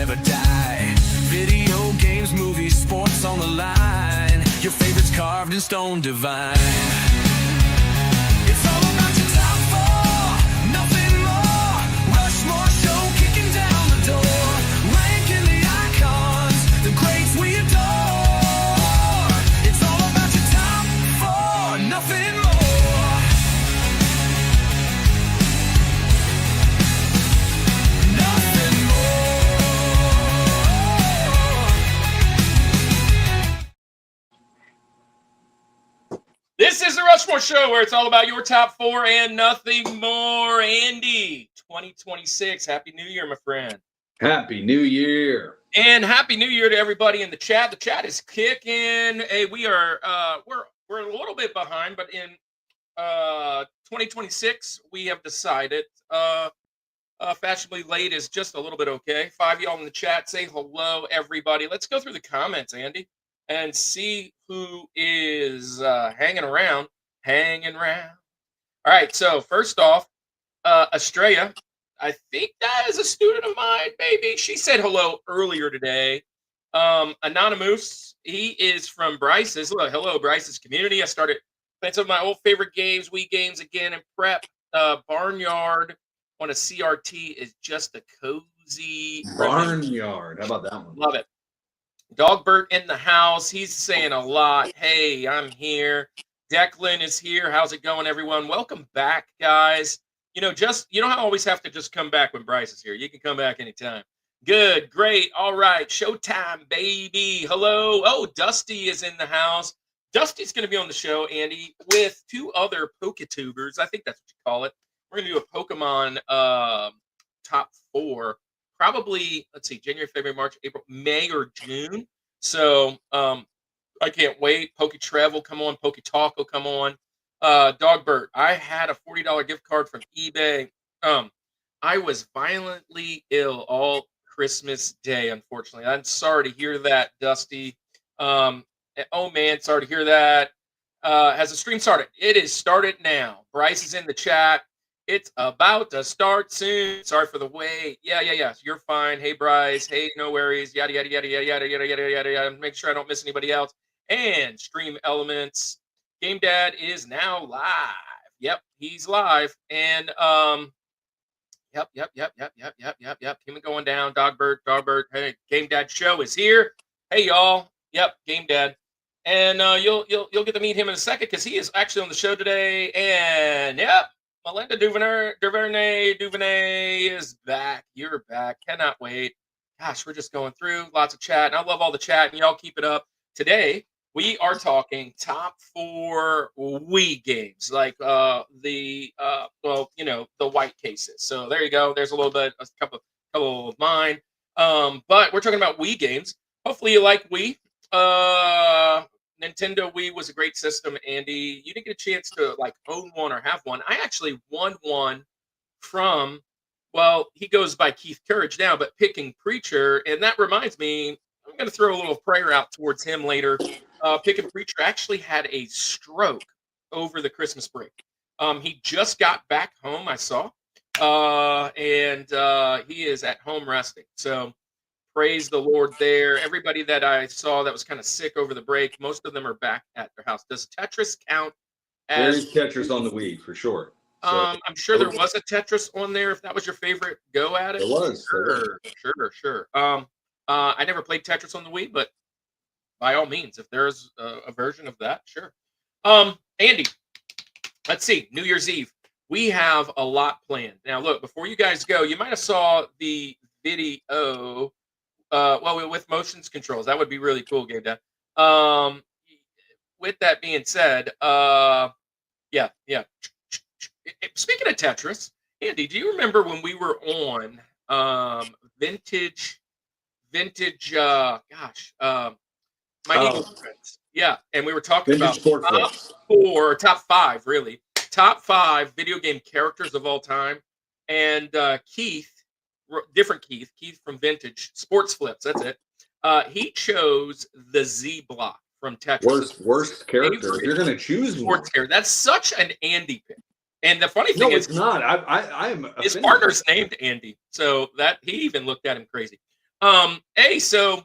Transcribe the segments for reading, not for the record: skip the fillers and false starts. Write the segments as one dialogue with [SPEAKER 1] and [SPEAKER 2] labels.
[SPEAKER 1] never die. Video games, movies, sports on the line. Your favorites carved in stone divine. It's all about your top four, nothing more. Rushmore show kicking down the door. Ranking the icons, the greats we adore. It's all about your top four, nothing more.
[SPEAKER 2] This is the Rushmore Show, where it's all about your top four and nothing more. Andy, 2026. Happy New Year, my friend.
[SPEAKER 3] Happy New Year.
[SPEAKER 2] And Happy New Year to everybody in the chat. The chat is kicking. Hey, we are we're a little bit behind, but in 2026, we have decided fashionably late is just a little bit okay. 5 of y'all in the chat, say hello, everybody. Let's go through the comments, Andy, and see who is hanging around. All right, so first off, Estrella, I think that is a student of mine, baby. She said hello earlier today. Anonymous, he is from Bryce's. Hello, Bryce's community. I started playing some of my old favorite games, Wii games again in prep. Barnyard on a CRT is just a cozy
[SPEAKER 3] Barnyard. How about that one?
[SPEAKER 2] Love it. Dogbert in the house. He's saying a lot. Hey, I'm here. Declan is here. How's it going, everyone? Welcome back, guys. You know, you don't always have to just come back when Bryce is here. You can come back anytime. Good, great. All right. Showtime, baby. Hello. Oh, Dusty is in the house. Dusty's going to be on the show, Andy, with two other Poketubers. I think that's what you call it. We're going to do a Pokemon top four. Probably, let's see, January, February, March, April, May, or June. So I can't wait. Poke will come on. Poke Talk will come on. Dogbert, I had a $40 gift card from eBay. I was violently ill all Christmas Day, unfortunately. I'm sorry to hear that, Dusty. Oh, man, sorry to hear that. Has the stream started? It is started now. Bryce is in the chat. It's about to start soon. Sorry for the wait. Yeah. You're fine. Hey, Bryce. Hey, no worries. Yada, yada, yada, yada, yada, yada, yada, yada, yada. Make sure I don't miss anybody else. And Stream Elements. Game Dad is now live. Yep, he's live. And yep. Keep it going down. Dogbert. Hey, Game Dad show is here. Hey, y'all. Yep, Game Dad. And you'll get to meet him in a second because he is actually on the show today. And yep. Melinda Duvernay is back. You're back. Cannot wait. Gosh, we're just going through lots of chat. And I love all the chat, and y'all keep it up. Today, we are talking top four Wii games, like the white cases. So there you go. There's a couple of mine. But we're talking about Wii games. Hopefully you like Wii. Nintendo Wii was a great system, Andy. You didn't get a chance to own one or have one. I actually won one from, he goes by Keith Courage now, but Picking Preacher. And that reminds me, I'm going to throw a little prayer out towards him later. Picking Preacher actually had a stroke over the Christmas break. He just got back home, I saw, and he is at home resting. So praise the Lord there. Everybody that I saw that was kind of sick over the break, most of them are back at their house. Does Tetris count as...
[SPEAKER 3] There is Tetris on the Wii, for sure. So,
[SPEAKER 2] I'm sure there was a Tetris on there if that was your favorite go at it.
[SPEAKER 3] It was.
[SPEAKER 2] Sure. I never played Tetris on the Wii, but by all means, if there's a version of that, sure. Andy, let's see. New Year's Eve. We have a lot planned. Now, look, before you guys go, you might have saw the video... with motions controls, that would be really cool, Game Dad. With that being said, yeah. Speaking of Tetris, Andy, do you remember when we were on vintage? Mighty Eagle Friends? Yeah, and we were talking about top five, really, top five video game characters of all time, and Keith. Different Keith from Vintage Sports Flips. That's it. He chose the Z Block from Tetris.
[SPEAKER 3] Worst character. If you're going to choose
[SPEAKER 2] sports character, that's such an Andy pick. And the funny thing is,
[SPEAKER 3] it's not. I am.
[SPEAKER 2] His partner's named Andy, so that he even looked at him crazy. Hey, so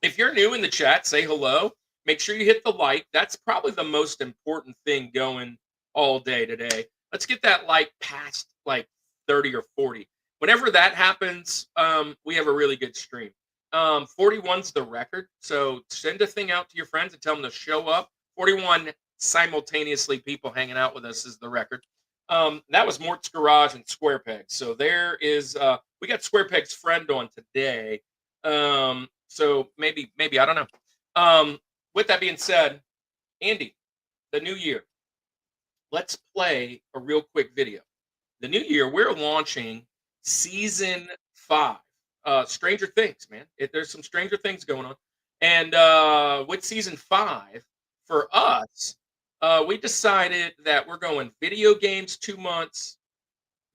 [SPEAKER 2] if you're new in the chat, say hello. Make sure you hit the like. That's probably the most important thing going all day today. Let's get that like past like 30 or 40. Whenever that happens, we have a really good stream. 41's the record. So send a thing out to your friends and tell them to show up. 41 simultaneously people hanging out with us is the record. That was Mort's Garage and Square Pegs. So there is we got Square Peg's friend on today. So maybe I don't know. With that being said, Andy, the new year. Let's play a real quick video. The new year, we're launching season 5. Stranger Things, man. There's some Stranger Things going on. And with season 5, for us, we decided that we're going video games 2 months,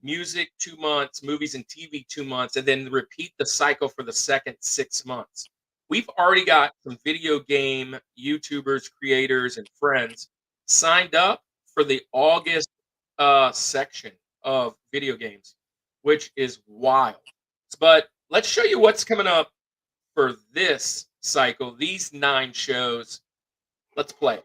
[SPEAKER 2] music 2 months, movies and TV 2 months, and then repeat the cycle for the second 6 months. We've already got some video game YouTubers, creators, and friends signed up for the August section of video games, which is wild. But let's show you what's coming up for this cycle, these 9 shows. Let's play it.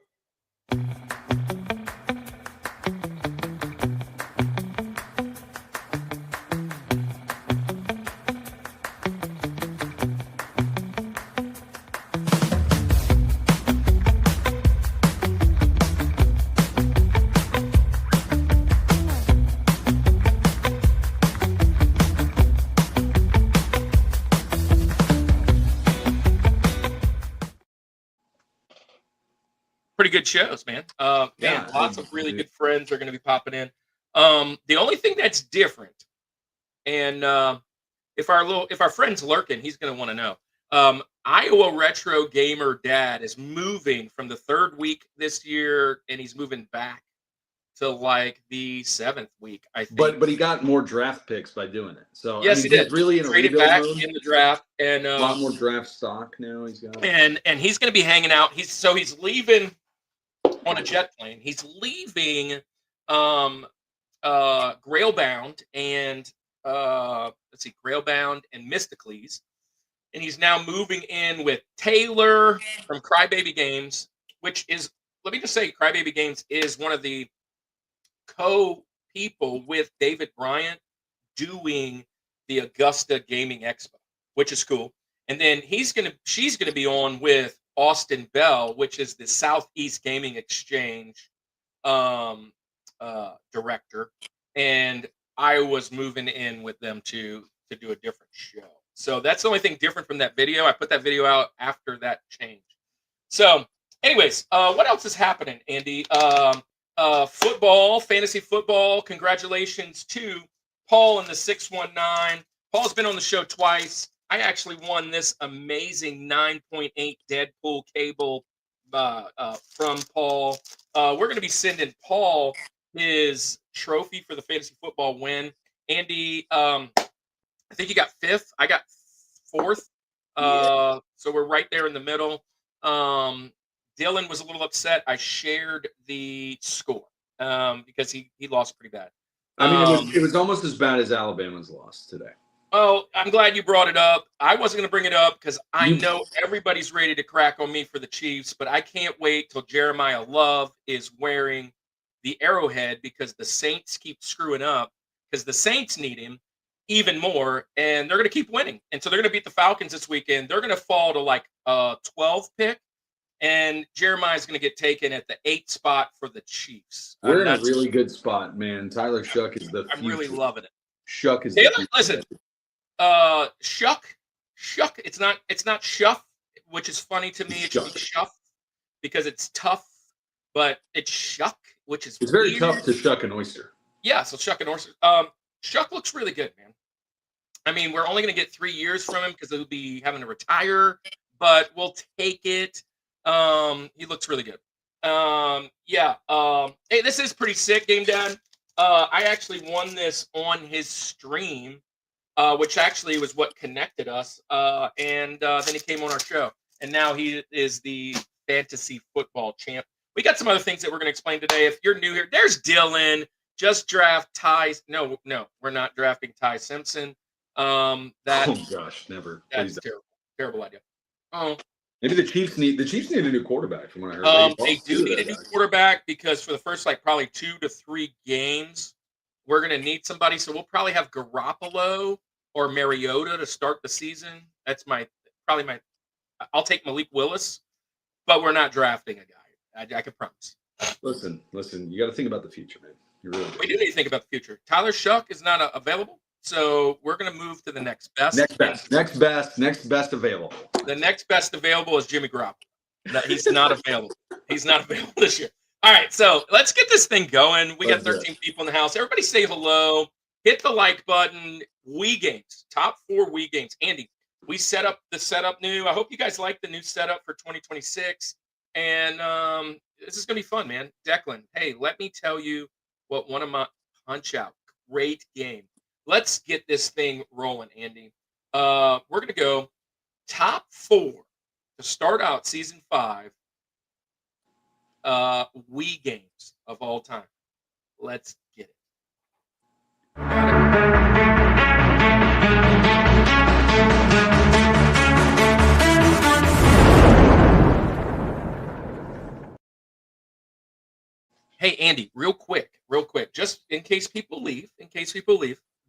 [SPEAKER 2] Pretty good shows, man. Man, lots of really good friends are going to be popping in. The only thing that's different, and if our friend's lurking, he's going to want to know. Iowa Retro Gamer Dad is moving from the 3rd week this year, and he's moving back to like the 7th week, I think.
[SPEAKER 3] But he got more draft picks by doing it. So
[SPEAKER 2] yes, he did.
[SPEAKER 3] He's really in a
[SPEAKER 2] traded
[SPEAKER 3] rebuild
[SPEAKER 2] back
[SPEAKER 3] mode.
[SPEAKER 2] in the draft, and
[SPEAKER 3] A lot more draft stock now. He's got,
[SPEAKER 2] and he's going to be hanging out. He's leaving on a jet plane. He's leaving Grailbound and Grailbound and Mysticles, and he's now moving in with Taylor from Crybaby Games, which is, let me just say, Crybaby Games is one of the co-people with David Bryant doing the Augusta Gaming Expo, which is cool. And then she's gonna be on with Austin Bell, which is the Southeast Gaming Exchange director, and Iowa's moving in with them to do a different show. So that's the only thing different from that video. I put that video out after that change. So, anyways, what else is happening, Andy? Football, fantasy football. Congratulations to Paul in the 619. Paul's been on the show twice. I actually won this amazing 9.8 Deadpool cable from Paul. We're going to be sending Paul his trophy for the fantasy football win. Andy, I think you got 5th. I got 4th. So we're right there in the middle. Dylan was a little upset. I shared the score because he lost pretty bad.
[SPEAKER 3] I mean, it was almost as bad as Alabama's loss today.
[SPEAKER 2] Oh, I'm glad you brought it up. I wasn't going to bring it up because I know everybody's ready to crack on me for the Chiefs, but I can't wait till Jeremiah Love is wearing the Arrowhead because the Saints keep screwing up because the Saints need him even more, and they're going to keep winning. And so they're going to beat the Falcons this weekend. They're going to fall to like a 12 pick, and Jeremiah's going to get taken at the 8th spot for the Chiefs.
[SPEAKER 3] We're in a really good spot, man. Tyler Shuck is the future.
[SPEAKER 2] I'm really loving it.
[SPEAKER 3] Shuck is
[SPEAKER 2] Taylor,
[SPEAKER 3] the future.
[SPEAKER 2] listen. Shuck. It's not Shuff, which is funny to me. It should be Shuff because it's tough, but it's Shuck, which is
[SPEAKER 3] very
[SPEAKER 2] weird.
[SPEAKER 3] tough to shuck an oyster.
[SPEAKER 2] Yeah, so Shuck and oyster. Shuck looks really good, man. I mean, we're only going to get 3 years from him because he'll be having to retire, but we'll take it. He looks really good. Hey, this is pretty sick, Game Dad. I actually won this on his stream. Which actually was what connected us. And then he came on our show. And now he is the fantasy football champ. We got some other things that we're going to explain today. If you're new here, there's Dylan. Just draft Ty. No, we're not drafting Ty Simpson. That
[SPEAKER 3] Oh gosh, never.
[SPEAKER 2] that's
[SPEAKER 3] Please.
[SPEAKER 2] terrible idea. Oh,
[SPEAKER 3] Maybe the Chiefs need a new quarterback. From what I heard,
[SPEAKER 2] they
[SPEAKER 3] lost
[SPEAKER 2] do
[SPEAKER 3] two of
[SPEAKER 2] need
[SPEAKER 3] their
[SPEAKER 2] a new
[SPEAKER 3] guys.
[SPEAKER 2] quarterback because for the first like probably 2 to 3 games, we're gonna need somebody. So we'll probably have Garoppolo or Mariota to start the season. That's probably my. I'll take Malik Willis, but we're not drafting a guy. I can promise.
[SPEAKER 3] Listen. You got to think about the future, man. You really
[SPEAKER 2] We
[SPEAKER 3] do.
[SPEAKER 2] do need to think about the future. Tyler Shuck is not available, so we're going to move to the next best.
[SPEAKER 3] Next best available.
[SPEAKER 2] The next best available is Jimmy Garoppolo. No, he's not available. He's not available this year. All right, so let's get this thing going. We got 13 people in the house. Everybody say hello. Hit the like button. Wii games, top 4 Wii games. Andy, we set up the setup new. I hope you guys like the new setup for 2026. And this is going to be fun, man. Declan, hey, let me tell you what one of my Punch Out. Great game. Let's get this thing rolling, Andy. We're going to go top 4 to start out season 5 Wii games of all time. Let's get it. Hey, Andy, real quick, just in case people leave,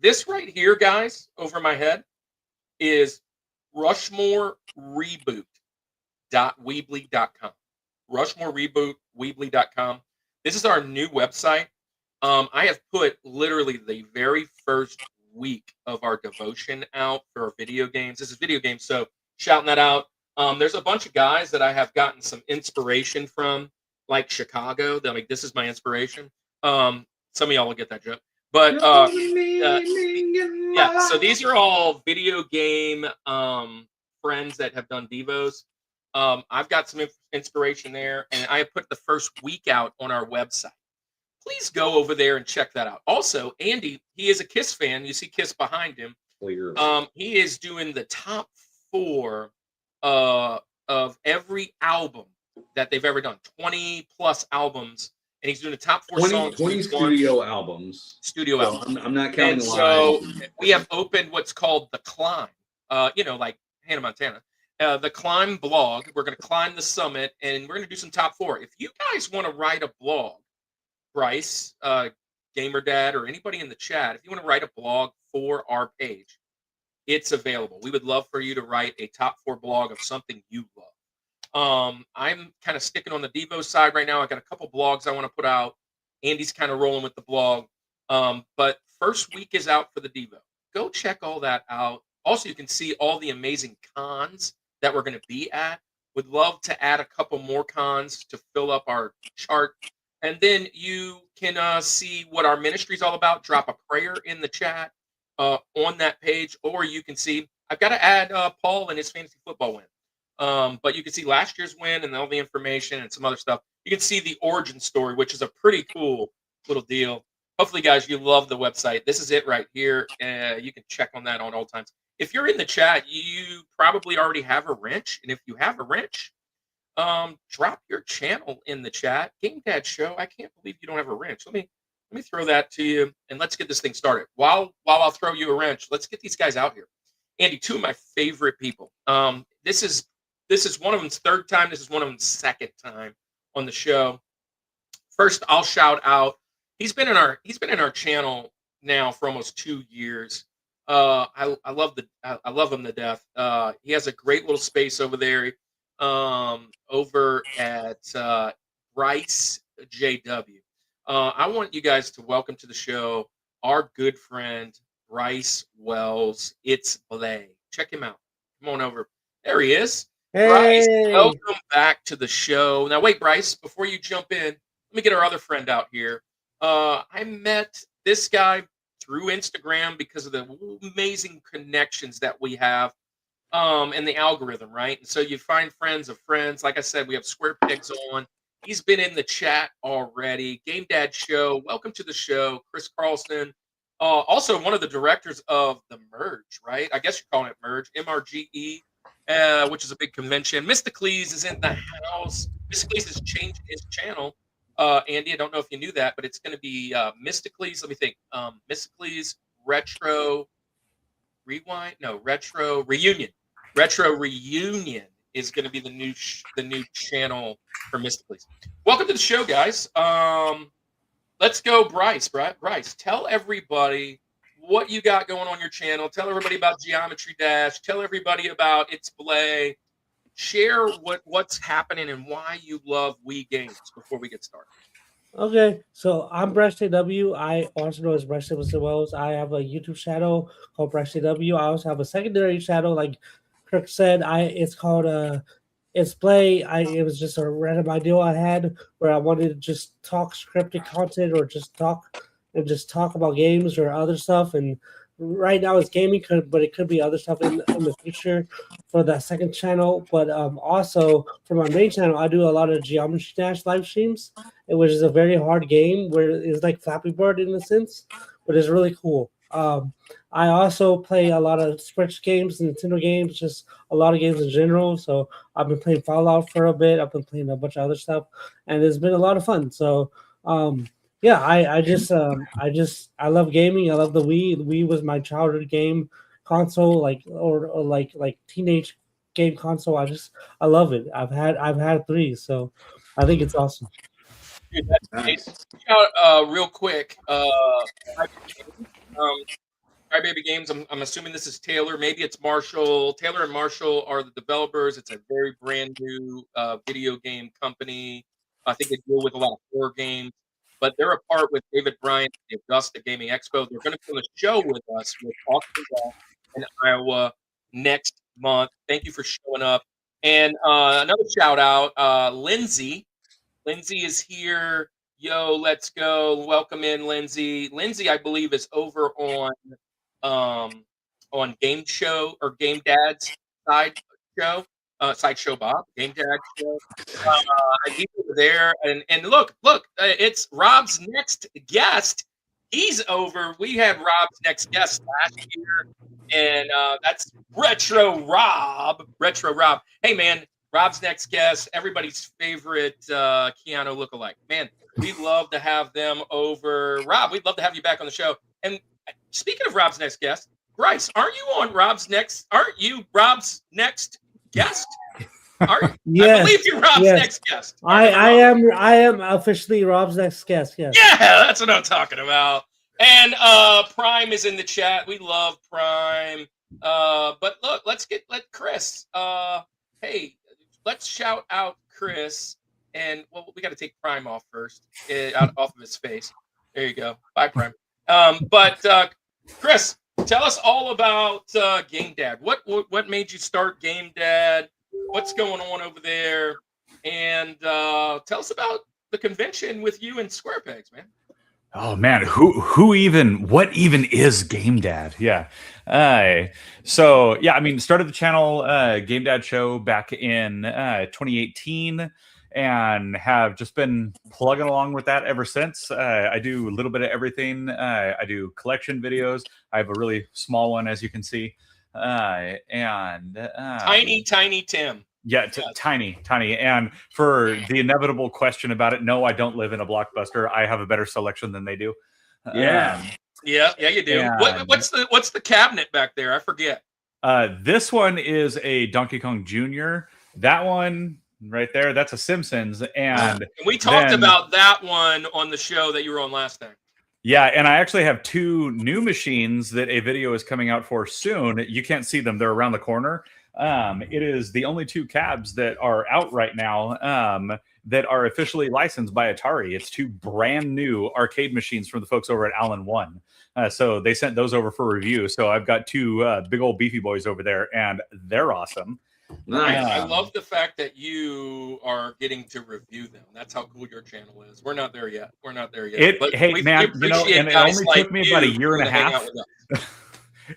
[SPEAKER 2] this right here, guys, over my head is Rushmore Reboot.weebly.com. Rushmore Reboot, Weebly.com. This is our new website. I have put literally the very first week of our devotion out for our video games. This is video games, so shouting that out. There's a bunch of guys that I have gotten some inspiration from, like Chicago. They're like, this is my inspiration. Some of y'all will get that joke. But yeah, so these are all video game friends that have done Devos. I've got some inspiration there, and I have put the first week out on our website. Please go over there and check that out. Also, Andy, he is a Kiss fan. You see Kiss behind him. He is doing the top 4 of every album that they've ever done. 20 plus albums, and he's doing the top 4 songs.
[SPEAKER 3] 20 studio albums. I'm not counting.
[SPEAKER 2] And so we have opened what's called the Climb. Like Hannah Montana. The Climb blog. We're going to climb the summit, and we're going to do some top 4. If you guys want to write a blog, Bryce, Gamer Dad, or anybody in the chat, if you want to write a blog for our page, it's available. We would love for you to write a top 4 blog of something you love. I'm kind of sticking on the Devo side right now. I got a couple blogs I want to put out. Andy's kind of rolling with the blog. But first week is out for the Devo. Go check all that out. Also, you can see all the amazing cons that we're going to be at. Would love to add a couple more cons to fill up our chart. And then you can see what our ministry is all about. Drop a prayer in the chat on that page. Or you can see, I've got to add Paul and his fantasy football win. But you can see last year's win and all the information and some other stuff. You can see the origin story, which is a pretty cool little deal. Hopefully, guys, you love the website. This is it right here. You can check on that on all times. If you're in the chat, you probably already have a wrench. And if you have a wrench, drop your channel in the chat. Game Dad Show. I can't believe you don't have a wrench. Let me throw that to you, and let's get this thing started. While I'll throw you a wrench, let's get these guys out here. Andy, 2 of my favorite people. This is one of them's 3rd time. This is one of them's 2nd time on the show. First, I'll shout out. He's been in our channel now for almost 2 years. I love him to death. He has a great little space over there, over at Bryce JW. I want you guys to welcome to the show our good friend Bryce Wells. It's Blay. Check him out. Come on over. There he is.
[SPEAKER 4] Hey.
[SPEAKER 2] Bryce, welcome back to the show. Now, wait, Bryce, before you jump in, let me get our other friend out here. I met this guy through Instagram because of the amazing connections that we have and the algorithm, right? And so you find friends of friends. Like I said, we have Square Pigs on. He's been in the chat already. Game Dad Show, welcome to the show. Chris Carlson, also one of the directors of the Merge, right? I guess you're calling it Merge, MRGE. Which is a big convention. Mysticles is in the house. Mysticles has changed his channel. Andy, I don't know if you knew that, but it's going to be Mysticles. Let me think. Mysticles Retro Rewind? No, Retro Reunion. Retro Reunion is going to be the new channel for Mystically. Welcome to the show, guys. Let's go, Bryce. Bryce, tell everybody what you got going on your channel. Tell everybody about Geometry Dash. Tell everybody about It's Play. Share what's happening and why you love Wii games before we get started.
[SPEAKER 4] Okay, so I'm Bryce W. I also know as Bryce Wells. I have a YouTube channel called Bryce W. I also have a secondary channel, like Kirk said. It's called It's Play. It was just a random idea I had where I wanted to just talk scripted content or just talk about games or other stuff. And right now it's gaming, but it could be other stuff in the future for that second channel. But also for my main channel, I do a lot of Geometry Dash live streams, which is a very hard game where it's like Flappy Bird in a sense, but it's really cool. I also play a lot of Switch games, Nintendo games, just a lot of games in general. So I've been playing Fallout for a bit. I've been playing a bunch of other stuff, and it's been a lot of fun. So yeah, I love gaming. I love the Wii. The Wii was my childhood game console, or like teenage game console. I love it. I've had three, so I think it's awesome.
[SPEAKER 2] Dude, that's
[SPEAKER 3] Nice.
[SPEAKER 2] real quick. Crybaby Games. I'm assuming this is Taylor. Maybe it's Marshall. Taylor and Marshall are the developers. It's a very brand new video game company. I think they deal with a lot of horror games, but they're a part with David Bryant at the Augusta Gaming Expo. They're going to do a show with us with Austin in Iowa next month. Thank you for showing up. And another shout out, Lindsay. Lindsay is here. Yo, let's go. Welcome in, Lindsay. Lindsay, I believe, is over on Game Show or Game Dad's side show Bob, Game Dad show. He's over there, and look, it's Rob's next guest. He's over. We had Rob's next guest last year, and that's Retro Rob. Retro Rob. Hey, man, Rob's next guest, everybody's favorite Keanu lookalike. Man, we'd love to have them over. Rob, we'd love to have you back on the show. And speaking of Rob's next guest, Bryce, aren't you Rob's next guest?
[SPEAKER 4] Yes,
[SPEAKER 2] I believe you're Rob's next guest.
[SPEAKER 4] I am officially Rob's next guest. Yes.
[SPEAKER 2] Yeah, that's what I'm talking about. And Prime is in the chat. We love Prime. But look, let Chris. Hey, let's shout out Chris. And well, we got to take Prime off first, off of his face. There you go. Bye, Prime. But Chris, tell us all about Game Dad. What made you start Game Dad? What's going on over there? And tell us about the convention with you and Square Pegs, man.
[SPEAKER 5] Oh man, what even is Game Dad? Yeah. So yeah, I mean, started the channel Game Dad Show back in 2018. And have just been plugging along with that ever since. I do a little bit of everything. I do collection videos. I have a really small one, as you can see. Tiny Tim. Yeah, tiny. And for the inevitable question about it, no, I don't live in a Blockbuster. I have a better selection than they do.
[SPEAKER 2] Yeah, you do. What's the cabinet back there? I forget.
[SPEAKER 5] This one is a Donkey Kong Jr. That one right there, that's a Simpsons. And
[SPEAKER 2] we talked about that one on the show that you were on last time.
[SPEAKER 5] Yeah, and I actually have two new machines that a video is coming out for soon. You can't see them. They're around the corner. It is the only two cabs that are out right now that are officially licensed by Atari. It's two brand new arcade machines from the folks over at Allen One. So they sent those over for review. So I've got two big old beefy boys over there, and they're awesome.
[SPEAKER 2] Nice. I love the fact that you are getting to review them. That's how cool your channel is. We're not there yet.
[SPEAKER 5] Hey, man, you know, and it only took me about a year and a half.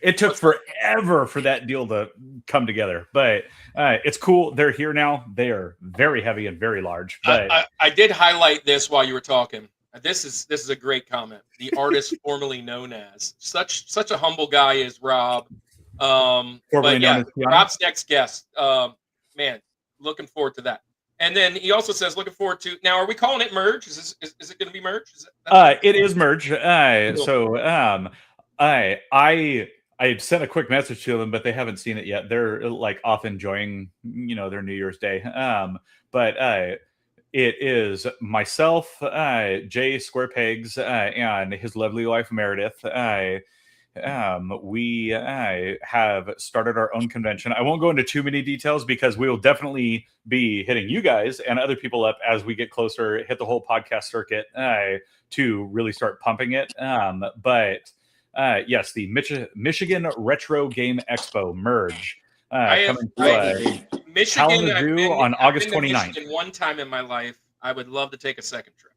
[SPEAKER 5] It took forever for that deal to come together, but it's cool. They're here now. They are very heavy and very large. But
[SPEAKER 2] I did highlight this while you were talking. This is a great comment. The artist formerly known as such a humble guy is Rob. But yeah, Rob's next guest. Man, looking forward to that. And then he also says, looking forward to. Now, are we calling it Merge? Is it going to be Merge?
[SPEAKER 5] It is Merge. Cool. So I I sent a quick message to them, but they haven't seen it yet. They're like off enjoying, their New Year's Day. But it is myself, Jay Square Pegs, and his lovely wife Meredith. We have started our own convention. I won't go into too many details because we will definitely be hitting you guys and other people up as we get closer, hit the whole podcast circuit to really start pumping it. But yes, the Michigan Retro Game Expo Merge coming to
[SPEAKER 2] Michigan.
[SPEAKER 5] Kalamazoo on August
[SPEAKER 2] I've been to
[SPEAKER 5] 29th.
[SPEAKER 2] Michigan one time in my life. I would love to take a second trip.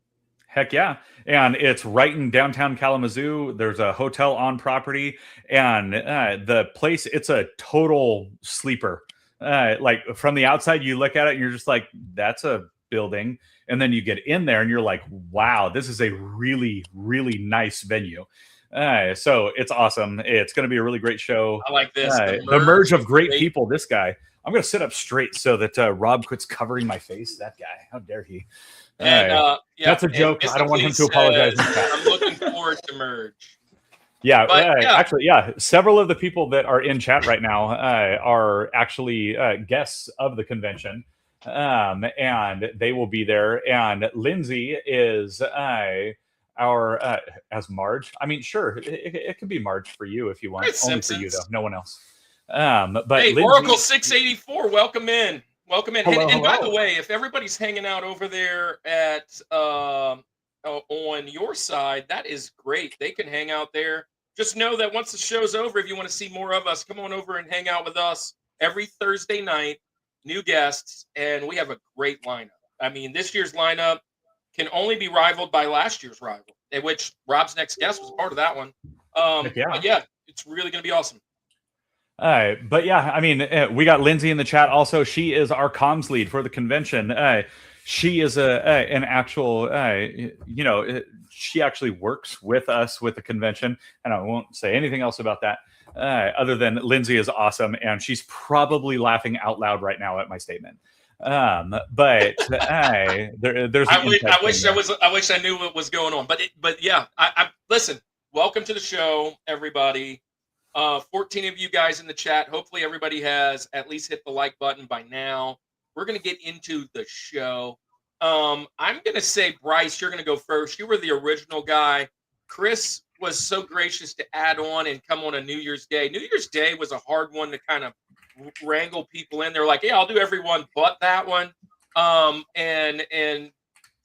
[SPEAKER 5] Heck yeah. And it's right in downtown Kalamazoo. There's a hotel on property, and the place, it's a total sleeper. Like from the outside, you look at it and you're just like, that's a building. And then you get in there and you're like, wow, this is a really, really nice venue. So it's awesome. It's going to be a really great show.
[SPEAKER 2] I like this.
[SPEAKER 5] The merge of great people. This guy. I'm going to sit up straight so that Rob quits covering my face. That guy. How dare he?
[SPEAKER 2] And,
[SPEAKER 5] that's a joke. I don't want him to apologize.
[SPEAKER 2] I'm looking forward to merge.
[SPEAKER 5] Yeah,
[SPEAKER 2] But,
[SPEAKER 5] actually, several of the people that are in chat right now are actually guests of the convention, and they will be there. And Lindsay is our as Marge. I mean, sure, it can be Marge for you if you want.
[SPEAKER 2] It's
[SPEAKER 5] Only
[SPEAKER 2] Simpsons.
[SPEAKER 5] for you though, no one else. But
[SPEAKER 2] hey,
[SPEAKER 5] Lindsay,
[SPEAKER 2] Oracle 684, welcome in. Welcome in.
[SPEAKER 5] Hello,
[SPEAKER 2] and by
[SPEAKER 5] hello.
[SPEAKER 2] the way, if everybody's hanging out over there at on your side, that is great. They can hang out there. Just know that once the show's over, if you want to see more of us, come on over and hang out with us every Thursday night. New guests, and we have a great lineup. I mean, this year's lineup can only be rivaled by last year's rival, in which Rob's next guest was a part of that one. But yeah, it's really going to be awesome.
[SPEAKER 5] But yeah, I mean, we got Lindsay in the chat. Also, she is our comms lead for the convention. She is an actual, she actually works with us with the convention, and I won't say anything else about that other than Lindsay is awesome, and she's probably laughing out loud right now at my statement. But there's.
[SPEAKER 2] I wish I knew what was going on, but yeah, I listen. Welcome to the show, everybody. 14 of you guys in the chat. Hopefully everybody has at least hit the like button by now. We're going to get into the show. I'm going to say, Bryce, you're going to go first. You were the original guy. Chris was so gracious to add on and come on a New Year's Day. New Year's Day was a hard one to kind of wrangle people in. They're like, yeah, I'll do everyone but that one. And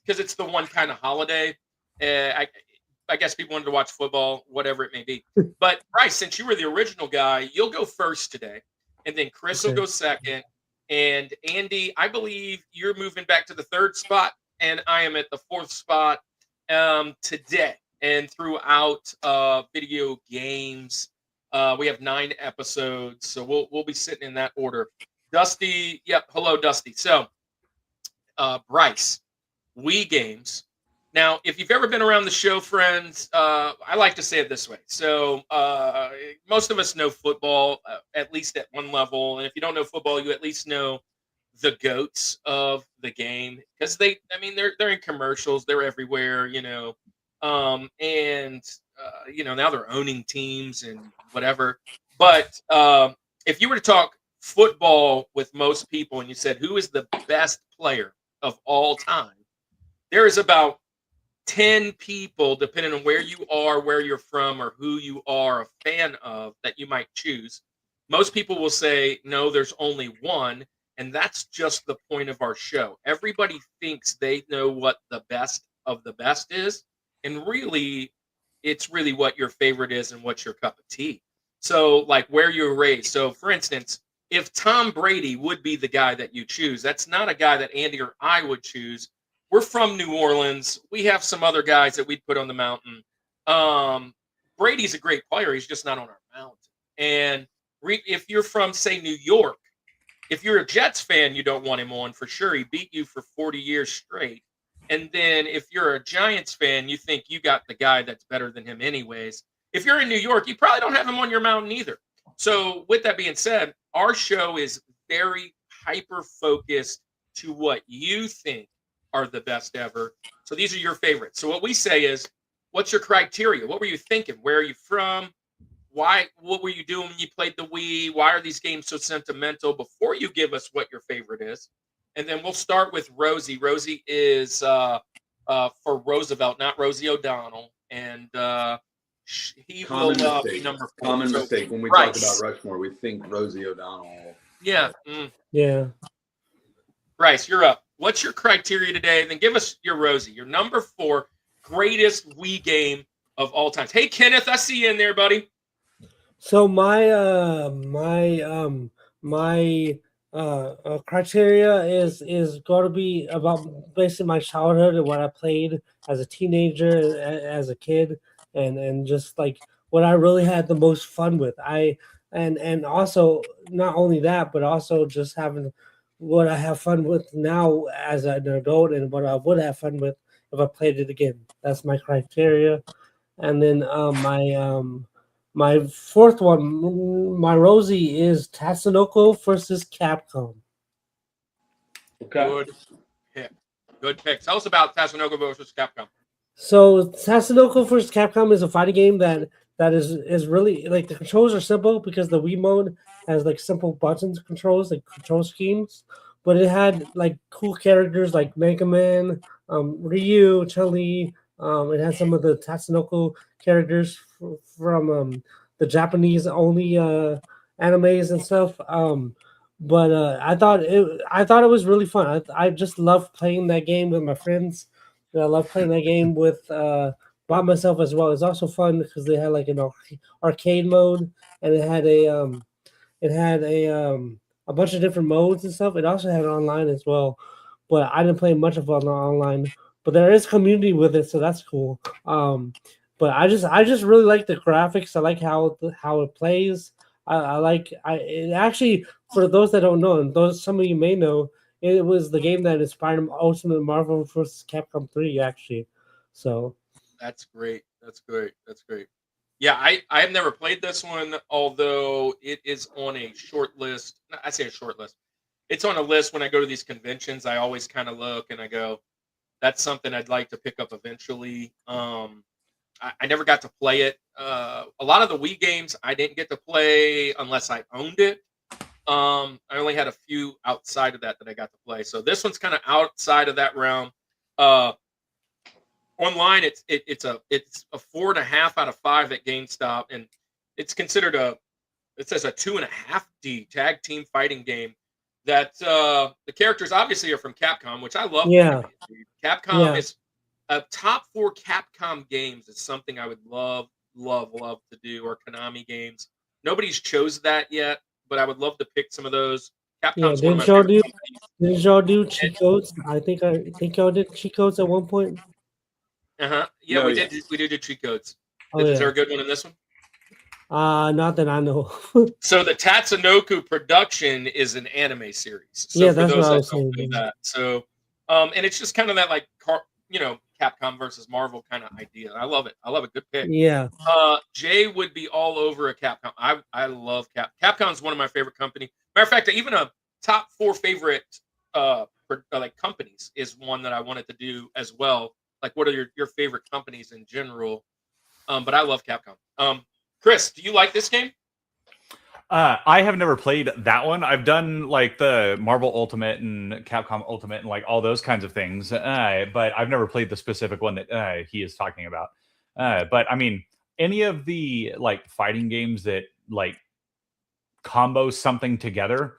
[SPEAKER 2] because it's the one kind of holiday. I guess people wanted to watch football, whatever it may be. But Bryce, since you were the original guy, you'll go first today, and then Chris will go second. And Andy, I believe you're moving back to the third spot, and I am at the fourth spot today. And throughout video games, we have 9 episodes, so we'll be sitting in that order. Dusty, yep, hello, Dusty. So, Bryce, Wii games. Now, if you've ever been around the show, friends, I like to say it this way. So most of us know football, at least at one level. And if you don't know football, you at least know the GOATs of the game. Because they're in commercials. They're everywhere, now they're owning teams and whatever. But if you were to talk football with most people and you said, who is the best player of all time? There is about 10 people, depending on where you are, where you're from, or who you are a fan of, that you might choose. Most people will say, no, there's only one, and that's just the point of our show. Everybody thinks they know what the best of the best is, and really, it's really what your favorite is and what's your cup of tea. So, like where you were raised. So, for instance, if Tom Brady would be the guy that you choose, that's not a guy that Andy or I would choose. We're from New Orleans. We have some other guys that we'd put on the mountain. Brady's a great player. He's just not on our mountain. And if you're from, say, New York, if you're a Jets fan, you don't want him on for sure. He beat you for 40 years straight. And then if you're a Giants fan, you think you got the guy that's better than him anyways. If you're in New York, you probably don't have him on your mountain either. So with that being said, our show is very hyper-focused to what you think are the best ever. So these are your favorites. So what we say is, what's your criteria? What were you thinking? Where are you from? what were you doing when you played the Wii? Why are these games so sentimental? Before you give us what your favorite is, and then we'll start with Rosie. Rosie is for Roosevelt, not Rosie O'Donnell, and he will
[SPEAKER 3] Common
[SPEAKER 2] be
[SPEAKER 3] mistake.
[SPEAKER 2] number 4.
[SPEAKER 3] Common
[SPEAKER 2] So,
[SPEAKER 3] mistake. When we talk
[SPEAKER 2] Bryce.
[SPEAKER 3] about Rushmore, we think Rosie O'Donnell.
[SPEAKER 2] Yeah.
[SPEAKER 4] Yeah.
[SPEAKER 2] Bryce, you're up. What's your criteria today? Then give us your Rosie, your number 4 greatest Wii game of all time. Hey, Kenneth, I see you in there, buddy.
[SPEAKER 4] So my criteria is going to be about basically my childhood and what I played as a teenager, as a kid, and just like what I really had the most fun with. And also not only that, but also just having what I have fun with now as an adult and what I would have fun with if I played it again. That's my criteria. And then my fourth one, my Rosie, is Tatsunoko versus Capcom.
[SPEAKER 3] Okay.
[SPEAKER 2] Good pick. Good pick. Tell us about Tatsunoko versus Capcom.
[SPEAKER 4] So Tatsunoko vs. Capcom is a fighting game that is really like the controls are simple because the Wii mode has like simple buttons controls, like control schemes, but it had like cool characters like Mega Man, Ryu, Chun-Li. It had some of the Tatsunoko characters from the Japanese only animes and stuff. But I thought it was really fun. I just love playing that game with my friends. And I love playing that game with by myself as well. It's also fun because they had like an arcade mode, and it had a bunch of different modes and stuff. It also had online as well, but I didn't play much of it online. But there is community with it, so that's cool. But I just really like the graphics. I like how it plays. It actually, for those that don't know, and those some of you may know, it was the game that inspired Ultimate Marvel vs. Capcom 3, actually. So
[SPEAKER 2] That's great. That's great. That's great. Yeah, I have never played this one, although it is on a short list. I say a short list. It's on a list when I go to these conventions. I always kind of look and I go, that's something I'd like to pick up eventually. I never got to play it. A lot of the Wii games I didn't get to play unless I owned it. I only had a few outside of that I got to play. So this one's kind of outside of that realm. Online, it's a 4.5 out of 5 at GameStop, and it's considered it says a 2.5D tag team fighting game. That the characters obviously are from Capcom, which I love.
[SPEAKER 4] yeah,
[SPEAKER 2] Capcom
[SPEAKER 4] yeah.
[SPEAKER 2] is a top 4 Capcom games is something I would love to do, or Konami games. Nobody's chose that yet, but I would love to pick some of those.
[SPEAKER 4] Yeah,
[SPEAKER 2] Capcom's one of my favorite companies.
[SPEAKER 4] didn't y'all do cheat codes? I think y'all did cheat codes at one point.
[SPEAKER 2] Yeah,
[SPEAKER 3] No,
[SPEAKER 2] we
[SPEAKER 3] yeah.
[SPEAKER 2] did. We did cheat codes.
[SPEAKER 4] Oh
[SPEAKER 2] Is there
[SPEAKER 4] yeah.
[SPEAKER 2] a good one in this one?
[SPEAKER 4] Not that I know.
[SPEAKER 2] So the Tatsunoko production is an anime series. So
[SPEAKER 4] Yeah,
[SPEAKER 2] for
[SPEAKER 4] that's what
[SPEAKER 2] those
[SPEAKER 4] I
[SPEAKER 2] that
[SPEAKER 4] was
[SPEAKER 2] don't
[SPEAKER 4] saying.
[SPEAKER 2] know that, so and it's just kind of that like Capcom versus Marvel kind of idea. I love it. I love a good pick.
[SPEAKER 4] Yeah,
[SPEAKER 2] Jay would be all over a Capcom. I love Capcom's one of my favorite company. Matter of fact, even a top 4 favorite like companies is one that I wanted to do as well. Like, what are your favorite companies in general? But I love Capcom. Chris, do you like this game?
[SPEAKER 5] I have never played that one. I've done like the Marvel Ultimate and Capcom Ultimate and like all those kinds of things, but I've never played the specific one that he is talking about. But I mean, any of the like fighting games that like combo something together,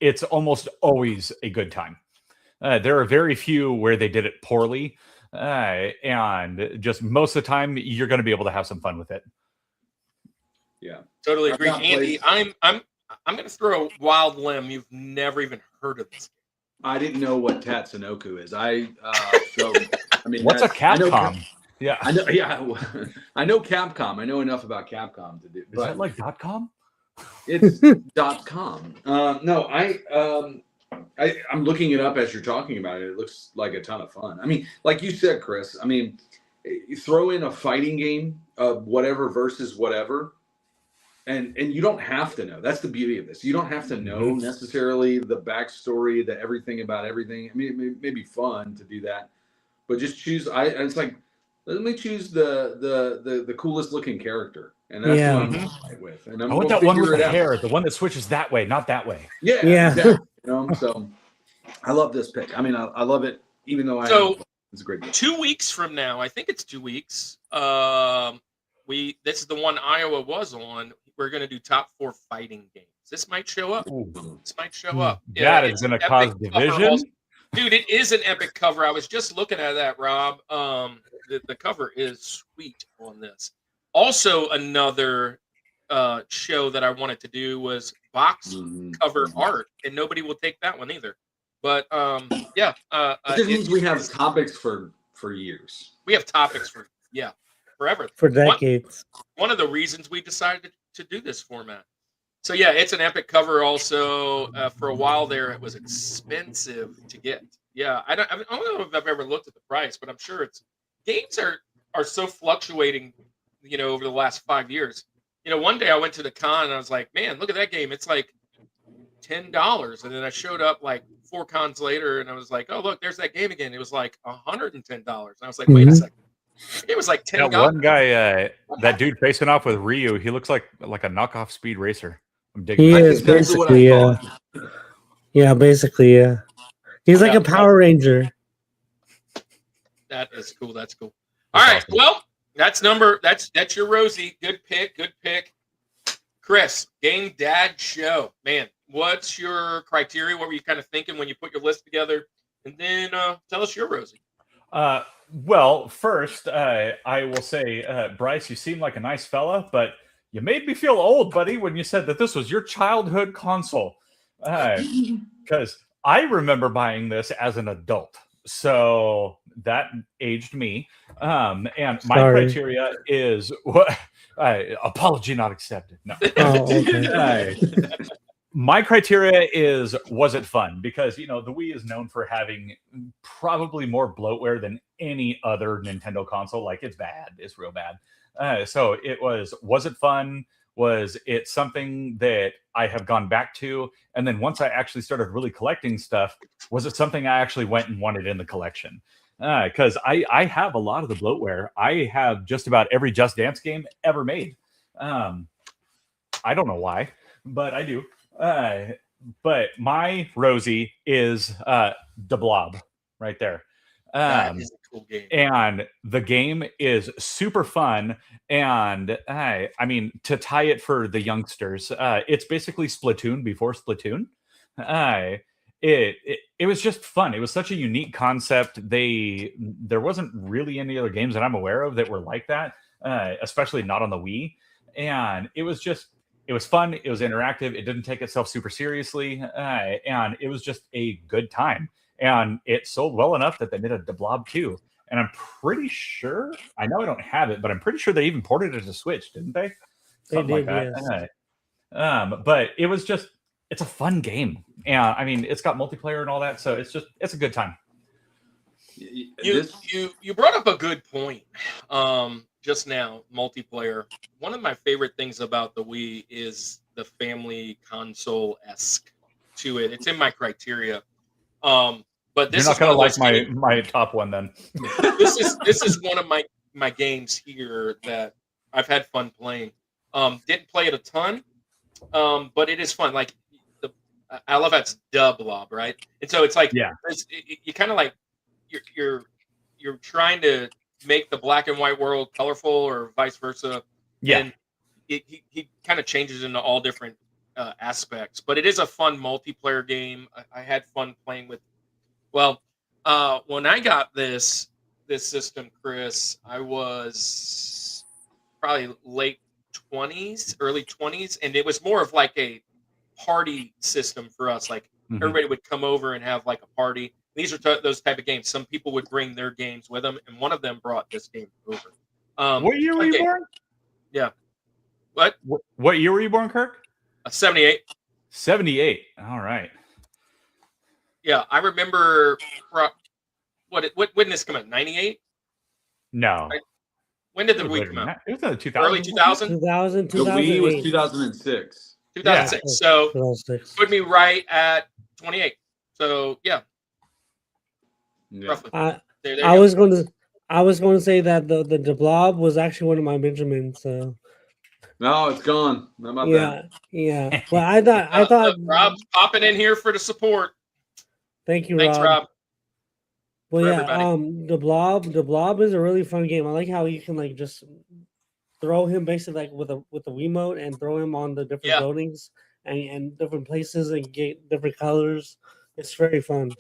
[SPEAKER 5] it's almost always a good time. There are very few where they did it poorly, and just most of the time you're going to be able to have some fun with it.
[SPEAKER 3] Yeah.
[SPEAKER 2] Totally
[SPEAKER 3] I've
[SPEAKER 2] agree.
[SPEAKER 3] not
[SPEAKER 2] Andy,
[SPEAKER 3] played-
[SPEAKER 2] I'm going to throw a wild limb. You've never even heard of this.
[SPEAKER 3] I didn't know what Tatsunoko is. So I mean,
[SPEAKER 5] What's a
[SPEAKER 3] I know
[SPEAKER 5] Capcom? Yeah,
[SPEAKER 3] I know. Yeah, I know Capcom. I know enough about Capcom to do.
[SPEAKER 5] is
[SPEAKER 3] But
[SPEAKER 5] that like .com?
[SPEAKER 3] it's .com. No, I'm looking it up as you're talking about it. It looks like a ton of fun. I mean, like you said, Chris. I mean, you throw in a fighting game of whatever versus whatever. And you don't have to know. That's the beauty of this. You don't have to know necessarily the backstory, the everything about everything. I mean, it may be fun to do that, but just choose. It's like, let me choose the coolest looking character. And that's
[SPEAKER 4] Yeah.
[SPEAKER 3] what I'm gonna fight with. And I'm
[SPEAKER 5] I want
[SPEAKER 3] gonna
[SPEAKER 5] that one with
[SPEAKER 3] figure
[SPEAKER 5] the
[SPEAKER 3] it out.
[SPEAKER 5] hair, the one that switches that way, not that way.
[SPEAKER 3] Yeah,
[SPEAKER 4] Yeah.
[SPEAKER 3] exactly. So I love this pick. I mean, I love it, even though it's a great game.
[SPEAKER 2] 2 weeks from now, I think it's 2 weeks. This is the one Iowa was on. We're going to do top 4 fighting games. This might show up. This might show up.
[SPEAKER 5] That is
[SPEAKER 2] it's
[SPEAKER 5] going to
[SPEAKER 2] an
[SPEAKER 5] cause
[SPEAKER 2] epic cover
[SPEAKER 5] division.
[SPEAKER 2] also. Dude, it is an epic cover. I was just looking at that, Rob. The cover is sweet on this. Also, another show that I wanted to do was box cover art, and nobody will take that one either. But yeah,
[SPEAKER 3] It just means we have topics for years.
[SPEAKER 2] We have topics for forever,
[SPEAKER 4] For decades.
[SPEAKER 2] One of the reasons we decided to do this format. So yeah, it's an epic cover. Also, for a while there, it was expensive to get. Yeah, I don't know if I've ever looked at the price, but I'm sure games are so fluctuating. Over the last 5 years. One day I went to the con and I was like, man, look at that game. It's like $10. And then I showed up like 4 cons later and I was like, oh, look, there's that game again. It was like $110. And I was like, wait a second. It was like $10.
[SPEAKER 5] That one guy, that dude facing off with Ryu, he looks like a knockoff Speed Racer. I'm digging
[SPEAKER 4] He
[SPEAKER 5] it.
[SPEAKER 4] is basically, yeah, basically, yeah. He's like a Power Ranger.
[SPEAKER 2] That is cool. That's cool. All right.
[SPEAKER 5] Awesome.
[SPEAKER 2] Well, that's your Rosie. Good pick. Chris, Game Dad Show. Man, what's your criteria? What were you kind of thinking when you put your list together? And then tell us your Rosie.
[SPEAKER 5] Well, first, I will say, Bryce, you seem like a nice fella, but you made me feel old, buddy, when you said that this was your childhood console. Because I remember buying this as an adult. So that aged me. And my criteria is apology not accepted. No.
[SPEAKER 4] Oh, okay.
[SPEAKER 5] My criteria is, was it fun? Because, the Wii is known for having probably more bloatware than any other Nintendo console. Like, it's bad. It's real bad. So it was it fun? Was it something that I have gone back to? And then once I actually started really collecting stuff, was it something I actually went and wanted in the collection? Because I have a lot of the bloatware. I have just about every Just Dance game ever made. I don't know why, but I do. But my Rosie is the Blob right there.
[SPEAKER 2] That is a cool game.
[SPEAKER 5] And the game is super fun. And I mean, to tie it for the youngsters, it's basically Splatoon before Splatoon. It was just fun. It was such a unique concept. There wasn't really any other games that I'm aware of that were like that, especially not on the Wii. And it was fun. It was interactive. It didn't take itself super seriously. And it was just a good time. And it sold well enough that they made a The Blob 2. And I'm pretty sure, I know I don't have it, but I'm pretty sure they even ported it to Switch, didn't they? Something
[SPEAKER 4] They did,
[SPEAKER 5] like that.
[SPEAKER 4] yes.
[SPEAKER 5] But it was just, it's a fun game. And I mean, it's got multiplayer and all that. So it's a good time.
[SPEAKER 2] You brought up a good point just now, multiplayer. One of my favorite things about the Wii is the family console-esque to it. It's in my criteria. But this
[SPEAKER 5] You're not
[SPEAKER 2] is
[SPEAKER 5] gonna like
[SPEAKER 2] games,
[SPEAKER 5] my top one then.
[SPEAKER 2] this is one of my games here that I've had fun playing. Didn't play it a ton, but it is fun. Like I love how it's The Blob, right? And so it's like you kind of like you're trying to make the black and white world colorful or vice versa.
[SPEAKER 5] Yeah.
[SPEAKER 2] And he kind of changes into all different aspects, but it is a fun multiplayer game. I had fun playing with. Well, when I got this system, Chris, I was probably late 20s, early 20s, and it was more of like a party system for us. Like everybody would come over and have like a party. These are those type of games. Some people would bring their games with them, and one of them brought this game over.
[SPEAKER 5] What year were you born?
[SPEAKER 2] Yeah. What
[SPEAKER 5] year were you born, Kirk?
[SPEAKER 2] 78.
[SPEAKER 5] 78. All right.
[SPEAKER 2] Yeah, I remember. When did this come out? 98.
[SPEAKER 5] No.
[SPEAKER 2] When did the Wii come out?
[SPEAKER 5] It was in the 2000s.
[SPEAKER 2] Early 2000.
[SPEAKER 4] 2000,
[SPEAKER 3] The Wii was
[SPEAKER 4] 2008.
[SPEAKER 3] 2006.
[SPEAKER 2] 2006.
[SPEAKER 4] Yeah.
[SPEAKER 2] So
[SPEAKER 4] 2006.
[SPEAKER 2] put me right at 28. So yeah. Roughly. There you
[SPEAKER 4] I
[SPEAKER 2] go.
[SPEAKER 4] was going to say that the Blob was actually one of my Benjamins. So
[SPEAKER 3] No, it's gone. How about that?
[SPEAKER 4] Yeah. But I thought.
[SPEAKER 2] Look, Rob's popping in here for the support.
[SPEAKER 4] Thank you,
[SPEAKER 2] Thanks, Rob.
[SPEAKER 4] Well,
[SPEAKER 2] for
[SPEAKER 4] yeah,
[SPEAKER 2] everybody.
[SPEAKER 4] the blob is a really fun game. I like how you can like just throw him basically like with a Wiimote and throw him on the different
[SPEAKER 2] Yeah.
[SPEAKER 4] buildings and different places and get different colors. It's very fun.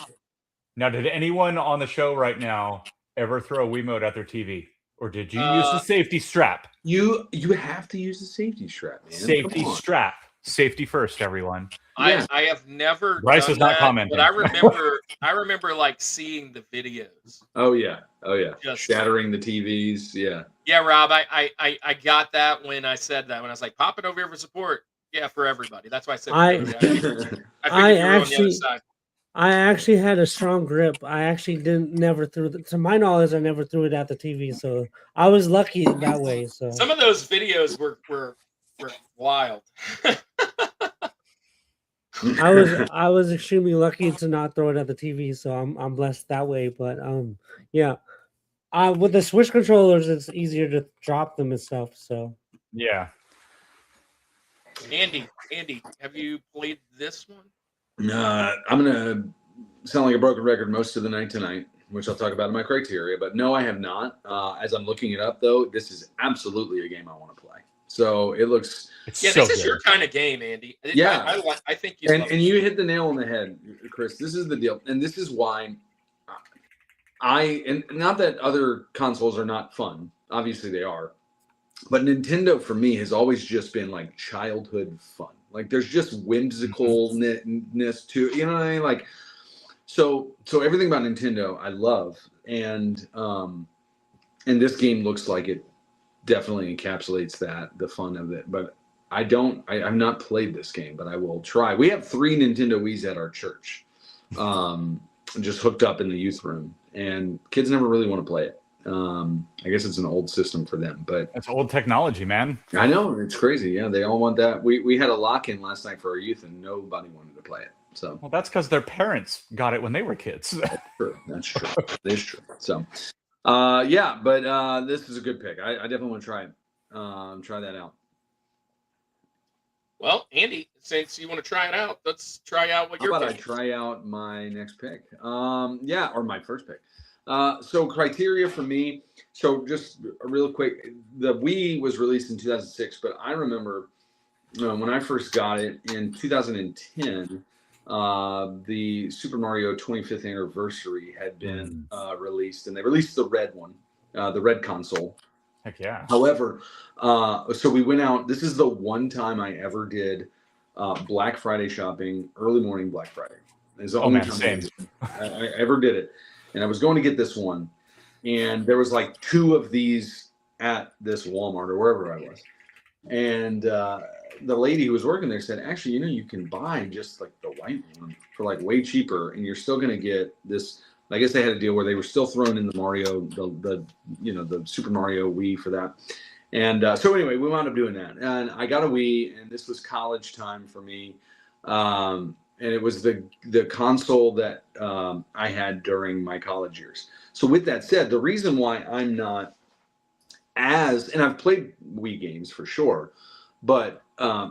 [SPEAKER 5] Now, did anyone on the show right now ever throw a Wiimote at their TV, or did you use the safety strap?
[SPEAKER 3] You have to use the safety strap, man.
[SPEAKER 5] Safety
[SPEAKER 3] Come on.
[SPEAKER 5] strap. Safety first, everyone.
[SPEAKER 3] Yeah.
[SPEAKER 2] I have never
[SPEAKER 5] Bryce
[SPEAKER 2] done
[SPEAKER 5] is not
[SPEAKER 2] that,
[SPEAKER 5] commenting.
[SPEAKER 2] but I remember like seeing the videos.
[SPEAKER 3] Oh yeah.
[SPEAKER 2] Just-
[SPEAKER 3] shattering the TVs. Yeah.
[SPEAKER 2] Yeah, Rob, I got that when I said that, when I was like, pop it over here for support. Yeah, for everybody. That's why I said for everybody. I figured you were on the other side.
[SPEAKER 4] I actually had a strong grip. I actually never threw to my knowledge, I never threw it at the TV, so I was lucky that way. So
[SPEAKER 2] Some of those videos were wild.
[SPEAKER 4] I was extremely lucky to not throw it at the TV, so I'm blessed that way. But yeah. With the Switch controllers, it's easier to drop them and stuff. So
[SPEAKER 5] Yeah.
[SPEAKER 2] Andy, have you played this one?
[SPEAKER 3] I'm gonna sound like a broken record most of the night tonight, which I'll talk about in my criteria. But no, I have not. As I'm looking it up, though, this is absolutely a game I want to play. So it looks.
[SPEAKER 2] Yeah,
[SPEAKER 5] so
[SPEAKER 2] this is
[SPEAKER 5] good.
[SPEAKER 2] your kind of game, Andy.
[SPEAKER 3] Yeah.
[SPEAKER 2] I think you.
[SPEAKER 3] And you hit the nail on the head, Chris. This is the deal, and this is why. And not that other consoles are not fun. Obviously they are. But Nintendo for me has always just been like childhood fun. Like there's just whimsicalness to, you know what I mean? Like so everything about Nintendo I love, and this game looks like it definitely encapsulates the fun of it. But I've not played this game, but I will try. We have 3 Nintendo Wiis at our church. Just hooked up in the youth room, and kids never really want to play it. I guess it's an old system for them, but
[SPEAKER 5] That's old technology, man.
[SPEAKER 3] I know it's crazy. Yeah, they all want that. We had a lock-in last night for our youth, and nobody wanted to play it. So
[SPEAKER 5] Well, that's because their parents got it when they were kids.
[SPEAKER 3] that's true. That's true. So yeah, but this is a good pick. I definitely want to try it. Try that out.
[SPEAKER 2] Well, Andy, since you want to try it out, let's try out what
[SPEAKER 3] How
[SPEAKER 2] you're
[SPEAKER 3] about I
[SPEAKER 2] picking.
[SPEAKER 3] try out my next pick? Yeah, or my first pick. So criteria for me. So just real quick, the Wii was released in 2006, but I remember when I first got it in 2010. The Super Mario 25th anniversary had been released, and they released the red one, the red console.
[SPEAKER 5] Heck yeah.
[SPEAKER 3] However, so we went out. This is the one time I ever did Black Friday shopping, early morning Black Friday. It's the only time I ever did it. And I was going to get this one, and there was like 2 of these at this Walmart or wherever I was. And the lady who was working there said, actually, you can buy just like the white one for like way cheaper, and you're still going to get this. I guess they had a deal where they were still throwing in the Mario, the Super Mario Wii for that. And so anyway, we wound up doing that. And I got a Wii, and this was college time for me. And it was the console that I had during my college years. So with that said, the reason why I'm not and I've played Wii games for sure, but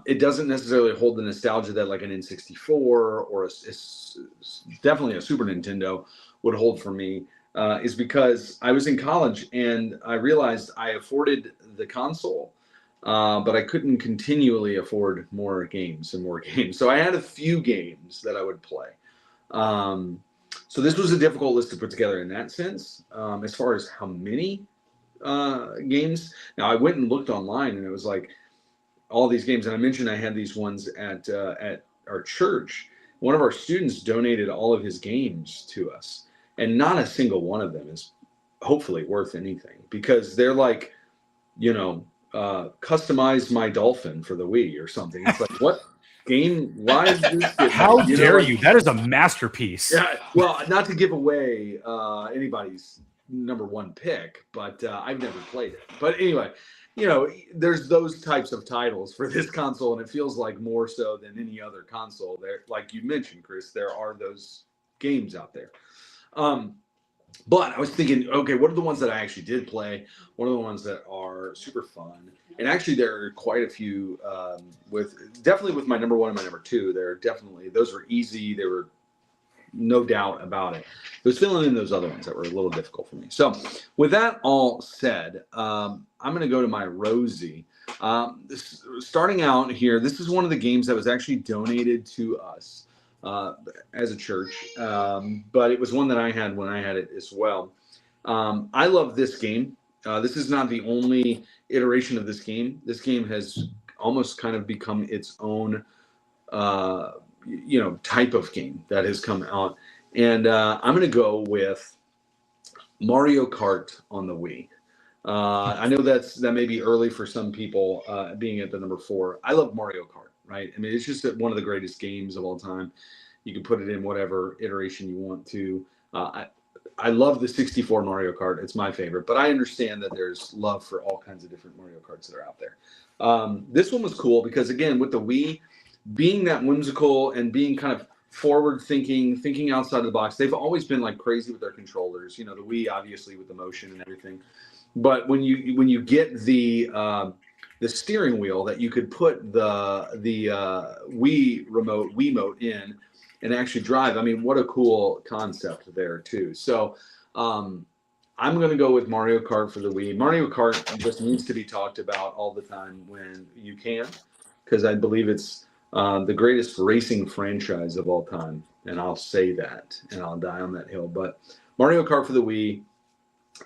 [SPEAKER 3] it doesn't necessarily hold the nostalgia that like an N64 or definitely a Super Nintendo would hold for me, is because I was in college and I realized I afforded the console, but I couldn't continually afford more games and more games. So I had a few games that I would play. So this was a difficult list to put together in that sense. As far as how many games, now I went and looked online, and it was like all these games. And I mentioned I had these ones at our church. One of our students donated all of his games to us, and not a single one of them is hopefully worth anything, because they're like, customize my dolphin for the Wii or something. It's like, what game? Why is this?
[SPEAKER 5] How dare you? That is a masterpiece.
[SPEAKER 3] Yeah. Well, not to give away anybody's number 1 pick, but I've never played it. But anyway, there's those types of titles for this console, and it feels like more so than any other console. There, like you mentioned, Chris, there are those games out there. But I was thinking, okay, what are the ones that I actually did play? What are the ones that are super fun? And actually, there are quite a few. Definitely with my number one and my number two, those were easy. They were no doubt about it. It was filling in those other ones that were a little difficult for me. So, with that all said, I'm going to go to my Rosie. Starting out here, this is one of the games that was actually donated to us as a church, but it was one that I had when I had it as well. I love this game. This is not the only iteration of this game. This game has almost kind of become its own type of game that has come out, and I'm going to go with Mario Kart on the Wii. I know that may be early for some people, being at the number 4. I love Mario Kart, right? I mean, it's just one of the greatest games of all time. You can put it in whatever iteration you want to. I love the 64 Mario Kart. It's my favorite, but I understand that there's love for all kinds of different Mario Karts that are out there. This one was cool because, again, with the Wii, being that whimsical and being kind of forward thinking outside of the box, they've always been like crazy with their controllers. You know, the Wii obviously with the motion and everything, but when you get the steering wheel that you could put the Wii Wiimote in and actually drive. I mean, what a cool concept there too. So I'm going to go with Mario Kart for the Wii. Mario Kart just needs to be talked about all the time when you can, because I believe it's the greatest racing franchise of all time. And I'll say that, and I'll die on that hill. But Mario Kart for the Wii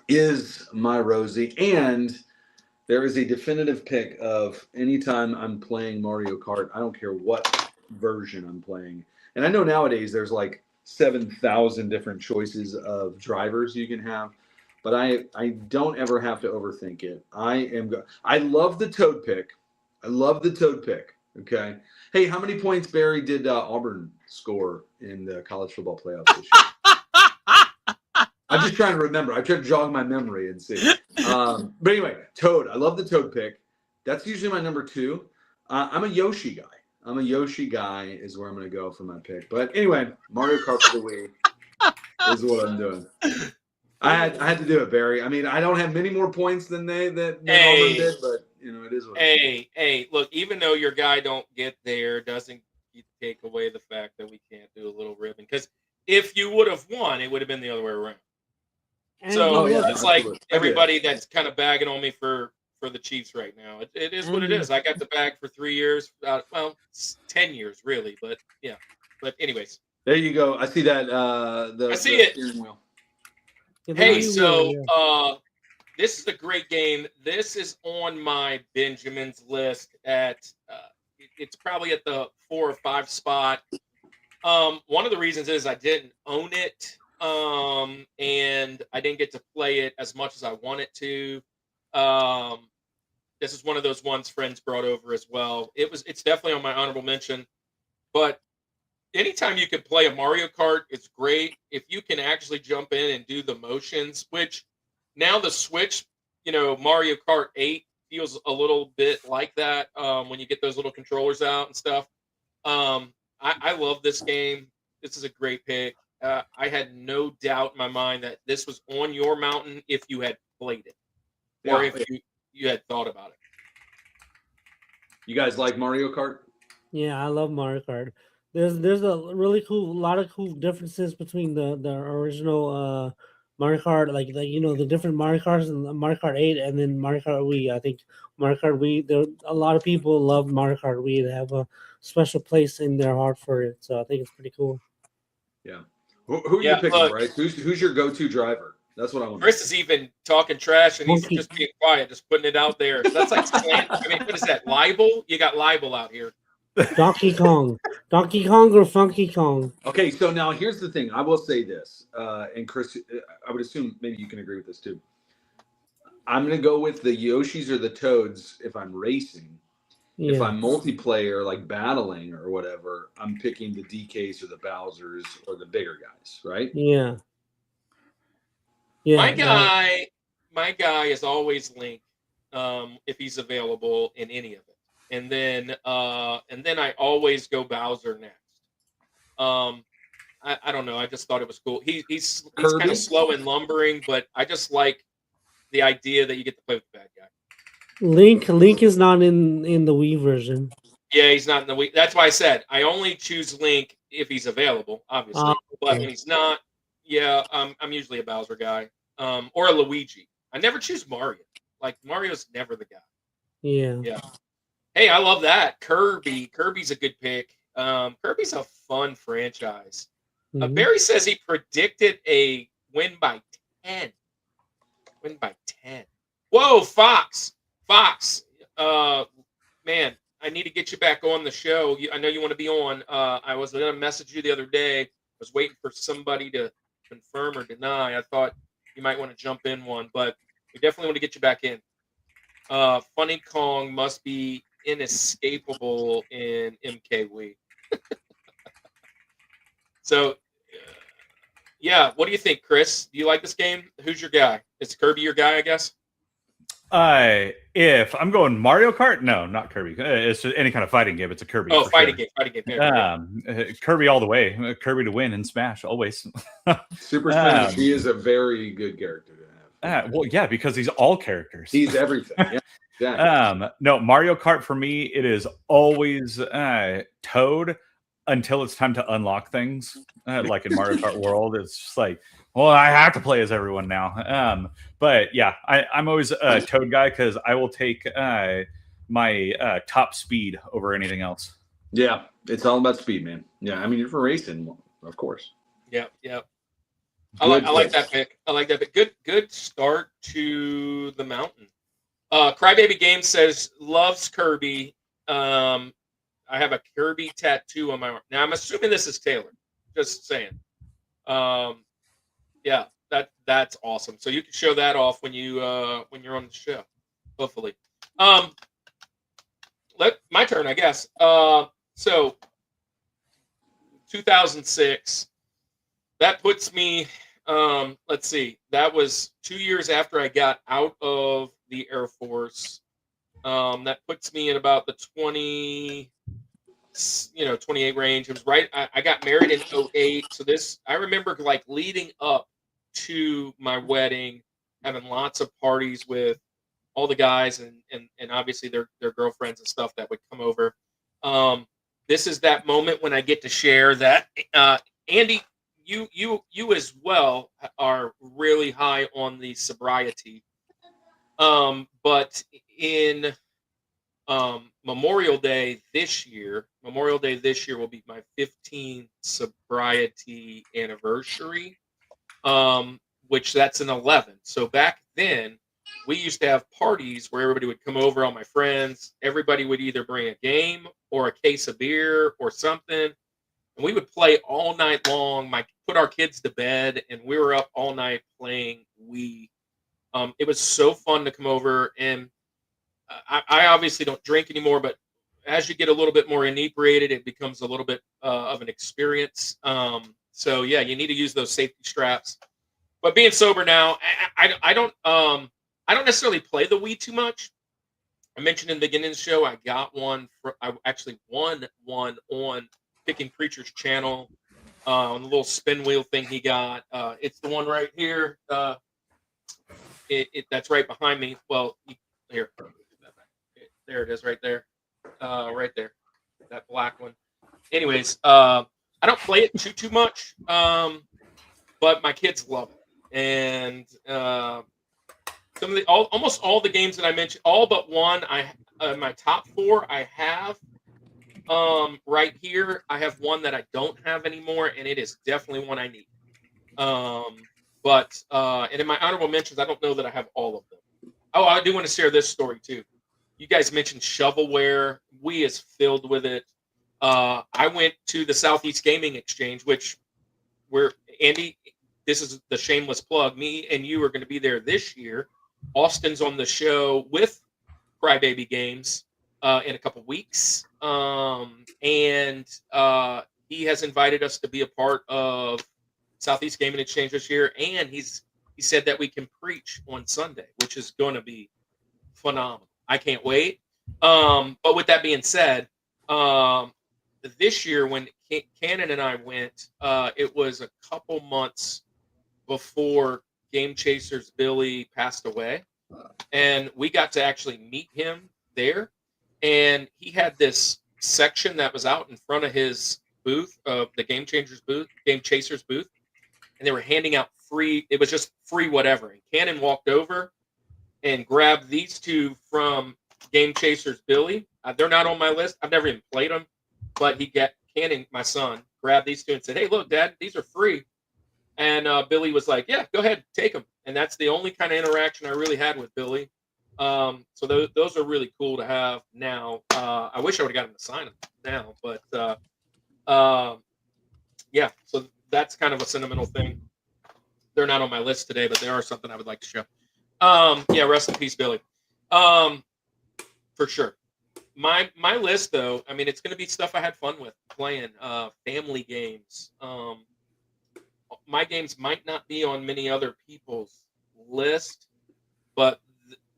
[SPEAKER 3] is my Rosie. And there is a definitive pick of anytime I'm playing Mario Kart, I don't care what version I'm playing. And I know nowadays there's like 7,000 different choices of drivers you can have, but I don't ever have to overthink it. I love the Toad pick. I love the Toad pick. Okay. Hey, how many points, Barry, did Auburn score in the college football playoffs this year? I'm just trying to remember. I try to jog my memory and see. But anyway, Toad. I love the Toad pick. That's usually my number 2. I'm a Yoshi guy. I'm a Yoshi guy is where I'm going to go for my pick. But anyway, Mario Kart for the Wii is what I'm doing. I had to do it, Barry. I mean, I don't have many more points than Auburn did, but it is what it is.
[SPEAKER 2] Hey, look, even though your guy don't get there, doesn't take away the fact that we can't do a little ribbon. Because if you would have won, it would have been the other way around.
[SPEAKER 4] And
[SPEAKER 2] So
[SPEAKER 4] you
[SPEAKER 2] it's
[SPEAKER 4] look,
[SPEAKER 2] like
[SPEAKER 3] absolutely.
[SPEAKER 2] everybody that's kind of bagging on me for the Chiefs right now. It is what it is. I got the bag for 3 years. Well, 10 years really, but yeah. But anyways,
[SPEAKER 3] There you go. I see that.
[SPEAKER 2] I see it.
[SPEAKER 3] Steering wheel.
[SPEAKER 2] Hey,
[SPEAKER 4] you
[SPEAKER 2] so
[SPEAKER 4] will,
[SPEAKER 2] this is a great game. This is on my Benjamin's list at it's probably at the 4 or 5 spot. One of the reasons is I didn't own it, and I didn't get to play it as much as I wanted to. This is one of those ones friends brought over as well. It's definitely on my honorable mention, but anytime you can play a Mario Kart, it's great. If you can actually jump in and do the motions, which now the Switch, Mario Kart 8 feels a little bit like that when you get those little controllers out and stuff. I love this game. This is a great pick. I had no doubt in my mind that this was on your mountain if you had played it, or if you had thought about it.
[SPEAKER 3] You guys like Mario Kart?
[SPEAKER 4] Yeah, I love Mario Kart. There's a lot of cool differences between the original Mario Kart, like the different Mario Karts and Mario Kart 8, and then Mario Kart Wii. I think Mario Kart Wii, there a lot of people love Mario Kart Wii. They have a special place in their heart for it. So I think it's pretty cool.
[SPEAKER 3] Yeah. Who are you picking, Bryce? Who's your go-to driver? That's what I want.
[SPEAKER 2] Chris is even talking trash, and he's
[SPEAKER 4] Monkey.
[SPEAKER 2] just being quiet, just putting it out there. That's like slant. I mean, what is that? Libel? You got libel out here.
[SPEAKER 4] Donkey Kong or Funky Kong.
[SPEAKER 3] Okay, so now here's the thing. I will say this, and Chris, I would assume maybe you can agree with this too. I'm going to go with the Yoshis or the Toads if I'm racing.
[SPEAKER 4] Yeah.
[SPEAKER 3] If I'm multiplayer, like battling or whatever, I'm picking the DKs or the Bowsers or the bigger guys, right?
[SPEAKER 4] Yeah. Yeah.
[SPEAKER 2] My guy is always Link, if he's available in any of it. And then I always go Bowser next. I don't know. I just thought it was cool. He's kind
[SPEAKER 3] Kirby?
[SPEAKER 2] of slow and lumbering, but I just like the idea that you get to play with the bad guy.
[SPEAKER 4] Link is not in the Wii version.
[SPEAKER 2] Yeah, he's not in the week. That's why I said I only choose Link if he's available, obviously. But when he's not, yeah, I'm usually a Bowser guy, or a Luigi. I never choose Mario. Like Mario's never the guy.
[SPEAKER 4] Yeah.
[SPEAKER 2] Yeah. Hey, I love that. Kirby. Kirby's a good pick. Kirby's a fun franchise.
[SPEAKER 4] Mhm.
[SPEAKER 2] Barry says he predicted a win by 10. Win by 10. Whoa, Fox. Fox. Man, I need to get you back on the show. I know you want to be on. I was going to message you the other day. I was waiting for somebody to confirm or deny. I thought you might want to jump in one, but we definitely want to get you back in. Funny Kong must be inescapable in MKW. So, yeah, what do you think, Chris? Do you like this game? Who's your guy? Is Kirby your guy, I guess?
[SPEAKER 5] If I'm going Mario Kart, no, not Kirby. It's just any kind of fighting game. It's a Kirby.
[SPEAKER 2] Oh,
[SPEAKER 5] for
[SPEAKER 2] fighting
[SPEAKER 5] sure.
[SPEAKER 2] game, fighting game. Yeah.
[SPEAKER 5] Kirby all the way. Kirby to win in Smash always.
[SPEAKER 3] Super Smash. He is a very good character to have.
[SPEAKER 5] Well, yeah, because he's all characters.
[SPEAKER 3] He's everything. Yeah, exactly.
[SPEAKER 5] No, Mario Kart for me, it is always Toad until it's time to unlock things. Like in Mario Kart World, it's just like, well, I have to play as everyone now. But yeah, I'm always a Toad guy because I will take my top speed over anything else.
[SPEAKER 3] Yeah, it's all about speed, man. Yeah, I mean, you're for racing, of course.
[SPEAKER 2] Yeah. I like that pick. I like that pick. Good start to the mountain. Crybaby Games says loves Kirby. I have a Kirby tattoo on my arm. Now I'm assuming this is Taylor. Just saying. Yeah, that's awesome. So you can show that off when you're on the show, hopefully. My turn, I guess. So 2006. That puts me. Let's see. That was 2 years after I got out of the Air Force. That puts me in about the 28 range. It was right. I got married in 2008. So I remember like leading up to my wedding, having lots of parties with all the guys and obviously their girlfriends and stuff that would come over. This is that moment when I get to share that. Andy, you as well are really high on the sobriety. But in Memorial Day this year will be my 15th sobriety anniversary, which that's an 11. So back then, we used to have parties where everybody would come over, all my friends. Everybody would either bring a game or a case of beer or something. And we would play all night long. Put our kids to bed, and we were up all night playing Wii. It was so fun to come over, and I obviously don't drink anymore, but as you get a little bit more inebriated, it becomes a little bit of an experience. So yeah, you need to use those safety straps. But being sober now, I don't necessarily play the Wii too much. I mentioned in the beginning of the show, I got one. I actually won one on Picking Preacher's channel on the little spin wheel thing he got. It's the one right here. That's right behind me. Well, here. There it is, right there. Right there. That black one. Anyways, I don't play it too much, but my kids love it. And almost all the games that I mentioned, all but one, my top four I have right here. I have one that I don't have anymore, and it is definitely one I need. And in my honorable mentions, I don't know that I have all of them. Oh, I do want to share this story too. You guys mentioned shovelware. Wii is filled with it. I went to the Southeast Gaming Exchange, Andy, this is the shameless plug. Me and you are going to be there this year. Austin's on the show with Crybaby Games in a couple weeks. And he has invited us to be a part of Southeast Gaming Exchange this year. And he said that we can preach on Sunday, which is going to be phenomenal. I can't wait. But with that being said, this year when Cannon and I went, it was a couple months before Game Chasers Billy passed away, and we got to actually meet him there. And he had this section that was out in front of his booth, of the Game Chasers booth, and they were handing out free. It was just free whatever. And Cannon walked over and grabbed these two from Game Chasers Billy. They're not on my list. I've never even played them, but Cannon, my son, grabbed these two and said, "Hey, look, Dad, these are free." And Billy was like, "Yeah, go ahead, take them." And that's the only kind of interaction I really had with Billy. So those are really cool to have now. I wish I would have got him to sign them now, but yeah. So that's kind of a sentimental thing. They're not on my list today, but they are something I would like to show. Yeah, rest in peace, Billy. For sure. My list, though, I mean, it's going to be stuff I had fun with playing. Family games. My games might not be on many other people's list, but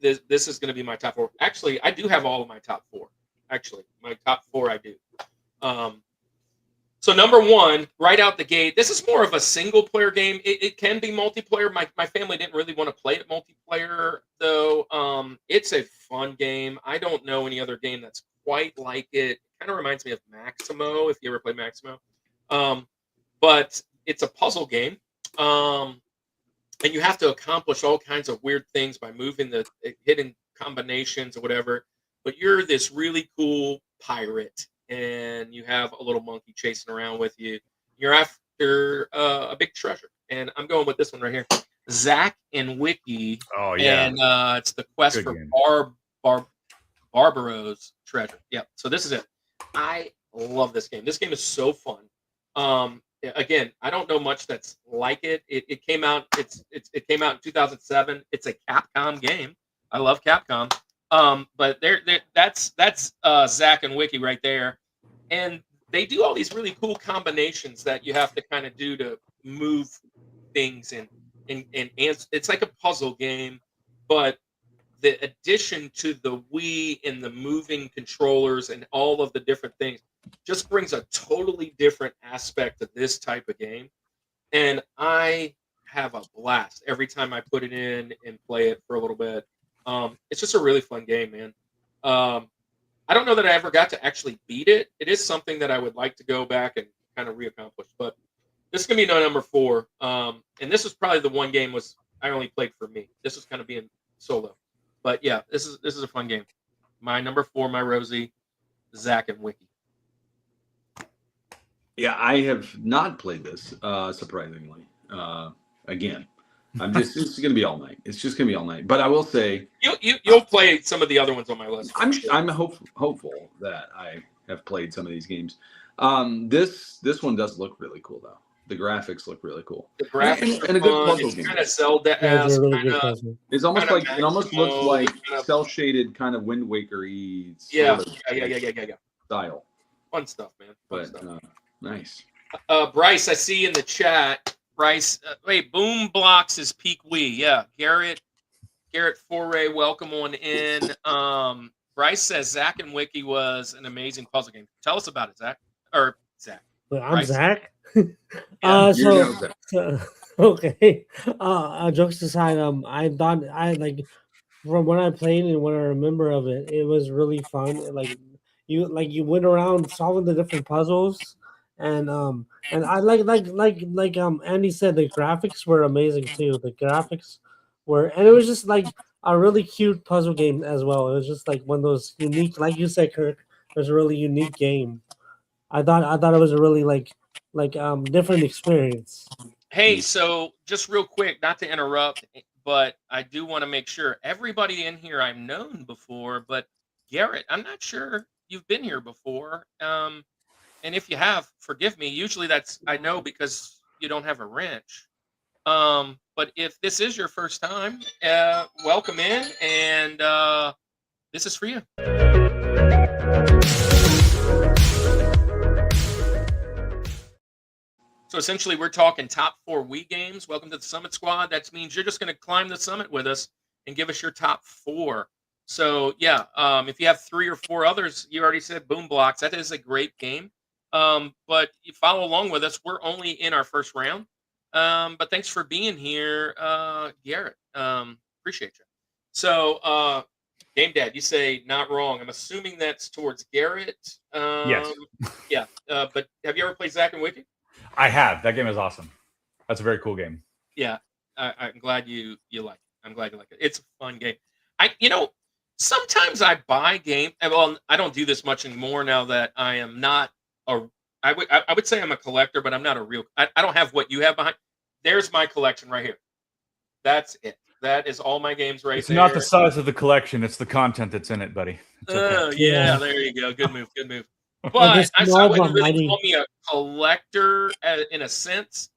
[SPEAKER 2] this is going to be my top 4. Actually, I do have all of my top 4. Actually, my top 4 I do. So number 1, right out the gate, this is more of a single player game. It can be multiplayer. My family didn't really want to play it multiplayer, though. It's a fun game. I don't know any other game that's quite like it. Kind of reminds me of Maximo, if you ever played Maximo. But it's a puzzle game. And you have to accomplish all kinds of weird things by moving the hidden combinations or whatever. But you're this really cool pirate, and you have a little monkey chasing around with you. You're after a big treasure, and I'm going with this one right here, Zach and Wiki.
[SPEAKER 5] Oh yeah,
[SPEAKER 2] and it's the quest
[SPEAKER 5] Good
[SPEAKER 2] for
[SPEAKER 5] game.
[SPEAKER 2] Barbaro's treasure. Yeah, so this is it. I love this game. This game is so fun. Again, I don't know much that's like it. It came out. It came out in 2007. It's a Capcom game. I love Capcom. But that's Zach and Wiki right there, and they do all these really cool combinations that you have to kind of do to move things and it's like a puzzle game, but the addition to the Wii and the moving controllers and all of the different things just brings a totally different aspect to this type of game, and I have a blast every time I put it in and play it for a little bit. It's just a really fun game, man. I don't know that I ever got to actually beat it. It is something that I would like to go back and kind of reaccomplish. But this is gonna be my number 4. And this is probably the one game I only played for me. This was kind of being solo. But yeah, this is a fun game. My number 4, my Rosie, Zach and Wiki.
[SPEAKER 3] Yeah, I have not played this, surprisingly. Again, it's going to be all night. It's just going to be all night. But I will say,
[SPEAKER 2] you'll play some of the other ones on my list.
[SPEAKER 3] I'm hopeful that I have played some of these games. This one does look really cool, though. The graphics look really cool.
[SPEAKER 2] The graphics
[SPEAKER 3] and a good puzzle
[SPEAKER 2] it's
[SPEAKER 3] game.
[SPEAKER 2] kind of Zelda-esque.
[SPEAKER 3] It's almost like it almost looks like
[SPEAKER 2] kind of-
[SPEAKER 3] cell shaded kind of Wind Waker-y
[SPEAKER 2] Yeah.
[SPEAKER 3] style.
[SPEAKER 2] Fun stuff, man. Fun
[SPEAKER 3] But
[SPEAKER 2] stuff.
[SPEAKER 3] nice.
[SPEAKER 2] Bryce, I see in the chat. Bryce, wait, Boom Blocks is peak Wii. Yeah, Garrett Foray, welcome on in. Bryce says Zach and Wiki was an amazing puzzle game. Tell us about it, Zach. Or Zach.
[SPEAKER 4] But I'm
[SPEAKER 2] Bryce.
[SPEAKER 4] Zach.
[SPEAKER 2] Yeah,
[SPEAKER 4] Okay. Jokes aside, I thought from when I played and what I remember of it, it was really fun. You went around solving the different puzzles, and I like Andy said, the graphics were amazing too. The graphics and it was just like a really cute puzzle game as well. It was just like one of those unique, like you said, Kirk. It was a really unique game. I thought it was a really different experience.
[SPEAKER 2] Hey, so just real quick, not to interrupt, but I do want to make sure everybody in here I've known before, but Garrett, I'm not sure you've been here before. And if you have, forgive me. Usually I know because you don't have a wrench. But if this is your first time, welcome in, and this is for you. So essentially, we're talking top 4 Wii games. Welcome to the Summit Squad. That means you're just going to climb the summit with us and give us your top 4. So yeah, if you have 3 or 4 others, you already said Boom Blocks. That is a great game. But you follow along with us. We're only in our first round. But thanks for being here, Garrett. Appreciate you. So, Game Dad, you say not wrong. I'm assuming that's towards Garrett.
[SPEAKER 5] Yes.
[SPEAKER 2] Yeah. But have you ever played Zack and Wiki?
[SPEAKER 5] I have. That game is awesome. That's a very cool game.
[SPEAKER 2] Yeah. I'm glad you like it. I'm glad you like it. It's a fun game. Sometimes I buy game. Well, I don't do this much anymore now that I am not a. I would say I'm a collector, but I'm not a real. I don't have what you have behind. There's my collection right here. That's it. That is all my games right
[SPEAKER 5] It's
[SPEAKER 2] there.
[SPEAKER 5] not the size of the collection; it's the content that's in it, buddy. It's okay.
[SPEAKER 2] Yeah, there you go. Good move. Good move. But I wouldn't really call me a collector in a sense.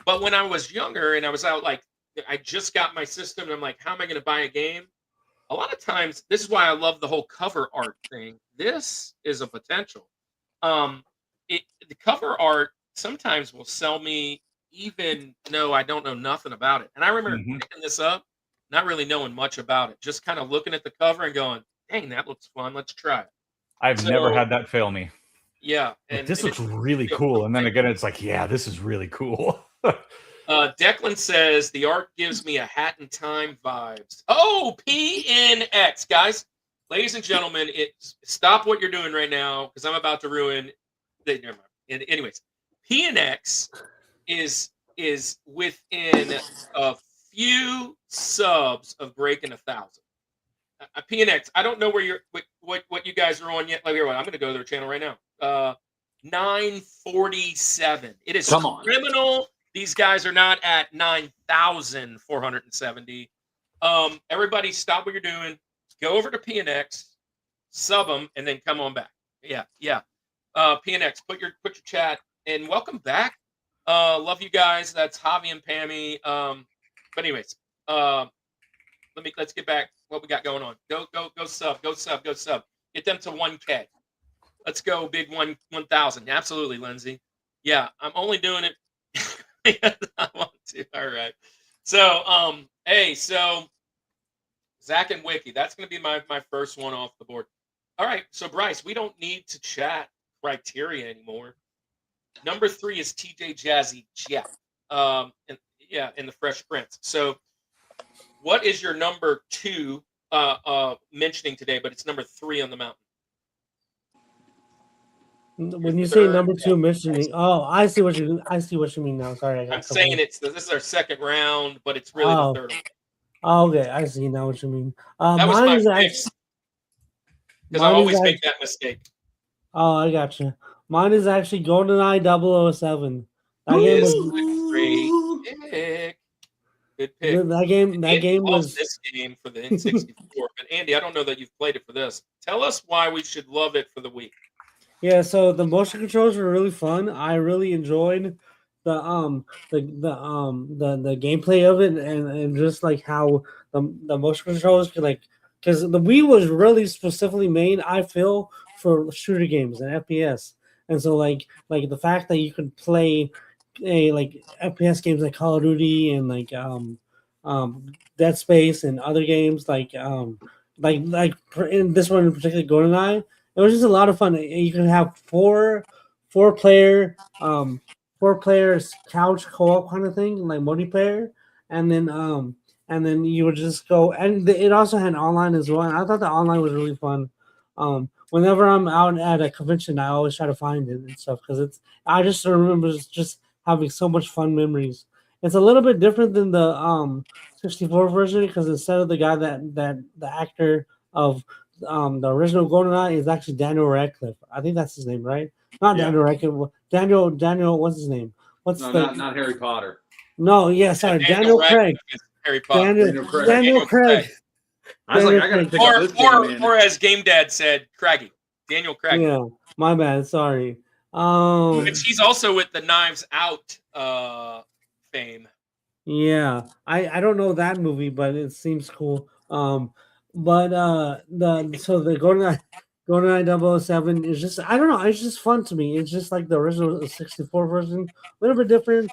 [SPEAKER 2] But when I was younger and I was out, like, I just got my system, and I'm like, how am I going to buy a game? A lot of times, this is why I love the whole cover art thing. This is a potential. The cover art sometimes will sell me even though I don't know nothing about it. And I remember picking this up, not really knowing much about it, just kind of looking at the cover and going, dang, that looks fun. Let's try it.
[SPEAKER 5] I've never had that fail me.
[SPEAKER 2] Yeah.
[SPEAKER 5] And this looks really cool. And then again, it's like, yeah, this is really cool.
[SPEAKER 2] Declan says the art gives me a Hat in Time vibes. Oh, PNX, guys, ladies and gentlemen, stop what you're doing right now because I'm about to ruin. Never mind. Anyways, PNX is within a few subs of breaking 1,000. PNX, I don't know where you're what you guys are on yet. Like, I'm going to go to their channel right now. 947. It is criminal. These guys are not at 9,470. Everybody, stop what you're doing. Go over to PNX, sub them, and then come on back. Yeah. PNX, put your chat, and welcome back. Love you guys. That's Javi and Pammy. But anyways, let's get back what we got going on. Go sub. Get them to 1K. Let's go big 1,000. Absolutely, Lindsay. Yeah, I'm only doing it. I want to. All right. So, so Zack and Wiki, that's going to be my first one off the board. All right. So, Bryce, we don't need to chat criteria anymore. Number 3 is TJ Jazzy Jeff. In the Fresh Prince. So, what is your number 2 mentioning today? But it's number 3 on the mountain.
[SPEAKER 4] When you say number 2 mentioning, I see what you mean now. Sorry,
[SPEAKER 2] I'm saying this is our second round, but it's really the third one.
[SPEAKER 4] Oh, okay, I see now what you mean.
[SPEAKER 2] That was my fix. Because I always make that mistake.
[SPEAKER 4] Oh, I got you. Mine is actually GoldenEye 007. That
[SPEAKER 2] game was a great pick. Good pick.
[SPEAKER 4] That game was
[SPEAKER 2] this game for the N64. But Andy, I don't know that you've played it for this. Tell us why we should love it for the week.
[SPEAKER 4] Yeah, so the motion controls were really fun. I really enjoyed the gameplay of it and just like how the motion controls could, like, because the Wii was really specifically made, I feel, for shooter games and FPS. And so like the fact that you could play like FPS games like Call of Duty and like Dead Space and other games like in this one in particular, GoldenEye. It was just a lot of fun. You can have four players couch co-op kind of thing, like multiplayer, and then you would just go, and it also had online as well. And I thought the online was really fun. Whenever I'm out at a convention, I always try to find it and stuff because I just remember just having so much fun memories. It's a little bit different than the 64 version because instead of the guy that the actor of the original GoldenEye is actually Daniel Radcliffe. I think that's his name, right? Not Daniel Radcliffe. Daniel. What's his name?
[SPEAKER 3] Not Harry Potter.
[SPEAKER 4] No, yeah, sorry, Daniel Craig.
[SPEAKER 2] Harry Potter.
[SPEAKER 4] Daniel Craig.
[SPEAKER 3] I was like, I gotta pick up this game,
[SPEAKER 2] or as Game Dad said, Craggy. Daniel Craig.
[SPEAKER 4] Yeah, my bad. Sorry.
[SPEAKER 2] Which he's also with the Knives Out fame.
[SPEAKER 4] Yeah, I don't know that movie, but it seems cool. But the GoldenEye 007 is just, I don't know, it's just fun to me. It's just like the original 64 version, a little bit different,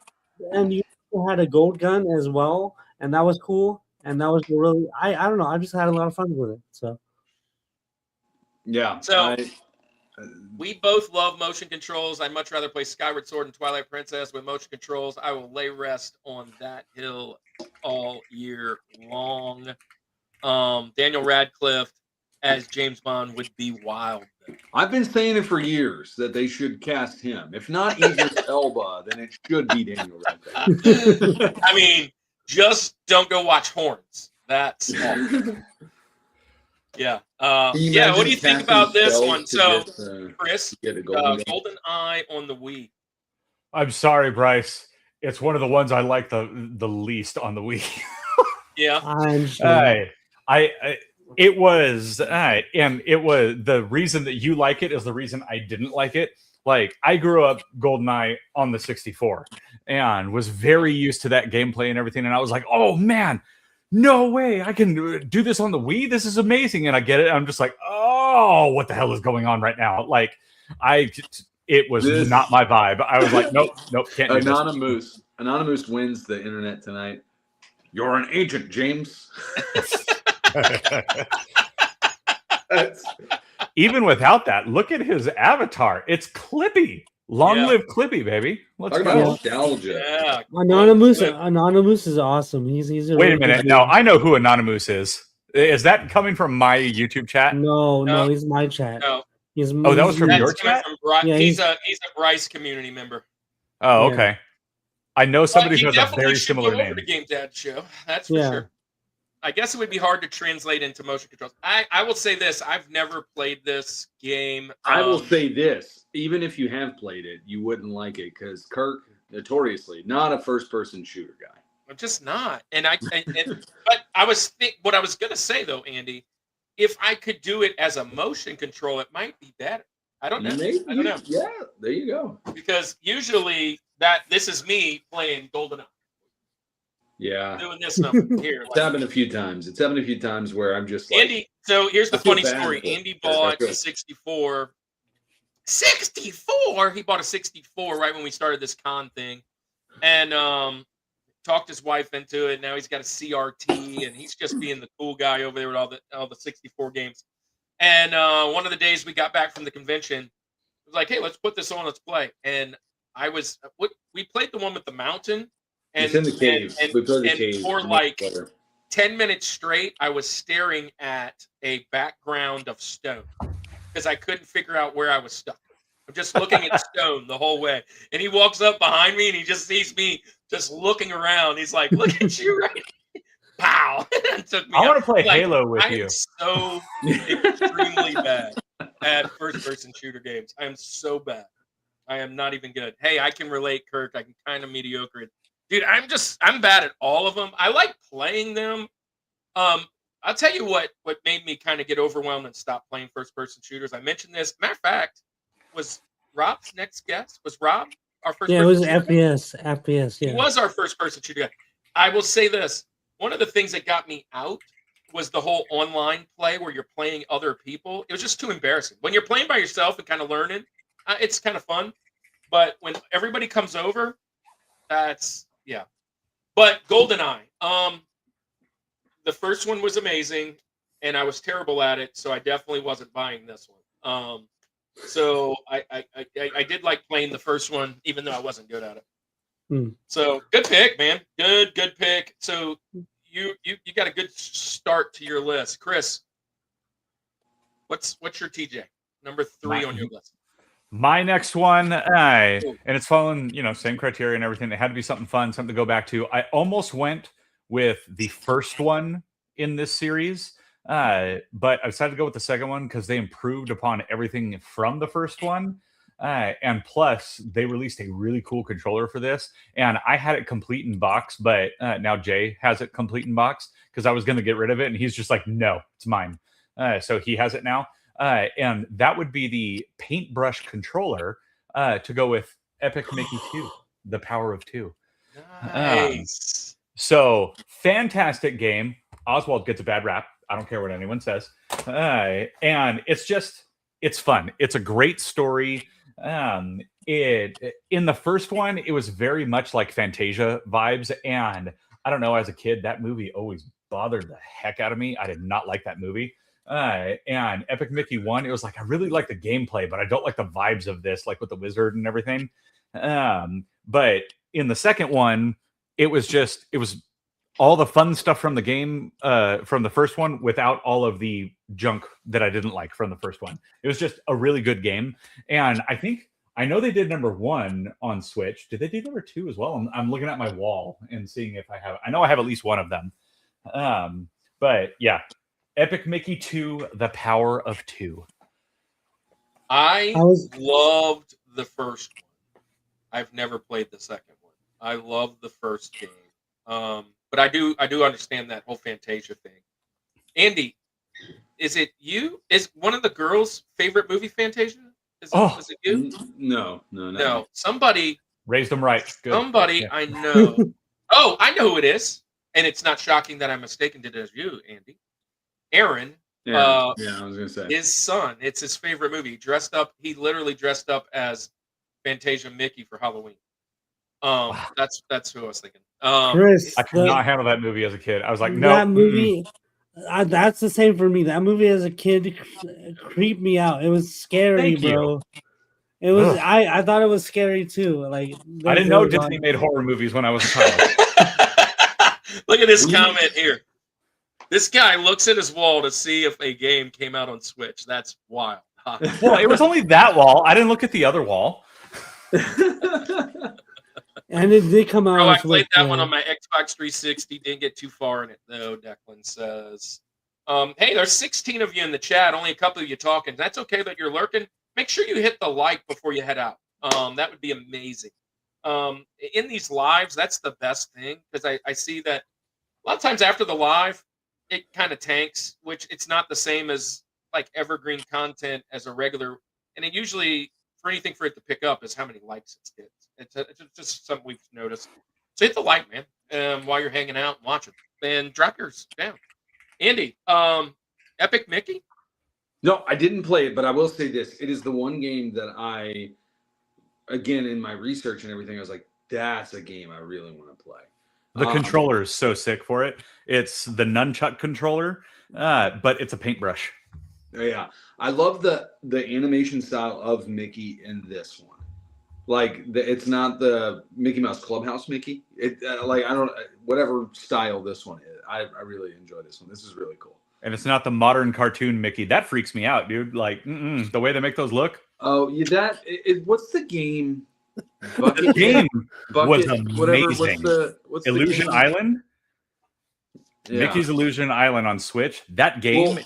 [SPEAKER 4] and you had a gold gun as well, and that was cool. And that was really, I don't know, I just had a lot of fun with it. So
[SPEAKER 3] yeah.
[SPEAKER 2] So We both love motion controls. I'd much rather play Skyward Sword and Twilight Princess with motion controls. I will lay rest on that hill all year long. Daniel Radcliffe as James Bond would be wild.
[SPEAKER 3] I've been saying it for years that they should cast him. If not Idris Elba, then it should be Daniel Radcliffe.
[SPEAKER 2] I mean, just don't go watch Horns. That's all. Yeah. Yeah. What do you think about this one? So, Chris, Golden Eye on the Wii.
[SPEAKER 5] I'm sorry, Bryce. It's one of the ones I like the least on the Wii.
[SPEAKER 2] Yeah.
[SPEAKER 4] I'm sure.
[SPEAKER 5] It was the reason that you like it is the reason I didn't like it. Like, I grew up GoldenEye on the 64 and was very used to that gameplay and everything. And I was like, oh man, no way, I can do this on the Wii. This is amazing. And I get it. I'm just like, oh, what the hell is going on right now? Like, it was not my vibe. I was like, nope, can't do this.
[SPEAKER 3] Anonymous wins the internet tonight. You're an agent, James.
[SPEAKER 5] Even without that, look at his avatar. It's Clippy. Long live Clippy, baby. Let's
[SPEAKER 3] Talk
[SPEAKER 5] go.
[SPEAKER 3] about nostalgia.
[SPEAKER 2] Yeah.
[SPEAKER 4] Anonymous is awesome. He's a
[SPEAKER 5] Wait
[SPEAKER 4] really
[SPEAKER 5] a minute.
[SPEAKER 4] good
[SPEAKER 5] No,
[SPEAKER 4] dude.
[SPEAKER 5] I know who Anonymous is. Is that coming from my YouTube chat?
[SPEAKER 4] No, he's my chat.
[SPEAKER 2] No.
[SPEAKER 5] Oh, that was from
[SPEAKER 2] That's
[SPEAKER 5] your
[SPEAKER 2] coming
[SPEAKER 5] chat?
[SPEAKER 2] from Bryce.
[SPEAKER 4] Yeah,
[SPEAKER 2] he's a Bryce community member.
[SPEAKER 5] Oh,
[SPEAKER 4] Yeah.
[SPEAKER 5] okay. I know somebody who has a
[SPEAKER 2] definitely
[SPEAKER 5] very
[SPEAKER 2] should
[SPEAKER 5] similar
[SPEAKER 2] go
[SPEAKER 5] name.
[SPEAKER 2] over to Game Dad show. That's for
[SPEAKER 4] Yeah.
[SPEAKER 2] sure. I guess it would be hard to translate into motion controls. I will say this: I've never played this game.
[SPEAKER 3] I will say this: even if you have played it, you wouldn't like it because Kirk, notoriously not a first-person shooter guy.
[SPEAKER 2] I'm just not. But what I was gonna say though, Andy, if I could do it as a motion control, it might be better. I don't know.
[SPEAKER 3] Maybe,
[SPEAKER 2] I don't know.
[SPEAKER 3] Yeah, there you go.
[SPEAKER 2] Because usually this is me playing GoldenEye,
[SPEAKER 3] Yeah,
[SPEAKER 2] doing this number here.
[SPEAKER 3] it's happened a few times. It's happened a few times where I'm just like,
[SPEAKER 2] Andy, so here's the
[SPEAKER 3] I feel
[SPEAKER 2] funny
[SPEAKER 3] bad
[SPEAKER 2] story.
[SPEAKER 3] for it.
[SPEAKER 2] Andy
[SPEAKER 3] Yeah,
[SPEAKER 2] bought
[SPEAKER 3] go
[SPEAKER 2] a
[SPEAKER 3] ahead.
[SPEAKER 2] 64. 64? He bought a 64 right when we started this con thing. And talked his wife into it. Now he's got a CRT and he's just being the cool guy over there with all the 64 games. And one of the days we got back from the convention, it was like, hey, let's put this on, let's play. And we played the one with the mountain. And,
[SPEAKER 3] it's in the cave. We played the cave
[SPEAKER 2] for like 10 minutes straight, I was staring at a background of stone because I couldn't figure out where I was stuck. I'm just looking at stone the whole way. And he walks up behind me and he just sees me just looking around. He's like, look at you right now. Pow. And took me
[SPEAKER 5] I want
[SPEAKER 2] out.
[SPEAKER 5] to play
[SPEAKER 2] Like,
[SPEAKER 5] Halo with
[SPEAKER 2] I
[SPEAKER 5] you.
[SPEAKER 2] am so extremely bad at first-person shooter games. I am so bad. I am not even good. Hey, I can relate, Kirk. I can kind of mediocre. Dude, I'm bad at all of them. I like playing them. I'll tell you what made me kind of get overwhelmed and stop playing first-person shooters. I mentioned this. Matter of fact, was Rob's next guest? Was Rob our first?
[SPEAKER 4] Yeah, it was FPS. Yeah,
[SPEAKER 2] He was our first-person shooter guy. I will say this. One of the things that got me out was the whole online play where you're playing other people. It was just too embarrassing. When you're playing by yourself and kind of learning, it's kind of fun. But when everybody comes over, yeah. But GoldenEye, the first one was amazing, and I was terrible at it, so I definitely wasn't buying this one. So I did like playing the first one, even though I wasn't good at it. So good pick, man. Good pick. So you got a good start to your list, Chris. What's your TJ number 3 on your list?
[SPEAKER 5] My next one, and it's following, same criteria and everything. It had to be something fun, something to go back to. I almost went with the first one in this series, but I decided to go with the second one because they improved upon everything from the first one. And plus, they released a really cool controller for this. And I had it complete in box, but now Jay has it complete in box because I was going to get rid of it. And he's just like, no, it's mine. So he has it now. And that would be the paintbrush controller to go with Epic Mickey 2, The Power of 2.
[SPEAKER 2] Nice.
[SPEAKER 5] So fantastic game. Oswald gets a bad rap. I don't care what anyone says. And it's fun. It's a great story. In the first one, it was very much like Fantasia vibes. And I don't know, as a kid, that movie always bothered the heck out of me. I did not like that movie. And Epic Mickey 1, it was like I really like the gameplay, but I don't like the vibes of this, like with the wizard and everything. But in the second one, it was all the fun stuff from the game, from the first one, without all of the junk that I didn't like from the first one. It was just a really good game. And I know they did number 1 on Switch. Did they do number 2 as well? I'm looking at my wall and seeing if I know I have at least one of them. But yeah, Epic Mickey 2, The Power of 2.
[SPEAKER 2] I loved the first one. I've never played the second one. I love the first game. But I do understand that whole Fantasia thing. Andy, is it you? Is one of the girls' favorite movie Fantasia? Is it you?
[SPEAKER 3] No.
[SPEAKER 2] Somebody
[SPEAKER 5] raised them right. Good.
[SPEAKER 2] Somebody
[SPEAKER 5] Yeah.
[SPEAKER 2] I know. Oh, I know who it is. And it's not shocking that I mistaken it as you, Andy. Aaron.
[SPEAKER 3] Yeah, I was gonna say
[SPEAKER 2] his son. It's his favorite movie. He literally dressed up as Fantasia Mickey for Halloween. That's who I was thinking.
[SPEAKER 4] Chris,
[SPEAKER 5] I could not handle that movie as a kid. I was like, no.
[SPEAKER 4] That movie, that's the same for me. That movie as a kid creeped me out. It was scary, bro. It was. I thought it was scary too. Like
[SPEAKER 5] I didn't know Disney made horror movies when I was a child.
[SPEAKER 2] Look at this comment here. This guy looks at his wall to see if a game came out on Switch. That's wild.
[SPEAKER 5] Well, it was only that wall. I didn't look at the other wall.
[SPEAKER 4] And it did come out.
[SPEAKER 2] Bro, I played that one on my Xbox 360. Didn't get too far in it though. Declan says, "Hey, there's 16 of you in the chat. Only a couple of you talking. That's okay that you're lurking. Make sure you hit the like before you head out. That would be amazing. In these lives, that's the best thing because I see that a lot of times after the live, it kind of tanks, which it's not the same as like evergreen content as a regular. And it usually, for anything for it to pick up, is how many likes it gets. It's just something we've noticed. So hit the like, man, while you're hanging out and watching. And drop yours down. Andy, Epic Mickey?
[SPEAKER 3] No, I didn't play it, but I will say this. It is the one game that I, again, in my research and everything, I was like, that's a game I really want to play.
[SPEAKER 5] The controller is so sick for it. It's the nunchuck controller, but it's a paintbrush.
[SPEAKER 3] Yeah. I love the animation style of Mickey in this one. Like it's not the Mickey Mouse Clubhouse Mickey. Whatever style this one is. I really enjoy this one. This is really cool.
[SPEAKER 5] And it's not the modern cartoon Mickey. That freaks me out, dude. Like the way they make those look.
[SPEAKER 3] Oh, yeah, what's the game?
[SPEAKER 5] The game was
[SPEAKER 3] amazing. What's
[SPEAKER 5] Illusion Island?
[SPEAKER 3] Yeah.
[SPEAKER 5] Mickey's Illusion Island on Switch. That game,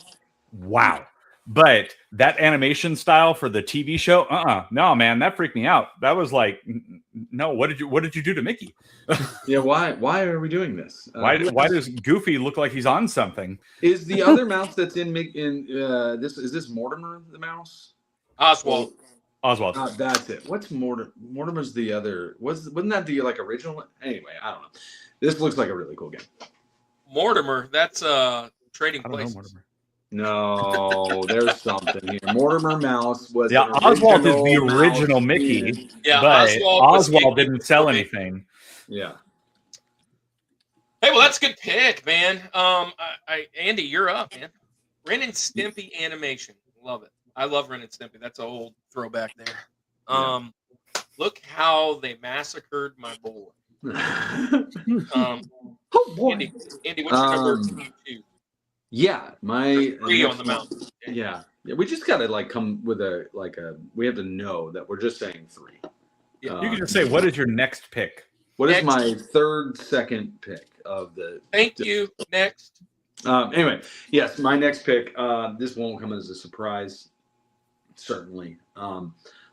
[SPEAKER 5] wow. But that animation style for the TV show, no, man, that freaked me out. That was like, no, what did you do to Mickey?
[SPEAKER 3] Yeah, why are we doing this?
[SPEAKER 5] Why does Goofy look like he's on something?
[SPEAKER 3] Is the other mouse that's in this Mortimer the mouse?
[SPEAKER 2] Oswald.
[SPEAKER 3] That's it. What's Mortimer? Mortimer's the other. Wasn't that the like original one? Anyway, I don't know. This looks like a really cool game.
[SPEAKER 2] Mortimer, that's Trading Places.
[SPEAKER 3] No, there's something here. Mortimer Mouse was
[SPEAKER 5] Oswald is the original Mickey.
[SPEAKER 2] Yeah,
[SPEAKER 5] but Oswald didn't sell anything.
[SPEAKER 3] Yeah.
[SPEAKER 2] Hey, well, that's a good pick, man. Andy, you're up, man. Ren and Stimpy animation, love it. I love Ren and Stimpy. That's an old throwback there. Look how they massacred my boy.
[SPEAKER 3] Oh boy.
[SPEAKER 2] Andy, what's your number 2?
[SPEAKER 3] Yeah, my
[SPEAKER 2] 3 on the mountain.
[SPEAKER 3] Yeah, we just gotta come with we have to know that we're just saying 3.
[SPEAKER 2] Yeah,
[SPEAKER 5] you can just say, what is your next pick?
[SPEAKER 3] What is my second pick of the?
[SPEAKER 2] Thank you. Next.
[SPEAKER 3] Anyway, yes, my next pick. This won't come as a surprise, certainly. I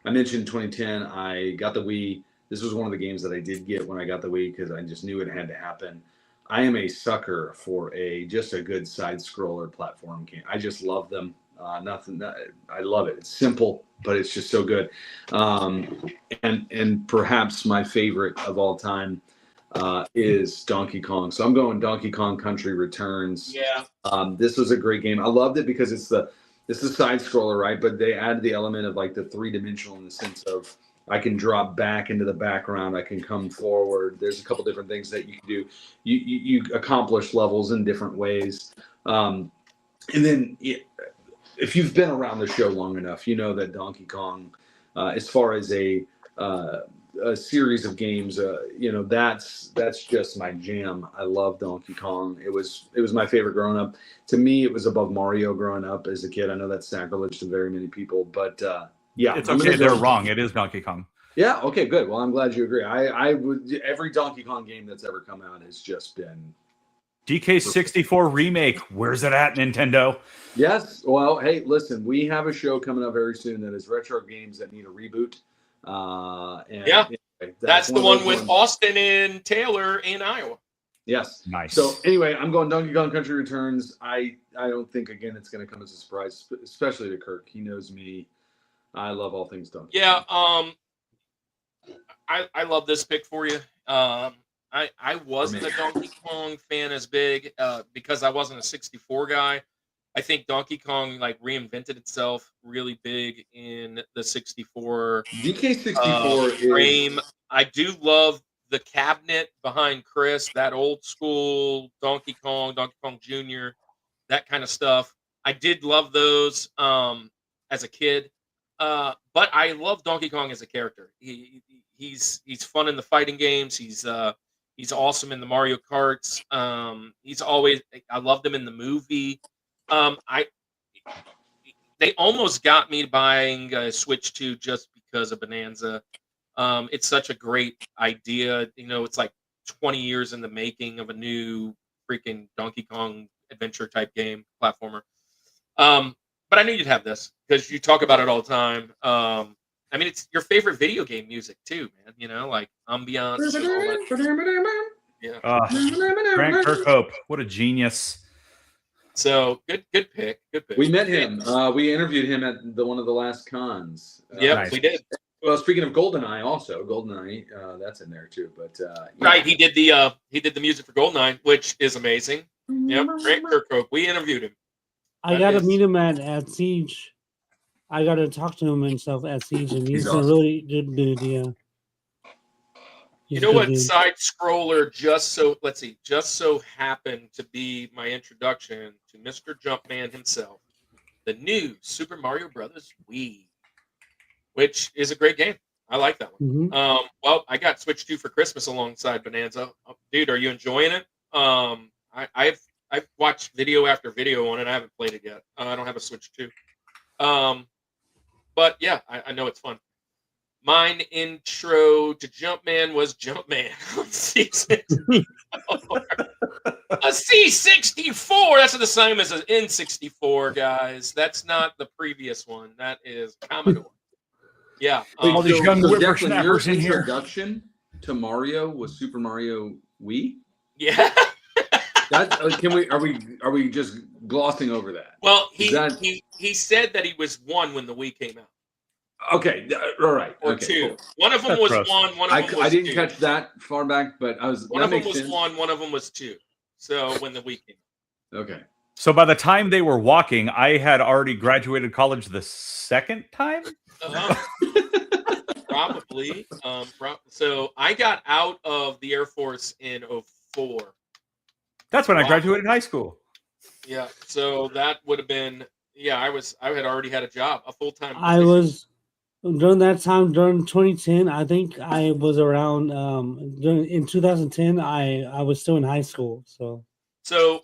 [SPEAKER 3] mentioned 2010. I got the Wii. This was one of the games that I did get when I got the Wii because I just knew it had to happen. I am a sucker for just a good side scroller platform game. I just love them. I love it. It's simple, but it's just so good. And perhaps my favorite of all time is Donkey Kong. So I'm going Donkey Kong Country Returns.
[SPEAKER 2] Yeah.
[SPEAKER 3] This was a great game. I loved it because it's a side scroller, right? But they add the element of like the 3-dimensional in the sense of I can drop back into the background. I can come forward. There's a couple different things that you can do. You accomplish levels in different ways. And then if you've been around the show long enough, you know that Donkey Kong, as far as a series of games, that's just my jam. I love Donkey Kong. It was my favorite growing up. To me, it was above Mario growing up as a kid. I know that's sacrilege to very many people, but yeah,
[SPEAKER 5] It's
[SPEAKER 3] I'm
[SPEAKER 5] okay.
[SPEAKER 3] gonna
[SPEAKER 5] They're
[SPEAKER 3] go-
[SPEAKER 5] wrong. It is Donkey Kong.
[SPEAKER 3] Yeah. Okay. Good. Well, I'm glad you agree. I would every Donkey Kong game that's ever come out has just been.
[SPEAKER 5] DK64 remake. Where's it at, Nintendo?
[SPEAKER 3] Yes. Well, hey, listen, we have a show coming up very soon that is retro games that need a reboot. And
[SPEAKER 2] Yeah.
[SPEAKER 3] anyway,
[SPEAKER 2] That's the
[SPEAKER 3] of
[SPEAKER 2] one
[SPEAKER 3] those
[SPEAKER 2] with
[SPEAKER 3] ones.
[SPEAKER 2] Austin and Taylor in Iowa.
[SPEAKER 3] Yes.
[SPEAKER 5] Nice.
[SPEAKER 3] So anyway, I'm going Donkey Kong Country Returns. I don't think again it's going to come as a surprise, especially to Kirk. He knows me. I love all things Donkey.
[SPEAKER 2] Yeah.
[SPEAKER 3] Kong.
[SPEAKER 2] I love this pick for you. I wasn't a Donkey Kong fan as big because I wasn't a 64 guy. I think Donkey Kong like reinvented itself really big in the 64
[SPEAKER 3] DK64
[SPEAKER 2] frame.
[SPEAKER 3] is
[SPEAKER 2] I do love the cabinet behind Chris, that old school Donkey Kong Jr., that kind of stuff. I did love those as a kid. But I love Donkey Kong as a character. He's fun in the fighting games. He's awesome in the Mario Karts. I loved him in the movie. They almost got me buying a Switch 2 just because of Bonanza. It's such a great idea. It's like 20 years in the making of a new freaking Donkey Kong adventure type game platformer. But I knew you'd have this because you talk about it all the time. I mean, it's your favorite video game music too, man. Like ambiance. And all that. Yeah.
[SPEAKER 5] Grant Kirkhope, what a genius.
[SPEAKER 2] So good pick. Good pick.
[SPEAKER 3] we met him. We interviewed him at one of the last cons.
[SPEAKER 2] Yep,
[SPEAKER 5] Nice.
[SPEAKER 2] we did.
[SPEAKER 3] Well, speaking of GoldenEye, also GoldenEye, that's in there too. But yeah.
[SPEAKER 2] Right, he did the music for GoldenEye, which is amazing. Yep, Grant Kirkhope. We interviewed him.
[SPEAKER 4] I got to meet him at Siege. I got to talk to him and stuff at Siege, and he's
[SPEAKER 3] awesome.
[SPEAKER 4] a really good dude. Yeah.
[SPEAKER 2] You know what side scroller just so happened to be my introduction to Mr. Jumpman himself, the new Super Mario Brothers Wii, which is a great game. I like that one.
[SPEAKER 4] Mm-hmm.
[SPEAKER 2] Well, I got Switch 2 for Christmas alongside Bonanza. Dude, are you enjoying it? I've watched video after video on it. I haven't played it yet. I don't have a Switch 2. But yeah, I know it's fun. Mine intro to Jumpman was Jumpman on C64. A C64. That's the same as an N64, guys. That's not the previous one. That is Commodore. Yeah.
[SPEAKER 5] All these young
[SPEAKER 3] Declan, your
[SPEAKER 5] whippersnappers in here.
[SPEAKER 3] introduction to Mario was Super Mario Wii.
[SPEAKER 2] Yeah.
[SPEAKER 3] That are we just glossing over that?
[SPEAKER 2] Well, he said that he was 1 when the Wii came out.
[SPEAKER 3] Okay, all right.
[SPEAKER 2] Or
[SPEAKER 3] okay,
[SPEAKER 2] 2.
[SPEAKER 3] cool.
[SPEAKER 2] One of them
[SPEAKER 5] That's
[SPEAKER 2] was
[SPEAKER 5] gross.
[SPEAKER 2] 1. One of them was
[SPEAKER 3] I didn't
[SPEAKER 2] 2.
[SPEAKER 3] catch that far back, but I was.
[SPEAKER 2] One
[SPEAKER 3] that
[SPEAKER 2] of them
[SPEAKER 3] makes
[SPEAKER 2] was
[SPEAKER 3] sense.
[SPEAKER 2] 1. One of them was 2. So when the Wii came out.
[SPEAKER 3] Okay.
[SPEAKER 5] So by the time they were walking, I had already graduated college the second time.
[SPEAKER 2] Probably. So I got out of the Air Force in 2004.
[SPEAKER 5] That's when I graduated high school.
[SPEAKER 2] Yeah. So that would have been. Yeah, I had already had a job, a full-time.
[SPEAKER 4] I was during that time during 2010. I think I was around in 2010. I was still in high school.
[SPEAKER 2] So,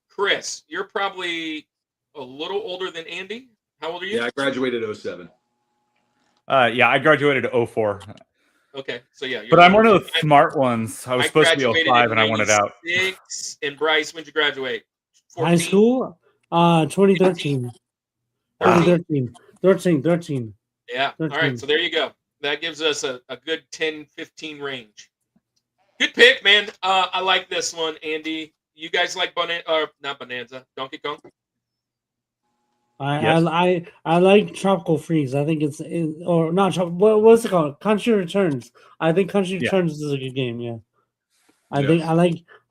[SPEAKER 2] Chris, you're probably a little older than Andy. How old are you?
[SPEAKER 3] Yeah, I graduated 07.
[SPEAKER 5] Yeah, I graduated 04.
[SPEAKER 2] Okay, so yeah.
[SPEAKER 5] But I'm one of the smart ones. I was supposed to be
[SPEAKER 2] graduated
[SPEAKER 5] 05
[SPEAKER 2] in
[SPEAKER 5] and I wanted out.
[SPEAKER 2] 96. And Bryce, when'd you graduate? 14?
[SPEAKER 4] High school, 2013. 13.
[SPEAKER 2] Yeah.
[SPEAKER 4] 13.
[SPEAKER 2] All right. So there you go. That gives us a good 10-15 range. Good pick, man. I like this one, Andy. You guys like not Bonanza, Donkey Kong?
[SPEAKER 4] I like Tropical Freeze. I think or not. What's it called? Country Returns. I think Country Returns is a good game. Yeah. I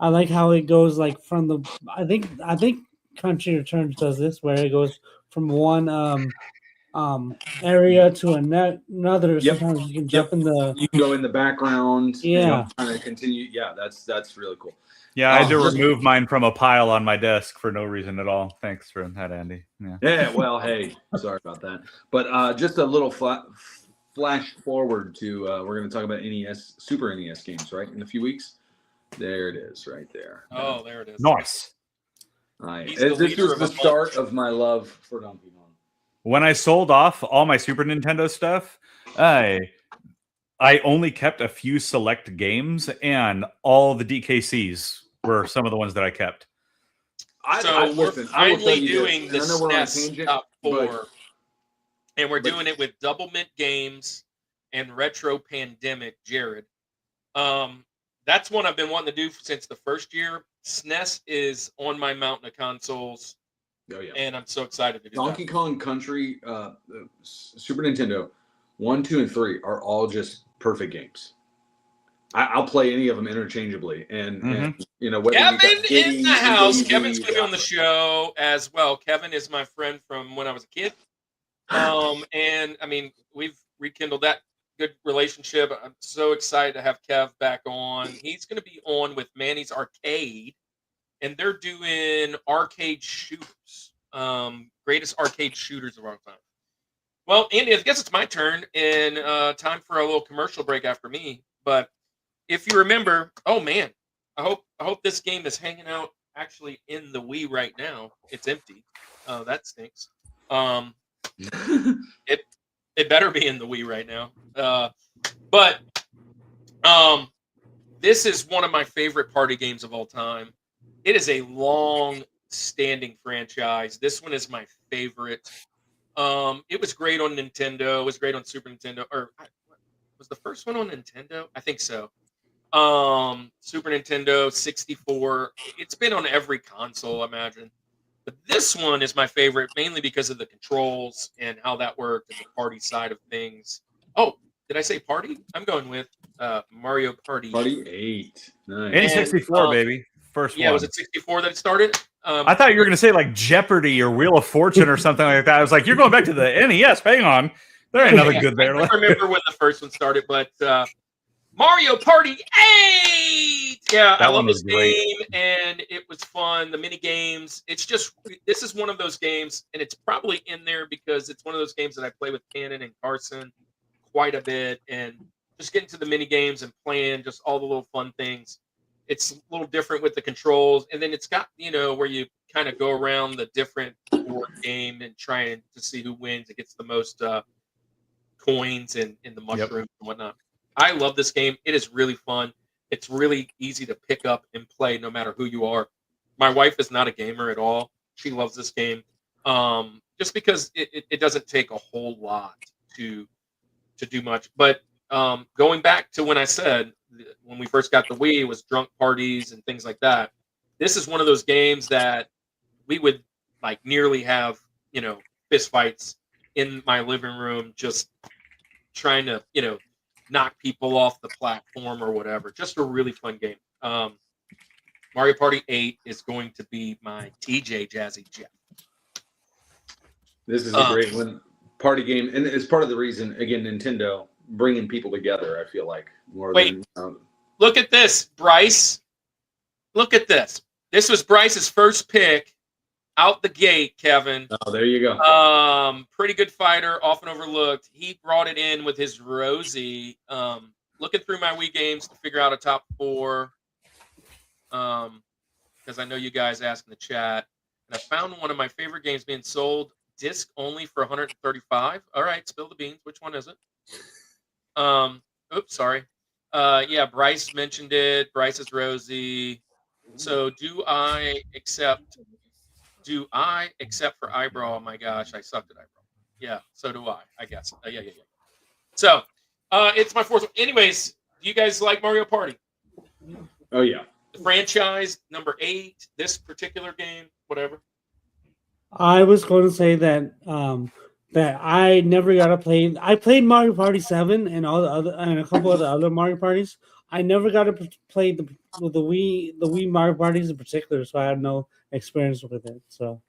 [SPEAKER 4] like how it goes like from the. I think Country Returns does this where it goes from one area to another.
[SPEAKER 3] Yep.
[SPEAKER 4] Sometimes you can
[SPEAKER 3] Yep.
[SPEAKER 4] jump in the
[SPEAKER 3] You can go in the background.
[SPEAKER 4] Yeah.
[SPEAKER 3] Kind of continue. Yeah, that's really cool.
[SPEAKER 5] Yeah, I had to
[SPEAKER 3] just-
[SPEAKER 5] remove mine from a pile on my desk for no reason at all. Thanks for that, Andy. Yeah.
[SPEAKER 3] Yeah. Well, hey, sorry about that. But just a little flash forward to we're going to talk about NES, Super NES games, right? In a few weeks. There it is, right there.
[SPEAKER 2] Oh, there it is.
[SPEAKER 5] Nice.
[SPEAKER 2] He's the
[SPEAKER 3] This
[SPEAKER 2] leader
[SPEAKER 3] was
[SPEAKER 2] of
[SPEAKER 3] the
[SPEAKER 2] a
[SPEAKER 3] start
[SPEAKER 2] bunch.
[SPEAKER 3] of my love for Donkey Kong.
[SPEAKER 5] When I sold off all my Super Nintendo stuff, I only kept a few select games, and all the DKCs were some of the ones that I kept.
[SPEAKER 2] So we're
[SPEAKER 3] listen, I will tell
[SPEAKER 2] finally
[SPEAKER 3] you
[SPEAKER 2] doing
[SPEAKER 3] this,
[SPEAKER 2] the
[SPEAKER 3] and I know we're on a
[SPEAKER 2] SNES
[SPEAKER 3] tangent,
[SPEAKER 2] Top 4,
[SPEAKER 3] but-
[SPEAKER 2] and we're doing it with Double Mint Games and Retro Pandemic, Jared. That's one I've been wanting to do since the first year. SNES is on my mountain of consoles,
[SPEAKER 3] Oh yeah.
[SPEAKER 2] and I'm so excited to do
[SPEAKER 3] Donkey
[SPEAKER 2] that.
[SPEAKER 3] Kong Country, Super Nintendo, 1, 2, and 3 are all just perfect games. I'll play any of them interchangeably, and whether you got
[SPEAKER 2] Kevin in
[SPEAKER 3] Diddy,
[SPEAKER 2] the house.
[SPEAKER 3] Daisy,
[SPEAKER 2] Kevin's going to be on the show as well. Kevin is my friend from when I was a kid. And I mean, we've rekindled that good relationship. I'm so excited to have Kev back on. He's going to be on with Manny's Arcade, and they're doing arcade shooters, greatest arcade shooters of our time. Well, Andy, I guess it's my turn, and time for a little commercial break after me. But if you remember, oh man, I hope this game is hanging out actually in the Wii right now. It's empty. That stinks. It better be in the Wii right now. But this is one of my favorite party games of all time. It is a long-standing franchise. This one is my favorite. It was great on Nintendo. It was great on Super Nintendo. Was the first one on Nintendo? I think so. Super Nintendo, 64. It's been on every console, I imagine. But this one is my favorite, mainly because of the controls and how that worked and the party side of things. Oh, did I say party? I'm going with Mario Party.
[SPEAKER 3] Party 8. Nice.
[SPEAKER 5] And 64, baby. First one.
[SPEAKER 2] Was it 64 that it started?
[SPEAKER 5] I thought you were going to say like Jeopardy or Wheel of Fortune or something like that. I was like, you're going back to the NES. Hang on. There ain't nothing good there.
[SPEAKER 2] I don't remember when the first one started, but Mario Party 8! Yeah, I love this game, and it was fun. The mini games. It's just, this is one of those games, and it's probably in there because it's one of those games that I play with Cannon and Carson quite a bit, and just getting to the mini games and playing just all the little fun things. It's a little different with the controls, and then it's got, where you kind of go around the different board game and trying to see who wins. It gets the most coins and the mushrooms and whatnot. I love this game. It is really fun. It's really easy to pick up and play no matter who you are. My wife is not a gamer at all. She loves this game just because it doesn't take a whole lot to do much. But going back to when I said when we first got the Wii, it was drunk parties and things like that. This is one of those games that we would like nearly have, fist fights in my living room, just trying to, knock people off the platform or whatever. Just a really fun game. Mario Party 8 is going to be my TJ Jazzy Jeff.
[SPEAKER 3] This is a great one. Party game. And it's part of the reason, again, Nintendo bringing people together, I feel like.
[SPEAKER 2] Look at this, Bryce. Look at this. This was Bryce's first pick out the gate, Kevin.
[SPEAKER 3] Oh, there you go.
[SPEAKER 2] Pretty good fighter, often overlooked. He brought it in with his Rosie. Looking through my Wii games to figure out a top 4. Because I know you guys asked in the chat. And I found one of my favorite games being sold disc only for 135. All right, spill the beans. Which one is it? Oops, sorry. Yeah, Bryce mentioned it. Bryce's Rosie. So do I accept for eyebrow? Oh my gosh, I sucked at eyebrow. Yeah, so do I guess. Yeah. So it's my 4th one. Anyways, do you guys like Mario Party?
[SPEAKER 3] Oh yeah.
[SPEAKER 2] The franchise, number 8, this particular game, whatever.
[SPEAKER 4] I was going to say that that I never got to play. I played Mario Party 7 and all the other and a couple of the other Mario parties. I never got to play the Wii Mario parties in particular, so I had no experience with it. So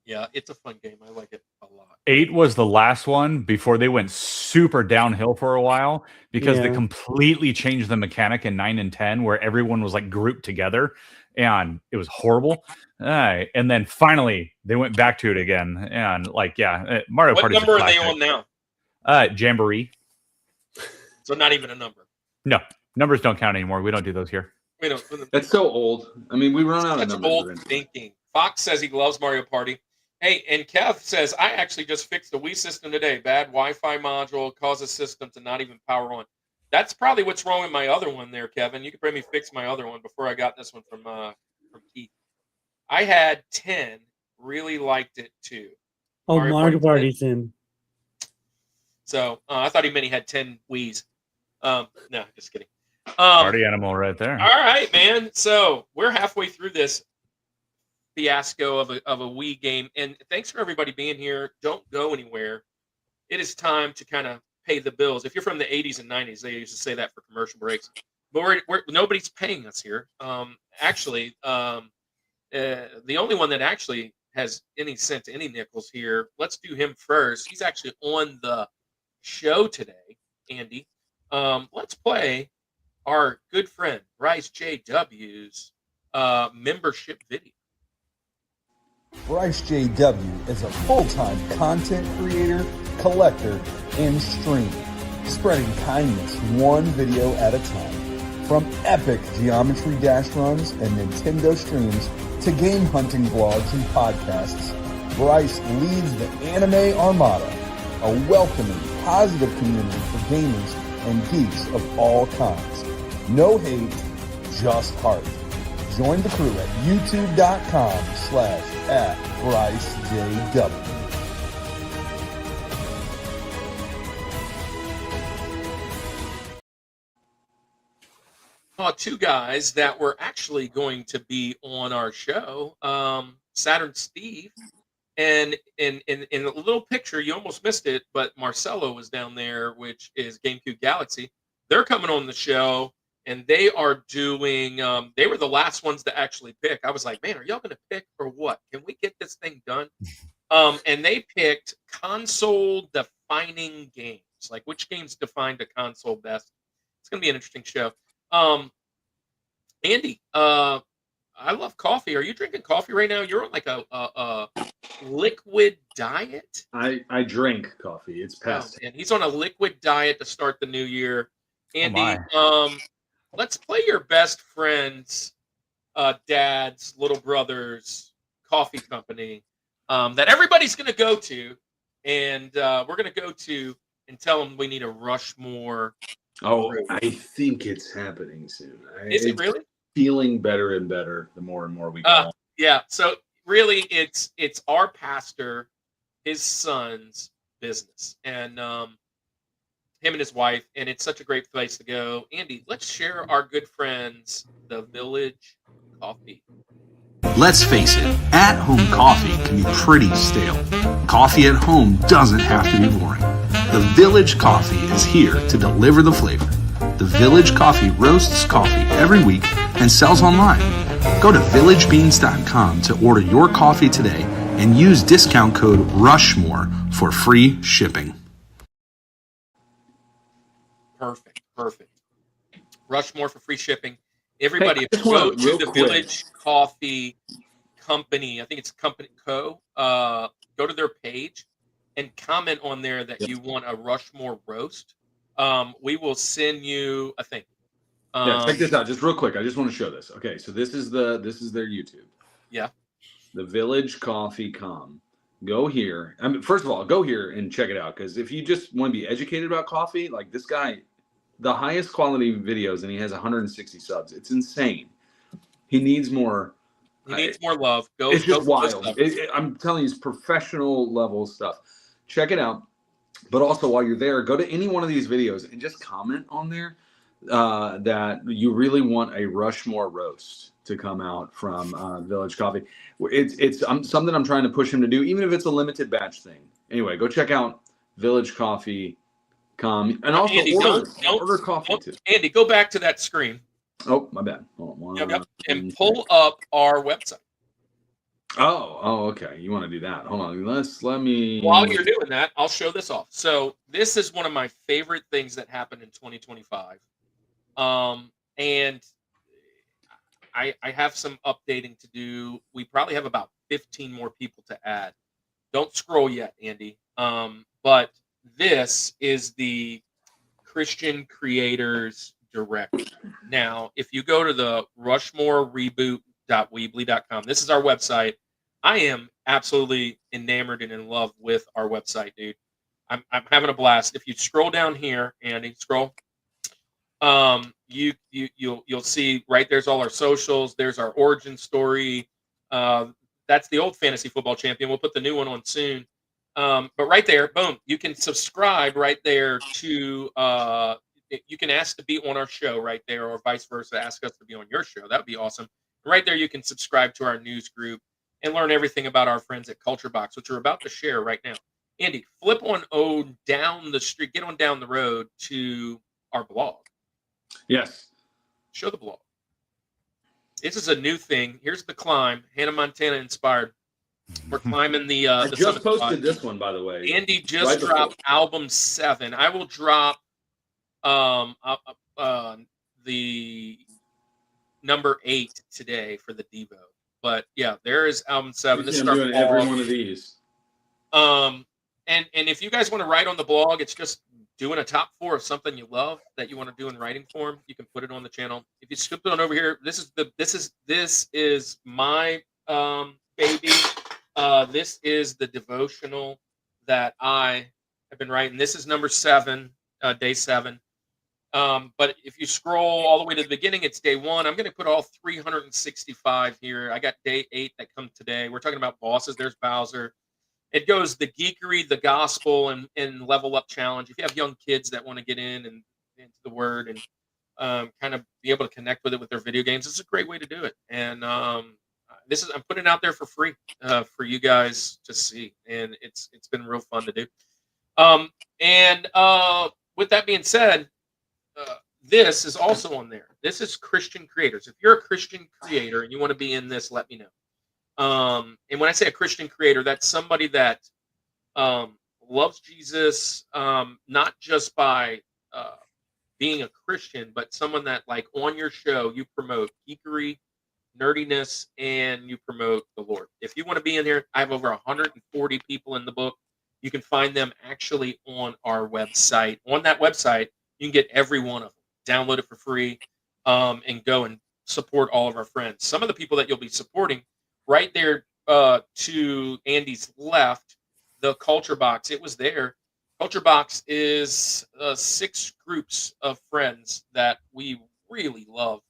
[SPEAKER 2] Yeah, it's a fun game. I like it a lot.
[SPEAKER 5] 8 was the last one before they went super downhill for a while because they
[SPEAKER 4] Yeah.
[SPEAKER 5] completely changed the mechanic in 9 and 10 where everyone was like grouped together and it was horrible. And then finally they went back to it again. And like, Mario
[SPEAKER 2] What
[SPEAKER 5] Party.
[SPEAKER 2] number are they on now?
[SPEAKER 5] Jamboree.
[SPEAKER 2] So not even a number.
[SPEAKER 5] No, numbers don't count anymore. We don't do those here.
[SPEAKER 2] We don't.
[SPEAKER 3] That's so old. I mean, we run out of
[SPEAKER 2] Such
[SPEAKER 3] numbers.
[SPEAKER 2] old
[SPEAKER 3] eventually.
[SPEAKER 2] thinking. Fox says he loves Mario Party. Hey, and Kev says, I actually just fixed the Wii system today. Bad Wi-Fi module causes system to not even power on. That's probably what's wrong with my other one there, Kevin. You could probably fix my other one before I got this one from Keith. I had 10, really liked it too.
[SPEAKER 4] Oh,
[SPEAKER 2] Mario
[SPEAKER 4] Mario
[SPEAKER 2] Party
[SPEAKER 4] Party's in.
[SPEAKER 2] So I thought he meant he had 10 Wiis. No, just kidding.
[SPEAKER 5] Party animal right there.
[SPEAKER 2] All right, man. So we're halfway through this fiasco of a Wii game, and thanks for everybody being here. Don't go anywhere. It is time to kind of pay the bills. If you're from the 80s and 90s, they used to say that for commercial breaks. But nobody's paying us here. Actually, the only one that actually has any cent, any nickels here. Let's do him first. He's actually on the show today, Andy. Let's play our good friend Bryce JW's membership video.
[SPEAKER 6] Bryce JW is a full-time content creator, collector, and streamer, spreading kindness one video at a time. From epic Geometry Dash runs and Nintendo streams to game hunting vlogs and podcasts, Bryce leads the Anime Armada, a welcoming, positive community for gamers and geeks of all kinds. No hate, just heart. Join the crew at youtube.com/@BryceJW.
[SPEAKER 2] Two guys that were actually going to be on our show, Saturn Steve, and in a little picture, you almost missed it, but Marcelo was down there, which is GameCube Galaxy. They're coming on the show, and they are doing, they were the last ones to actually pick. I was like, man, are y'all going to pick or what? Can we get this thing done? And they picked console-defining games, like which games defined a console best. It's going to be an interesting show. Andy, I love coffee. Are you drinking coffee right now? You're on like a liquid diet?
[SPEAKER 3] I drink coffee. It's past.
[SPEAKER 2] And he's on a liquid diet to start the new year. Andy, let's play your best friend's dad's little brother's coffee company that everybody's going to go to, and we're going to go to and tell them we need a Rushmore.
[SPEAKER 3] Oh, I think it's happening soon.
[SPEAKER 2] Is it really?
[SPEAKER 3] Feeling better and better the more and more we go.
[SPEAKER 2] Yeah. So really, it's our pastor, his son's business, and him and his wife, and it's such a great place to go. Andy, let's share our good friends, the Village Coffee.
[SPEAKER 7] Let's face it, at-home coffee can be pretty stale. Coffee at home doesn't have to be boring. The Village Coffee is here to deliver the flavor. The Village Coffee roasts coffee every week and sells online. Go to villagebeans.com to order your coffee today and use discount code Rushmore for free shipping.
[SPEAKER 2] Perfect. Rushmore for free shipping. Everybody,
[SPEAKER 3] Hey,
[SPEAKER 2] if you go to the
[SPEAKER 3] quick.
[SPEAKER 2] Village Coffee Company, I think it's Company Co. Go to their page and comment on there that you want a Rushmore roast. We will send you a thing.
[SPEAKER 3] Check this out, just real quick. I just want to show this. Okay, so this is their YouTube.
[SPEAKER 2] Yeah.
[SPEAKER 3] The Village Coffee Com. Go here. I mean, first of all, go here and check it out, because if you just want to be educated about coffee, like this guy, the highest quality videos, and he has 160 subs. It's insane. He needs more.
[SPEAKER 2] He needs more love. Go.
[SPEAKER 3] It's just
[SPEAKER 2] go
[SPEAKER 3] wild. I'm telling you, it's professional level stuff. Check it out. But also, while you're there, go to any one of these videos and just comment on there that you really want a Rushmore roast to come out from Village Coffee. It's something I'm trying to push him to do, even if it's a limited batch thing. Anyway, go check out Village Coffee. And also
[SPEAKER 2] Andy,
[SPEAKER 3] order coffee too.
[SPEAKER 2] Andy, go back to that screen.
[SPEAKER 3] Oh, my bad. Hold on.
[SPEAKER 2] And pull up our website.
[SPEAKER 3] Oh, okay. You want to do that? Hold on. Let me.
[SPEAKER 2] While you're doing that, I'll show this off. So this is one of my favorite things that happened in 2025. And I have some updating to do. We probably have about 15 more people to add. Don't scroll yet, Andy. But this is the Christian Creators Directory. Now, if you go to the Rushmore reboot.weebly.com, this is our website. I am absolutely enamored and in love with our website, dude. I'm having a blast. If you scroll down here, Andy, scroll. You'll see right there's all our socials. There's our origin story. That's the old fantasy football champion. We'll put the new one on soon. But right there, boom, you can subscribe right there to. You can ask to be on our show right there, or vice versa, ask us to be on your show. That would be awesome. Right there, you can subscribe to our news group and learn everything about our friends at Culture Box, which we're about to share right now. Andy, flip on down the street, get on down the road to our blog.
[SPEAKER 3] Yes.
[SPEAKER 2] Show the blog. This is a new thing. Here's the climb. Hannah Montana inspired. We're climbing the.
[SPEAKER 3] I
[SPEAKER 2] the
[SPEAKER 3] just
[SPEAKER 2] summit
[SPEAKER 3] posted
[SPEAKER 2] spot.
[SPEAKER 3] this one, by the way.
[SPEAKER 2] Andy just
[SPEAKER 3] Right before.
[SPEAKER 2] dropped album 7. I will drop the number 8 today for the Devo. But yeah, there is album 7. This is
[SPEAKER 3] I'm
[SPEAKER 2] our
[SPEAKER 3] doing every
[SPEAKER 2] blog.
[SPEAKER 3] one of these.
[SPEAKER 2] And if you guys want to write on the blog, it's just doing a top 4 of something you love that you want to do in writing form. You can put it on the channel. If you skip on over here, this is my baby. This is the devotional that I have been writing. This is number 7, day 7. But if you scroll all the way to the beginning, it's day 1. I'm going to put all 365 here. I got day 8 that come today. We're talking about bosses. There's Bowser. It goes the geekery, the gospel, and level up challenge. If you have young kids that want to get in and into the word and kind of be able to connect with it with their video games, it's a great way to do it. And I'm putting it out there for free for you guys to see, and it's been real fun to do. With that being said, this is also on there. This is Christian creators. If you're a Christian creator and you want to be in this, let me know. And when I say a Christian creator, that's somebody that loves Jesus, not just by being a Christian, but someone that, like, on your show, you promote geekery, nerdiness, and you promote the Lord. If you want to be in here, I have over 140 people in the book. You can find them actually on our website. On that website, you can get every one of them. Download it for free, and go and support all of our friends. Some of the people that you'll be supporting right there to Andy's left, the Culture Box. It was there. Culture Box is 6 groups of friends that we really love,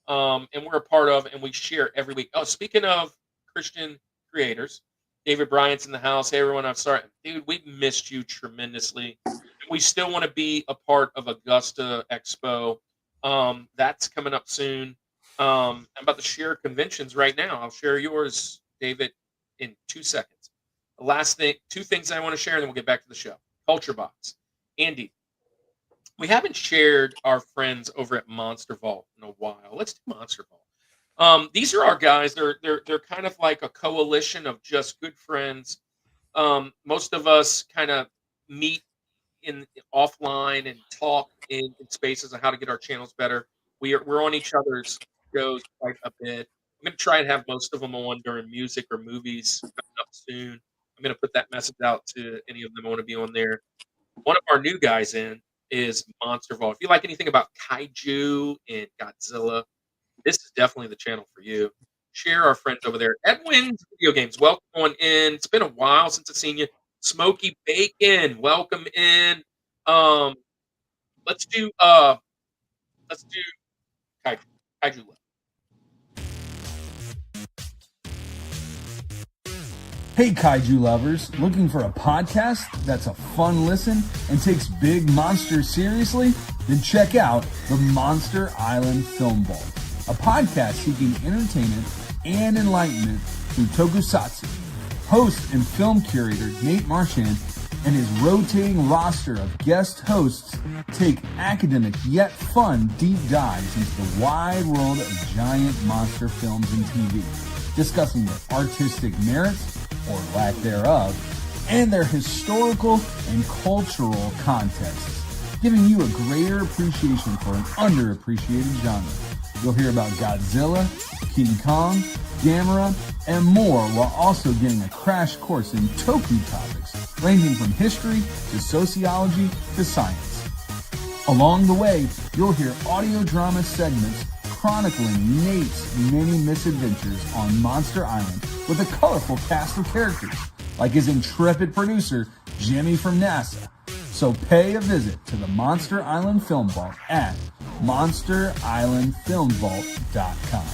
[SPEAKER 2] and we're a part of, and we share every week. Oh, speaking of Christian creators, David Bryant's in the house. Hey, everyone, I'm sorry. Dude, we missed you tremendously. We still want to be a part of Augusta Expo. That's coming up soon. I'm about to share conventions right now. I'll share yours, David, in 2 seconds. The last thing, 2 things I want to share, and then we'll get back to the show. Culture Box. Andy, we haven't shared our friends over at Monster Vault in a while. Let's do Monster Vault. These are our guys. They're kind of like a coalition of just good friends. Most of us kind of meet in offline and talk in spaces on how to get our channels better. We're on each other's shows quite a bit. I'm going to try and have most of them on during music or movies coming up soon. I'm going to put that message out to any of them who want to be on there. One of our new guys in is Monster Vault. If you like anything about kaiju and Godzilla, this is definitely the channel for you. Share our friends over there. Edwin's Video Games, welcome on in. It's been a while since I've seen you. Smoky Bacon, welcome in. Let's do kaiju left.
[SPEAKER 6] Hey, kaiju lovers, looking for a podcast that's a fun listen and takes big monsters seriously? Then check out the Monster Island Film Vault, a podcast seeking entertainment and enlightenment through tokusatsu. Host and film curator Nate Marchand and his rotating roster of guest hosts take academic yet fun deep dives into the wide world of giant monster films and TV. discussing their artistic merits or lack thereof, and their historical and cultural contexts, giving you a greater appreciation for an underappreciated genre. You'll hear about Godzilla, King Kong, Gamera, and more, while also getting a crash course in Toku topics, ranging from history to sociology to science. Along the way, you'll hear audio drama segments chronicling Nate's many misadventures on Monster Island with a colorful cast of characters, like his intrepid producer, Jimmy from NASA. So pay a visit to the Monster Island Film Vault at monsterislandfilmvault.com.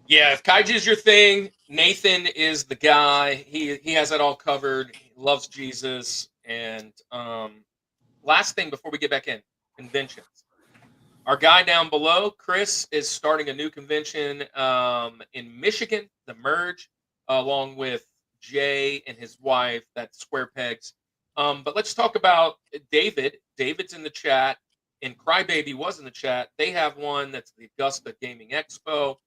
[SPEAKER 2] Yeah, if Kaiju's your thing, Nathan is the guy. He has it all covered. He loves Jesus. And last thing before we get back in, conventions. Our guy down below, Chris, is starting a new convention in Michigan, The Merge, along with Jay and his wife, that's Square Pegs. But let's talk about David. David's in the chat, and Crybaby was in the chat. They have one that's the Augusta Gaming Expo.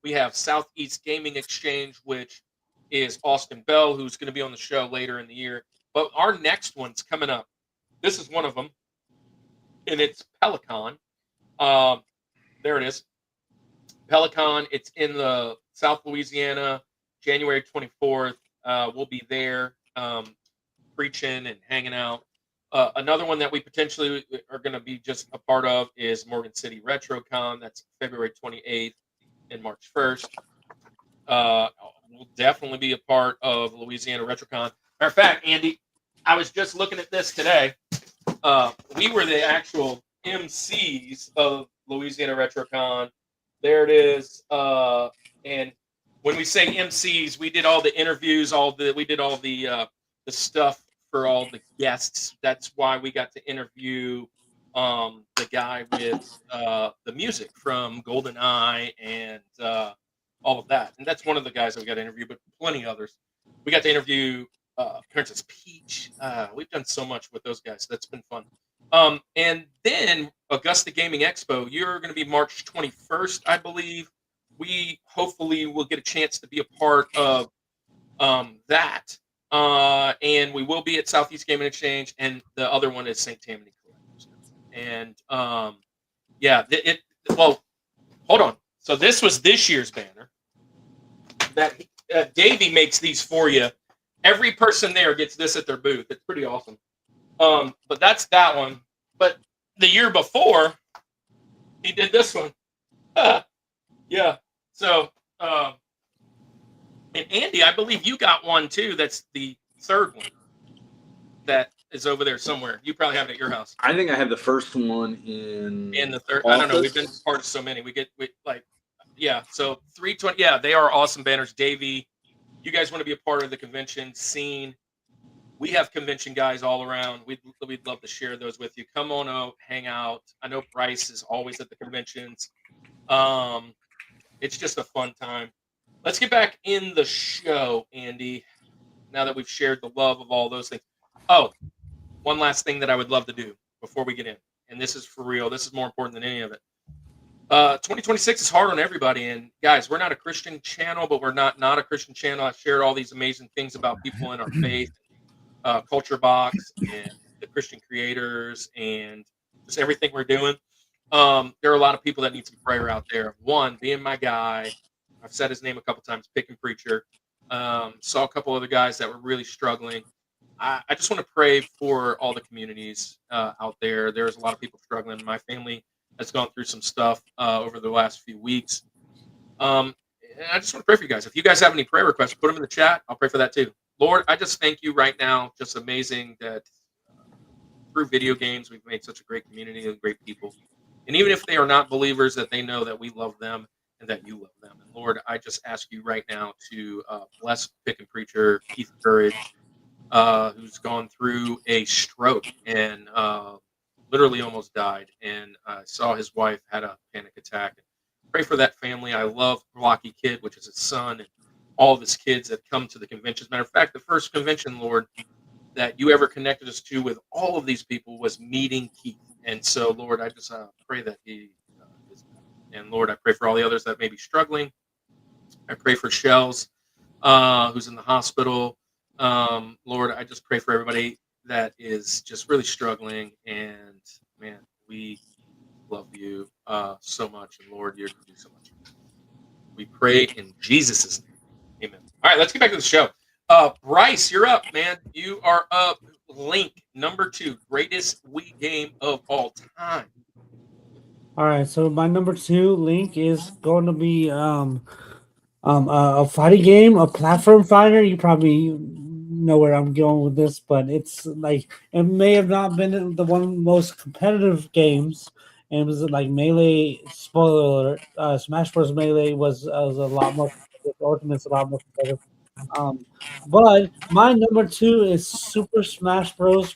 [SPEAKER 2] We have Southeast Gaming Exchange, which is Austin Bell, who's going to be on the show later in the year. But our next one's coming up. This is one of them, and it's Pelican. There it is. Pelican. It's in the South Louisiana, January 24th. We'll be there preaching and hanging out. Another one that we potentially are going to be just a part of is Morgan City RetroCon. That's February 28th and March 1st. We'll definitely be a part of Louisiana RetroCon. Matter of fact, Andy, I was just looking at this today. We were the actual MCs of Louisiana RetroCon. There it is. And when we say MCs, we did all the interviews, we did all the stuff for all the guests. That's why we got to interview the guy with the music from GoldenEye and all of that. And that's one of the guys that we got to interview, but plenty others. We got to interview Princess Peach. We've done so much with those guys. That's been fun. And then Augusta Gaming Expo, you're going to be March 21st, I believe. We hopefully will get a chance to be a part of that. And we will be at Southeast Gaming Exchange, and the other one is St. Tammany Collectors. And well, hold on. So this was this year's banner. That Davey makes these for you. Every person there gets this at their booth. It's pretty awesome. But that's that one. But the year before, he did this one. Yeah. So, and Andy, I believe you got one too. That's the third one that is over there somewhere. You probably have it at your house.
[SPEAKER 3] I think I have the first one in
[SPEAKER 2] the third. I don't know. We've been part of so many. So 320. Yeah, they are awesome banners. Davey, you guys want to be a part of the convention scene? We have convention guys all around. We'd love to share those with you. Come on out, hang out. I know Bryce is always at the conventions. It's just a fun time. Let's get back in the show, Andy, now that we've shared the love of all those things. Oh, one last thing that I would love to do before we get in, and this is for real. This is more important than any of it. 2026 is hard on everybody, and guys, we're not a Christian channel, but we're not a Christian channel. I shared all these amazing things about people in our faith, Culture Box, and the Christian creators, and just everything we're doing. There are a lot of people that need some prayer out there. One, being my guy, I've said his name a couple times, Pickin' Preacher. Saw a couple other guys that were really struggling. I just want to pray for all the communities out there. There's a lot of people struggling. My family has gone through some stuff over the last few weeks. And I just want to pray for you guys. If you guys have any prayer requests, put them in the chat. I'll pray for that too. Lord, I just thank you right now. Just amazing that through video games, we've made such a great community of great people. And even if they are not believers, that they know that we love them and that you love them. And Lord, I just ask you right now to bless Pickin' Preacher, Keith Courage, who's gone through a stroke and literally almost died. And saw his wife had a panic attack. Pray for that family. I love Blocky Kid, which is his son, and all of his kids that come to the convention. As a matter of fact, the first convention, Lord, that you ever connected us to with all of these people was meeting Keith. And so, Lord, I just pray that he is And Lord, I pray for all the others that may be struggling. I pray for Shells, who's in the hospital. Lord, I just pray for everybody that is just really struggling. And man, we love you so much. And Lord, you're going to do so much. We pray in Jesus' name. Amen. All right, let's get back to the show. Bryce, you're up, man. You are up. Link, number 2, greatest Wii game of all time.
[SPEAKER 4] All right, so my number 2 Link is going to be a fighting game, a platform fighter. You probably know where I'm going with this, but it's like it may have not been the one of the most competitive games. And it was like Melee. Spoiler alert: Smash Bros. Melee was a lot more competitive. Ultimate's a lot more competitive. But my number 2 is Super Smash Bros.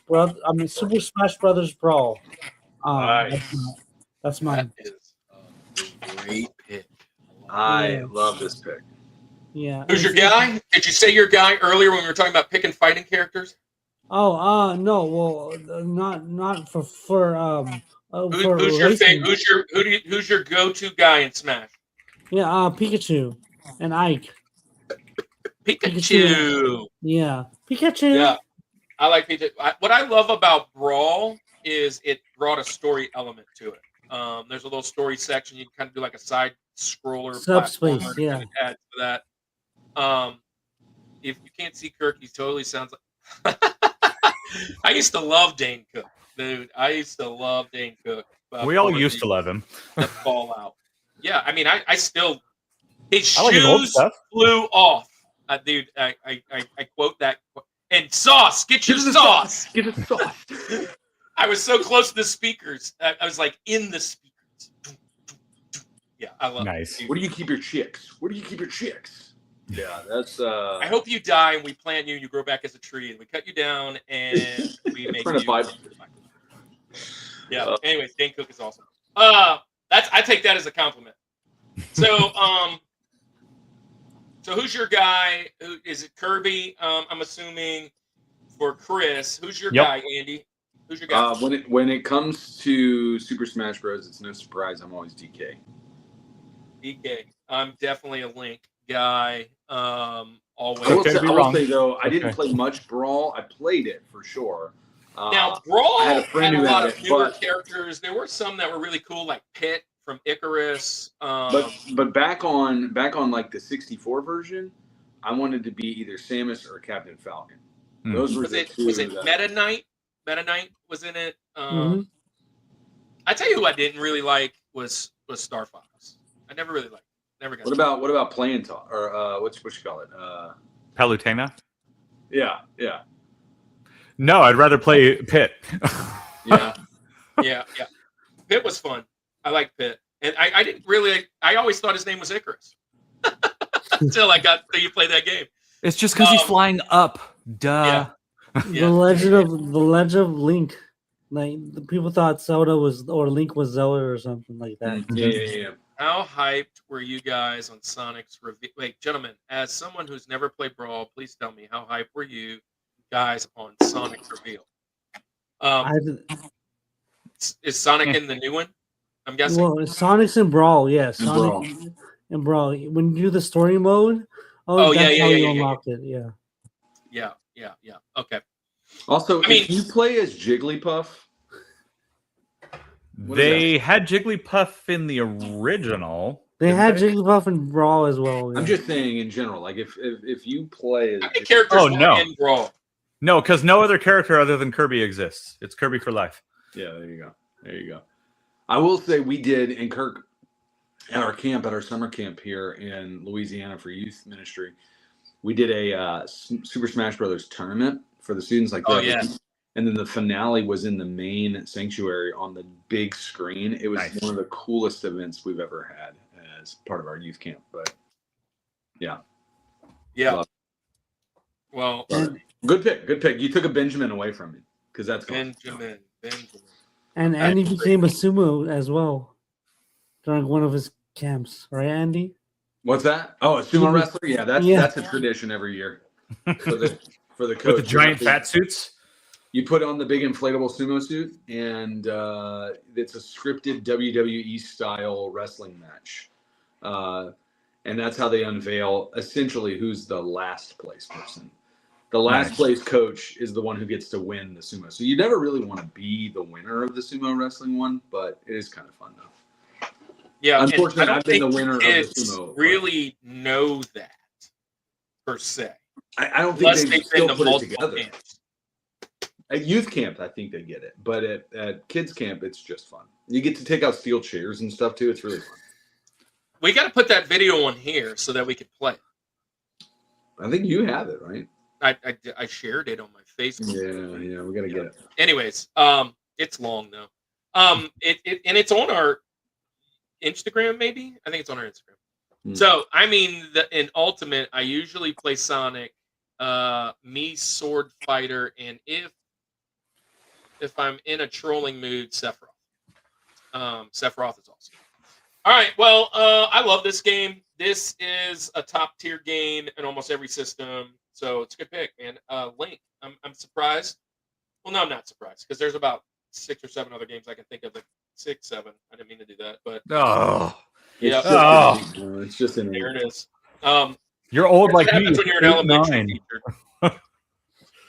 [SPEAKER 4] Super Smash Brothers Brawl. That's mine.
[SPEAKER 2] That is a great pick.
[SPEAKER 3] I love this pick.
[SPEAKER 4] Yeah.
[SPEAKER 2] Who's your guy? Did you say your guy earlier when we were talking about picking fighting characters?
[SPEAKER 4] Oh, no. Well, not for
[SPEAKER 2] Who's your
[SPEAKER 4] racing.
[SPEAKER 2] favorite? Who's your go-to guy in Smash?
[SPEAKER 4] Yeah, Pikachu and Ike.
[SPEAKER 2] Pikachu.
[SPEAKER 4] Yeah, Pikachu.
[SPEAKER 2] Yeah, I like Pikachu. What I love about Brawl is it brought a story element to it. There's a little story section. You can kind of do like a side scroller.
[SPEAKER 4] Subspace,
[SPEAKER 2] platformer
[SPEAKER 4] yeah.
[SPEAKER 2] kind of add to that. If you can't see Kirk, he totally sounds like. I used to love Dane Cook, dude. I used to love Dane Cook.
[SPEAKER 5] We all used to love him.
[SPEAKER 2] The Fallout. Yeah, I mean, I still. His
[SPEAKER 5] I like his old
[SPEAKER 2] shoes
[SPEAKER 5] stuff.
[SPEAKER 2] flew off, dude. I quote that. And sauce, get your sauce.
[SPEAKER 3] Get a sauce.
[SPEAKER 2] I was so close to the speakers. I was like in the speakers. Yeah, I love
[SPEAKER 5] Nice.
[SPEAKER 2] it.
[SPEAKER 3] Where do you keep your chicks? Where do you keep your chicks? Yeah, that's.
[SPEAKER 2] I hope you die and we plant you and you grow back as a tree and we cut you down and we make you. Yeah. Anyways, Dane Cook is awesome. I take that as a compliment. So, so who's your guy? Who is it? Kirby? I'm assuming for Chris. Who's your guy, Andy? Who's your guy?
[SPEAKER 3] When it comes to Super Smash Bros, it's no surprise I'm always DK.
[SPEAKER 2] DK. I'm definitely a Link guy. Always.
[SPEAKER 3] I will say though, I didn't play much Brawl. I played it for sure.
[SPEAKER 2] Now Brawl
[SPEAKER 3] I had a friend who
[SPEAKER 2] lot
[SPEAKER 3] had
[SPEAKER 2] of
[SPEAKER 3] it,
[SPEAKER 2] newer
[SPEAKER 3] but-
[SPEAKER 2] characters. There were some that were really cool, like Pit from Icarus.
[SPEAKER 3] But back on like the 64 version, I wanted to be either Samus or Captain Falcon. Those were
[SPEAKER 2] was
[SPEAKER 3] the
[SPEAKER 2] it
[SPEAKER 3] two.
[SPEAKER 2] Meta Knight? Meta Knight was in it.
[SPEAKER 4] Mhm.
[SPEAKER 2] I tell you who I didn't really like was Star Fox. I never really liked. Never got.
[SPEAKER 3] What about Playing Talk or what you call it?
[SPEAKER 5] Palutena?
[SPEAKER 3] Yeah.
[SPEAKER 5] No, I'd rather play Pit.
[SPEAKER 2] Yeah. Pit was fun. I liked Pit, and I didn't really. I always thought his name was Icarus until you played that game.
[SPEAKER 8] It's just because he's flying up. Duh.
[SPEAKER 4] The Legend of Link. Like the people thought Link was Zelda or something like that.
[SPEAKER 3] Yeah.
[SPEAKER 2] How hyped were you guys on Sonic's reveal? Wait, gentlemen, as someone who's never played Brawl, please tell me how hyped were you guys on Sonic's reveal? Is Sonic in the new one? I'm guessing.
[SPEAKER 4] Well, Sonic's in Brawl, yes.
[SPEAKER 3] In
[SPEAKER 4] Sonic in Brawl. When you do the story mode,
[SPEAKER 2] Oh,
[SPEAKER 4] that's
[SPEAKER 2] yeah,
[SPEAKER 4] how
[SPEAKER 2] yeah,
[SPEAKER 4] you
[SPEAKER 2] yeah,
[SPEAKER 4] unlock it. Yeah.
[SPEAKER 2] Yeah. Okay.
[SPEAKER 3] Also,
[SPEAKER 2] I mean-
[SPEAKER 3] if you play as Jigglypuff,
[SPEAKER 5] They had Jigglypuff in the original.
[SPEAKER 4] They had Jigglypuff in Brawl as well. Yeah.
[SPEAKER 3] I'm just saying in general, like if you play as
[SPEAKER 2] How many characters
[SPEAKER 5] Oh,
[SPEAKER 2] were
[SPEAKER 5] no.
[SPEAKER 2] in Brawl?
[SPEAKER 5] No, because no other character other than Kirby exists. It's Kirby for life.
[SPEAKER 3] Yeah, there you go. I will say we did in Kirk at our summer camp here in Louisiana for youth ministry. We did a Super Smash Brothers tournament for the students like that.
[SPEAKER 2] Oh, yeah.
[SPEAKER 3] And then the finale was in the main sanctuary on the big screen. It was
[SPEAKER 5] Nice.
[SPEAKER 3] one of the coolest events we've ever had as part of our youth camp. But yeah. Love
[SPEAKER 2] Well,
[SPEAKER 3] Good pick. You took a Benjamin away from me because that's gone.
[SPEAKER 2] Benjamin.
[SPEAKER 4] And Andy became a sumo as well during one of his camps, right, Andy?
[SPEAKER 3] What's that? Oh, a sumo wrestler? Yeah, that's a tradition every year for the coach.
[SPEAKER 5] With the giant fat suits?
[SPEAKER 3] You put on the big inflatable sumo suit, and it's a scripted WWE style wrestling match. And that's how they unveil essentially who's the last place person. The last place coach is the one who gets to win the sumo. So you never really want to be the winner of the sumo wrestling one, but it is kind of fun though.
[SPEAKER 2] Yeah,
[SPEAKER 3] Unfortunately,
[SPEAKER 2] and I don't
[SPEAKER 3] I've been
[SPEAKER 2] think
[SPEAKER 3] the winner of the
[SPEAKER 2] kids
[SPEAKER 3] sumo.
[SPEAKER 2] really know that per se.
[SPEAKER 3] I don't think
[SPEAKER 2] Unless
[SPEAKER 3] they
[SPEAKER 2] they've
[SPEAKER 3] still
[SPEAKER 2] been to
[SPEAKER 3] put it
[SPEAKER 2] multiple
[SPEAKER 3] together.
[SPEAKER 2] camps.
[SPEAKER 3] At youth camp, I think they get it, but at kids camp, it's just fun. You get to take out steel chairs and stuff too. It's really fun.
[SPEAKER 2] We got to put that video on here so that we could play it.
[SPEAKER 3] I think you have it, right?
[SPEAKER 2] I shared it on my Facebook.
[SPEAKER 3] Yeah, we gotta get it.
[SPEAKER 2] Anyways, it's long though. And it's on our Instagram, maybe. I think it's on our Instagram. So I mean, in Ultimate, I usually play Sonic, me Sword Fighter, and if I'm in a trolling mood, Sephiroth. Sephiroth is awesome. All right, well, I love this game. This is a top tier game in almost every system, so it's a good pick, man. Link, I'm surprised. Well, no, I'm not surprised because there's about 6 or 7 other games I can think of. Like 6, 7. I didn't mean to do that, but
[SPEAKER 3] It's
[SPEAKER 2] yeah,
[SPEAKER 3] it's just in
[SPEAKER 2] there it is.
[SPEAKER 5] You're old like
[SPEAKER 2] what
[SPEAKER 5] me.
[SPEAKER 2] happens when you're an elementary
[SPEAKER 5] 9.
[SPEAKER 2] teacher.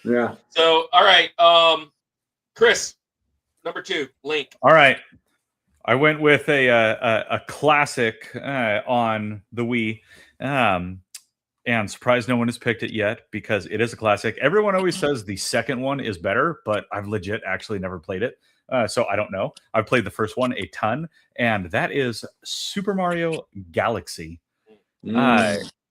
[SPEAKER 3] Yeah.
[SPEAKER 2] So, all right, Chris, number 2, Link.
[SPEAKER 5] All right. I went with a classic on the Wii, and surprised no one has picked it yet because it is a classic. Everyone always says the second one is better, but I've legit actually never played it, so I don't know. I've played the first one a ton, and that is Super Mario Galaxy.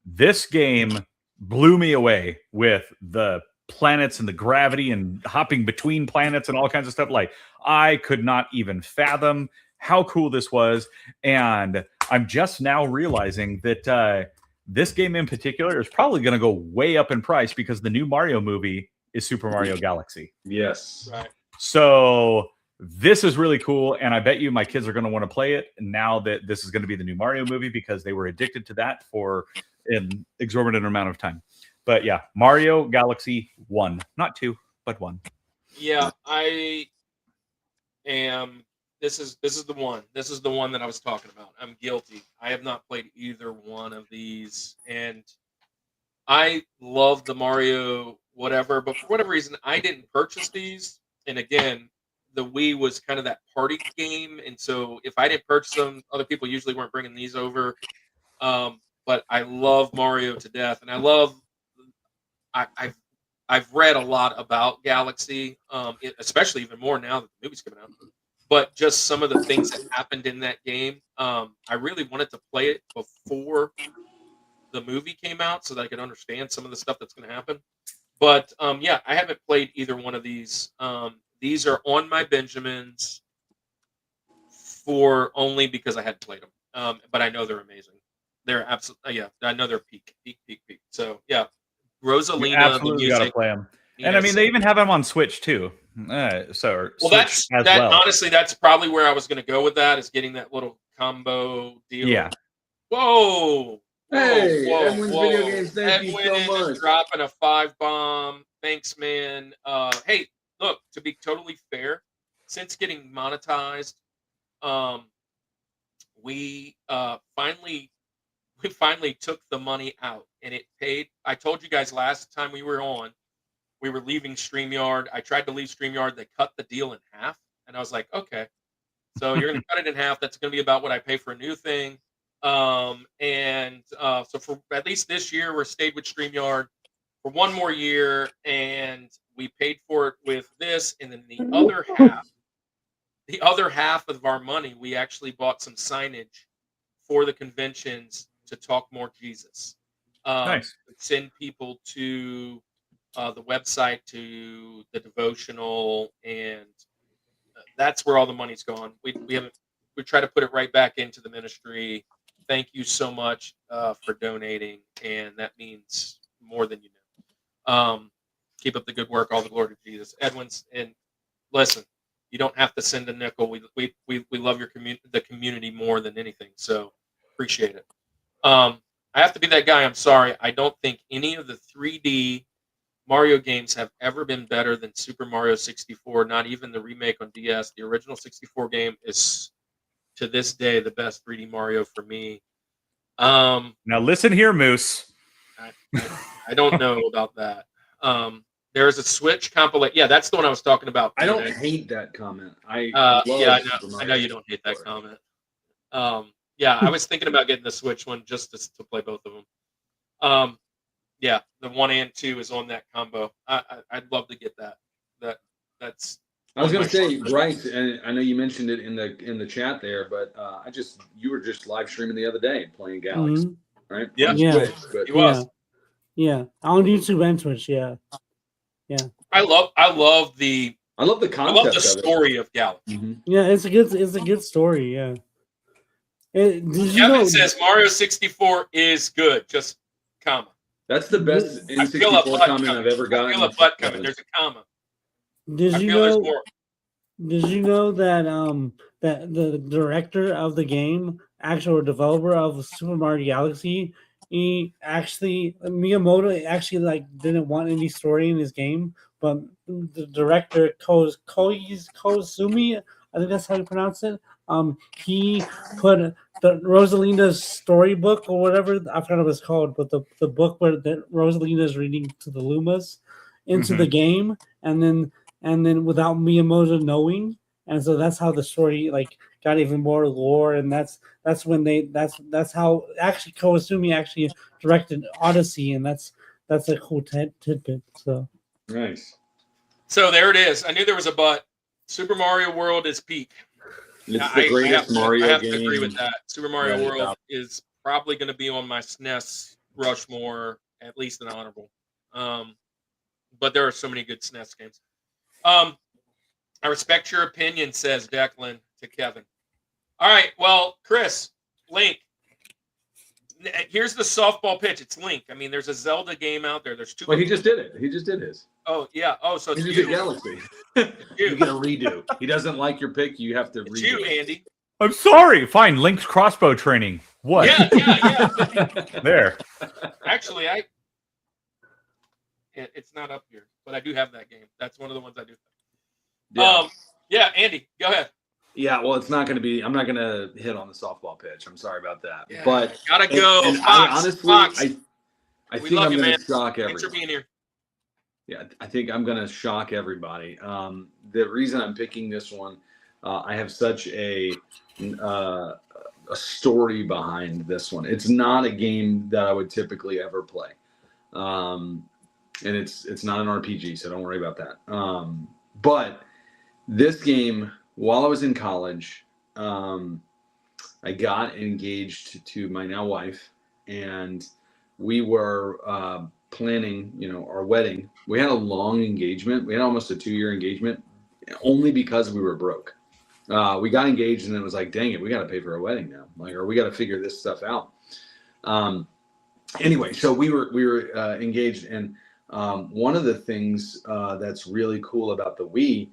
[SPEAKER 5] This game blew me away with the planets and the gravity and hopping between planets and all kinds of stuff. Like, I could not even fathom how cool this was, and I'm just now realizing that this game in particular is probably going to go way up in price because the new Mario movie is Super Mario Galaxy.
[SPEAKER 3] Yes.
[SPEAKER 2] Right.
[SPEAKER 5] So this is really cool, and I bet you my kids are going to want to play it now that this is going to be the new Mario movie because they were addicted to that for an exorbitant amount of time. But yeah, Mario Galaxy 1, not 2, but 1.
[SPEAKER 2] Yeah, I am. This is the one. This is the one that I was talking about. I'm guilty. I have not played either one of these, and I love the Mario whatever, but for whatever reason, I didn't purchase these. And again, the Wii was kind of that party game, and so if I didn't purchase them, other people usually weren't bringing these over. But I love Mario to death, and I've read a lot about Galaxy, especially even more now that the movie's coming out. But just some of the things that happened in that game, I really wanted to play it before the movie came out so that I could understand some of the stuff that's going to happen. But yeah, I haven't played either one of these. These are on my Benjamins for only because I hadn't played them. But I know they're amazing. They're absolutely I know they're peak. So yeah, Rosalina.
[SPEAKER 5] You absolutely got to play them. And I mean, they even have them on Switch too.
[SPEAKER 2] Honestly, that's probably where I was going to go with that, is getting that little combo deal.
[SPEAKER 5] Yeah.
[SPEAKER 2] Whoa.
[SPEAKER 3] Hey, Edwin's Video Games, thank you so much.
[SPEAKER 2] Is dropping a 5-bomb. Thanks, man. Hey, look, to be totally fair, since getting monetized, we finally took the money out, and it paid. I told you guys last time we were on, we were leaving StreamYard. I tried to leave StreamYard. They cut the deal in half. And I was like, okay, so you're going to cut it in half. That's going to be about what I pay for a new thing. So for at least this year, we're stayed with StreamYard for one more year. And we paid for it with this. And then the other half of our money, we actually bought some signage for the conventions to talk more Jesus.
[SPEAKER 5] Nice.
[SPEAKER 2] Send people to the website, to the devotional, and that's where all the money's gone. We try to put it right back into the ministry. Thank you so much for donating, and that means more than you know. Keep up the good work. All the glory to Jesus. Edwin's, and listen, you don't have to send a nickel. We love your the community more than anything, so appreciate it. I have to be that guy. I'm sorry. I don't think any of the 3D Mario games have ever been better than Super Mario 64. Not even the remake on DS. The original 64 game is, to this day, the best 3D Mario for me.
[SPEAKER 5] Now listen here, Moose.
[SPEAKER 2] I don't know about that. There's a Switch compilation. Yeah, that's the one I was talking about.
[SPEAKER 3] I don't hate that comment.
[SPEAKER 2] Yeah, I know you don't hate that comment. Yeah, I was thinking about getting the Switch one just to play both of them. Yeah, the 1 and 2 is on that combo. I'd love to get that. That's.
[SPEAKER 3] I was going to say, Bryce, and I know you mentioned it in the chat there, but you were just live streaming the other day playing Galaxy, right?
[SPEAKER 2] Yeah,
[SPEAKER 4] Yeah.
[SPEAKER 3] Switch, but
[SPEAKER 2] He was.
[SPEAKER 4] Yeah, on YouTube and Twitch. Yeah.
[SPEAKER 2] I love the
[SPEAKER 3] concept.
[SPEAKER 2] I love the
[SPEAKER 3] of it.
[SPEAKER 2] story of Galaxy.
[SPEAKER 3] Mm-hmm.
[SPEAKER 4] Yeah, it's a good story. Yeah. Did you
[SPEAKER 2] Kevin
[SPEAKER 4] know?
[SPEAKER 2] says Mario 64 is good. Just comma.
[SPEAKER 3] That's the best
[SPEAKER 2] I feel a
[SPEAKER 3] N64
[SPEAKER 2] butt
[SPEAKER 3] comment
[SPEAKER 2] coming.
[SPEAKER 3] I've ever gotten.
[SPEAKER 2] I feel a butt coming. There's a comma.
[SPEAKER 4] Did
[SPEAKER 2] I
[SPEAKER 4] you
[SPEAKER 2] feel there's
[SPEAKER 4] know?
[SPEAKER 2] more.
[SPEAKER 4] Did you know that that the director of the game, actual developer of Super Mario Galaxy, Miyamoto actually didn't want any story in his game, but the director Koizumi, I think that's how you pronounce it. He put the Rosalina's storybook or whatever, I forgot what it's called, but the book where Rosalina is reading to the Lumas into the game, and then without Miyamoto knowing, and so that's how the story got even more lore, and that's how actually Koizumi actually directed Odyssey, and that's a cool tidbit. So
[SPEAKER 3] Nice.
[SPEAKER 2] So there it is. I knew there was a but. Super Mario World is peak.
[SPEAKER 3] It's the greatest Mario
[SPEAKER 2] I have
[SPEAKER 3] game.
[SPEAKER 2] to agree with that. Super Mario
[SPEAKER 3] Right.
[SPEAKER 2] World is probably going to be on my SNES Rushmore, at least an honorable. But there are so many good SNES games. I respect your opinion, says Declan to Kevin. All right, well, Chris, Link. Here's the softball pitch. It's Link. I mean, there's a Zelda game out there. There's two.
[SPEAKER 3] Well, he just did it. He just did his.
[SPEAKER 2] Oh, yeah. Oh, so it's
[SPEAKER 3] He
[SPEAKER 2] you.
[SPEAKER 3] just did Galaxy. You get a redo. He doesn't like your pick. You have to
[SPEAKER 2] It's
[SPEAKER 3] redo
[SPEAKER 2] you,
[SPEAKER 3] it.
[SPEAKER 2] Andy.
[SPEAKER 5] I'm sorry. Fine. Link's crossbow training. What?
[SPEAKER 2] Yeah.
[SPEAKER 5] There.
[SPEAKER 2] Actually, it's not up here, but I do have that game. That's one of the ones I do.
[SPEAKER 3] Yeah.
[SPEAKER 2] Andy, go ahead.
[SPEAKER 3] Yeah, well, it's not going to be. I'm not going to hit on the softball pitch. I'm sorry about that.
[SPEAKER 2] Yeah,
[SPEAKER 3] but
[SPEAKER 2] gotta go.
[SPEAKER 3] And
[SPEAKER 2] Fox,
[SPEAKER 3] I honestly,
[SPEAKER 2] Fox.
[SPEAKER 3] I
[SPEAKER 2] We
[SPEAKER 3] think
[SPEAKER 2] love
[SPEAKER 3] I'm
[SPEAKER 2] you,
[SPEAKER 3] going
[SPEAKER 2] man.
[SPEAKER 3] to shock
[SPEAKER 2] Thanks
[SPEAKER 3] everybody.
[SPEAKER 2] for being here.
[SPEAKER 3] Yeah, I think I'm going to shock everybody. The reason I'm picking this one, I have such a story behind this one. It's not a game that I would typically ever play, and it's not an RPG, so don't worry about that. But this game, while I was in college, I got engaged to my now wife, and we were planning, our wedding. We had a long engagement. We had almost a 2-year engagement, only because we were broke. We got engaged, and then it was like, dang it, we got to pay for a wedding now, or we got to figure this stuff out. Anyway, so we were engaged, and one of the things that's really cool about the Wii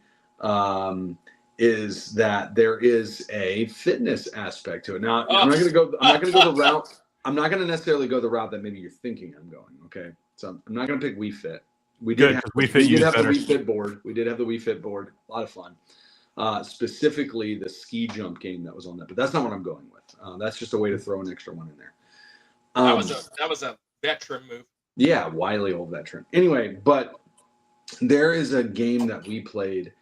[SPEAKER 3] is that there is a fitness aspect to it. Now, I'm not going to go the route. I'm not going to necessarily go the route that maybe you're thinking I'm going. Okay, so I'm not going to pick Wii Fit. We did have the Wii Fit board. We did have the Wii Fit board. A lot of fun. Specifically, the ski jump game that was on that, but that's not what I'm going with. That's just a way to throw an extra one in there.
[SPEAKER 2] That was a veteran move.
[SPEAKER 3] Yeah, wily old veteran. Anyway, but there is a game that we played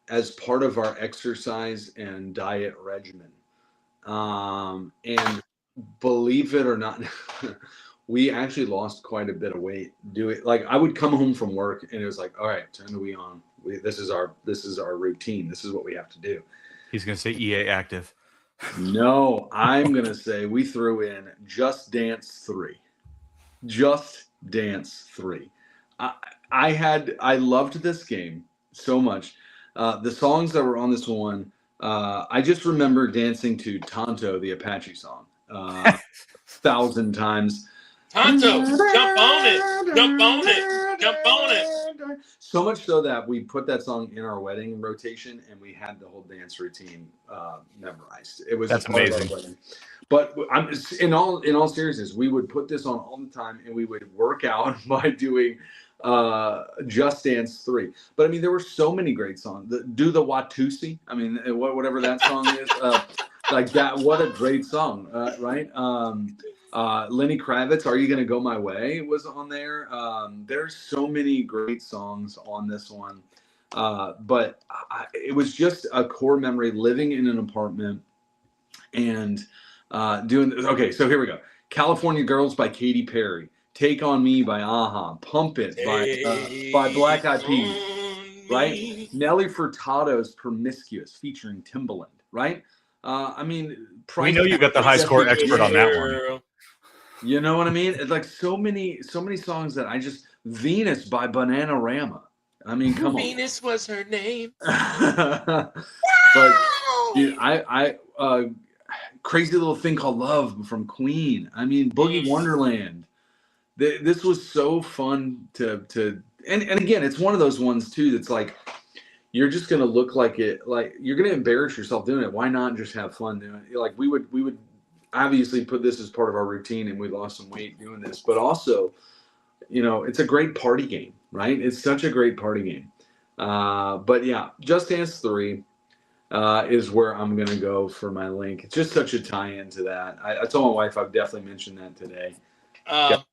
[SPEAKER 3] as part of our exercise and diet regimen. And believe it or not, we actually lost quite a bit of weight. I would come home from work and it was like, all right, turn the Wii on. This is our routine. This is what we have to do.
[SPEAKER 8] He's gonna say EA Active.
[SPEAKER 3] No, I'm gonna say we threw in Just Dance 3. Just Dance 3. I loved this game so much. The songs that were on this one, I just remember dancing to Tonto, the Apache song, 1,000 times.
[SPEAKER 2] Tonto, jump on it, jump on it, jump on it.
[SPEAKER 3] darn. So much so that we put that song in our wedding rotation, and we had the whole dance routine memorized. It was
[SPEAKER 5] That's
[SPEAKER 3] part of our
[SPEAKER 5] amazing.
[SPEAKER 3] wedding. But in all seriousness, we would put this on all the time, and we would work out by doing Just Dance 3. But I mean, there were so many great songs. Do the Watusi. I mean, whatever that song is, like that. What a great song, right? Lenny Kravitz, "Are You Gonna Go My Way" was on there. There's so many great songs on this one, but it was just a core memory living in an apartment and doing. Okay, so here we go. "California Girls" by Katy Perry, "Take on Me" by Aha, "Pump It" by Black Eyed Peas, right? Nelly Furtado's "Promiscuous" featuring Timbaland, right? I mean,
[SPEAKER 5] We know you got the high score expert on that one.
[SPEAKER 3] You know what I mean? It's like so many songs that I just. "Venus" by Bananarama. I mean, come on.
[SPEAKER 2] Venus was her name.
[SPEAKER 3] But dude, "Crazy Little Thing Called Love" from Queen. I mean, "Boogie Wonderland." This was so fun to and again, it's one of those ones too that's like you're just gonna look like it, like you're gonna embarrass yourself doing it. Why not just have fun doing it? Like we would obviously put this as part of our routine, and we lost some weight doing this, but also, it's a great party game, right? It's such a great party game. But yeah, Just Dance 3 is where I'm gonna go for my link. It's just such a tie-in to that. I told my wife I've definitely mentioned that today.
[SPEAKER 2] I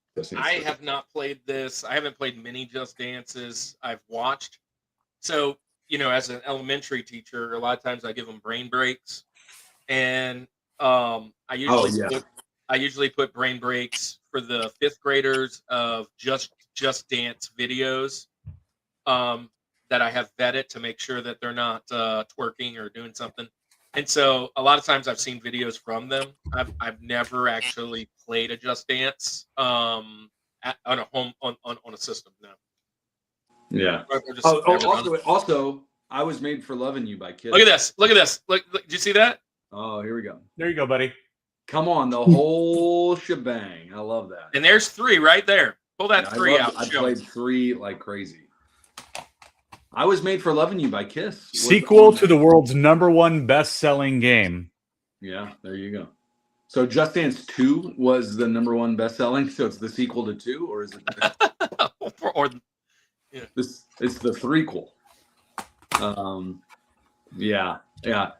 [SPEAKER 2] have not played this. I haven't played many Just Dances. I've watched. So, as an elementary teacher, a lot of times I give them brain breaks, and I usually put brain breaks for the 5th graders of Just Dance videos that I have vetted to make sure that they're not twerking or doing something. And so a lot of times I've seen videos from them. I've never actually played a Just Dance on a system. No.
[SPEAKER 3] Yeah. Also, "I Was Made for Loving You" by Kiss.
[SPEAKER 2] Look at this. Look. Did you see that?
[SPEAKER 3] Oh, here we go.
[SPEAKER 5] There you go, buddy.
[SPEAKER 3] Come on, the whole shebang. I love that.
[SPEAKER 2] And there's 3 right there. Pull that 3 out.
[SPEAKER 3] I played 3 like crazy. "I Was Made for Loving You" by Kiss.
[SPEAKER 5] Sequel to the world's #1 best-selling game.
[SPEAKER 3] Yeah, there you go. So Just Dance 2 was the #1 best-selling. So it's the sequel to 2, or is it? It's the threequel. Yeah.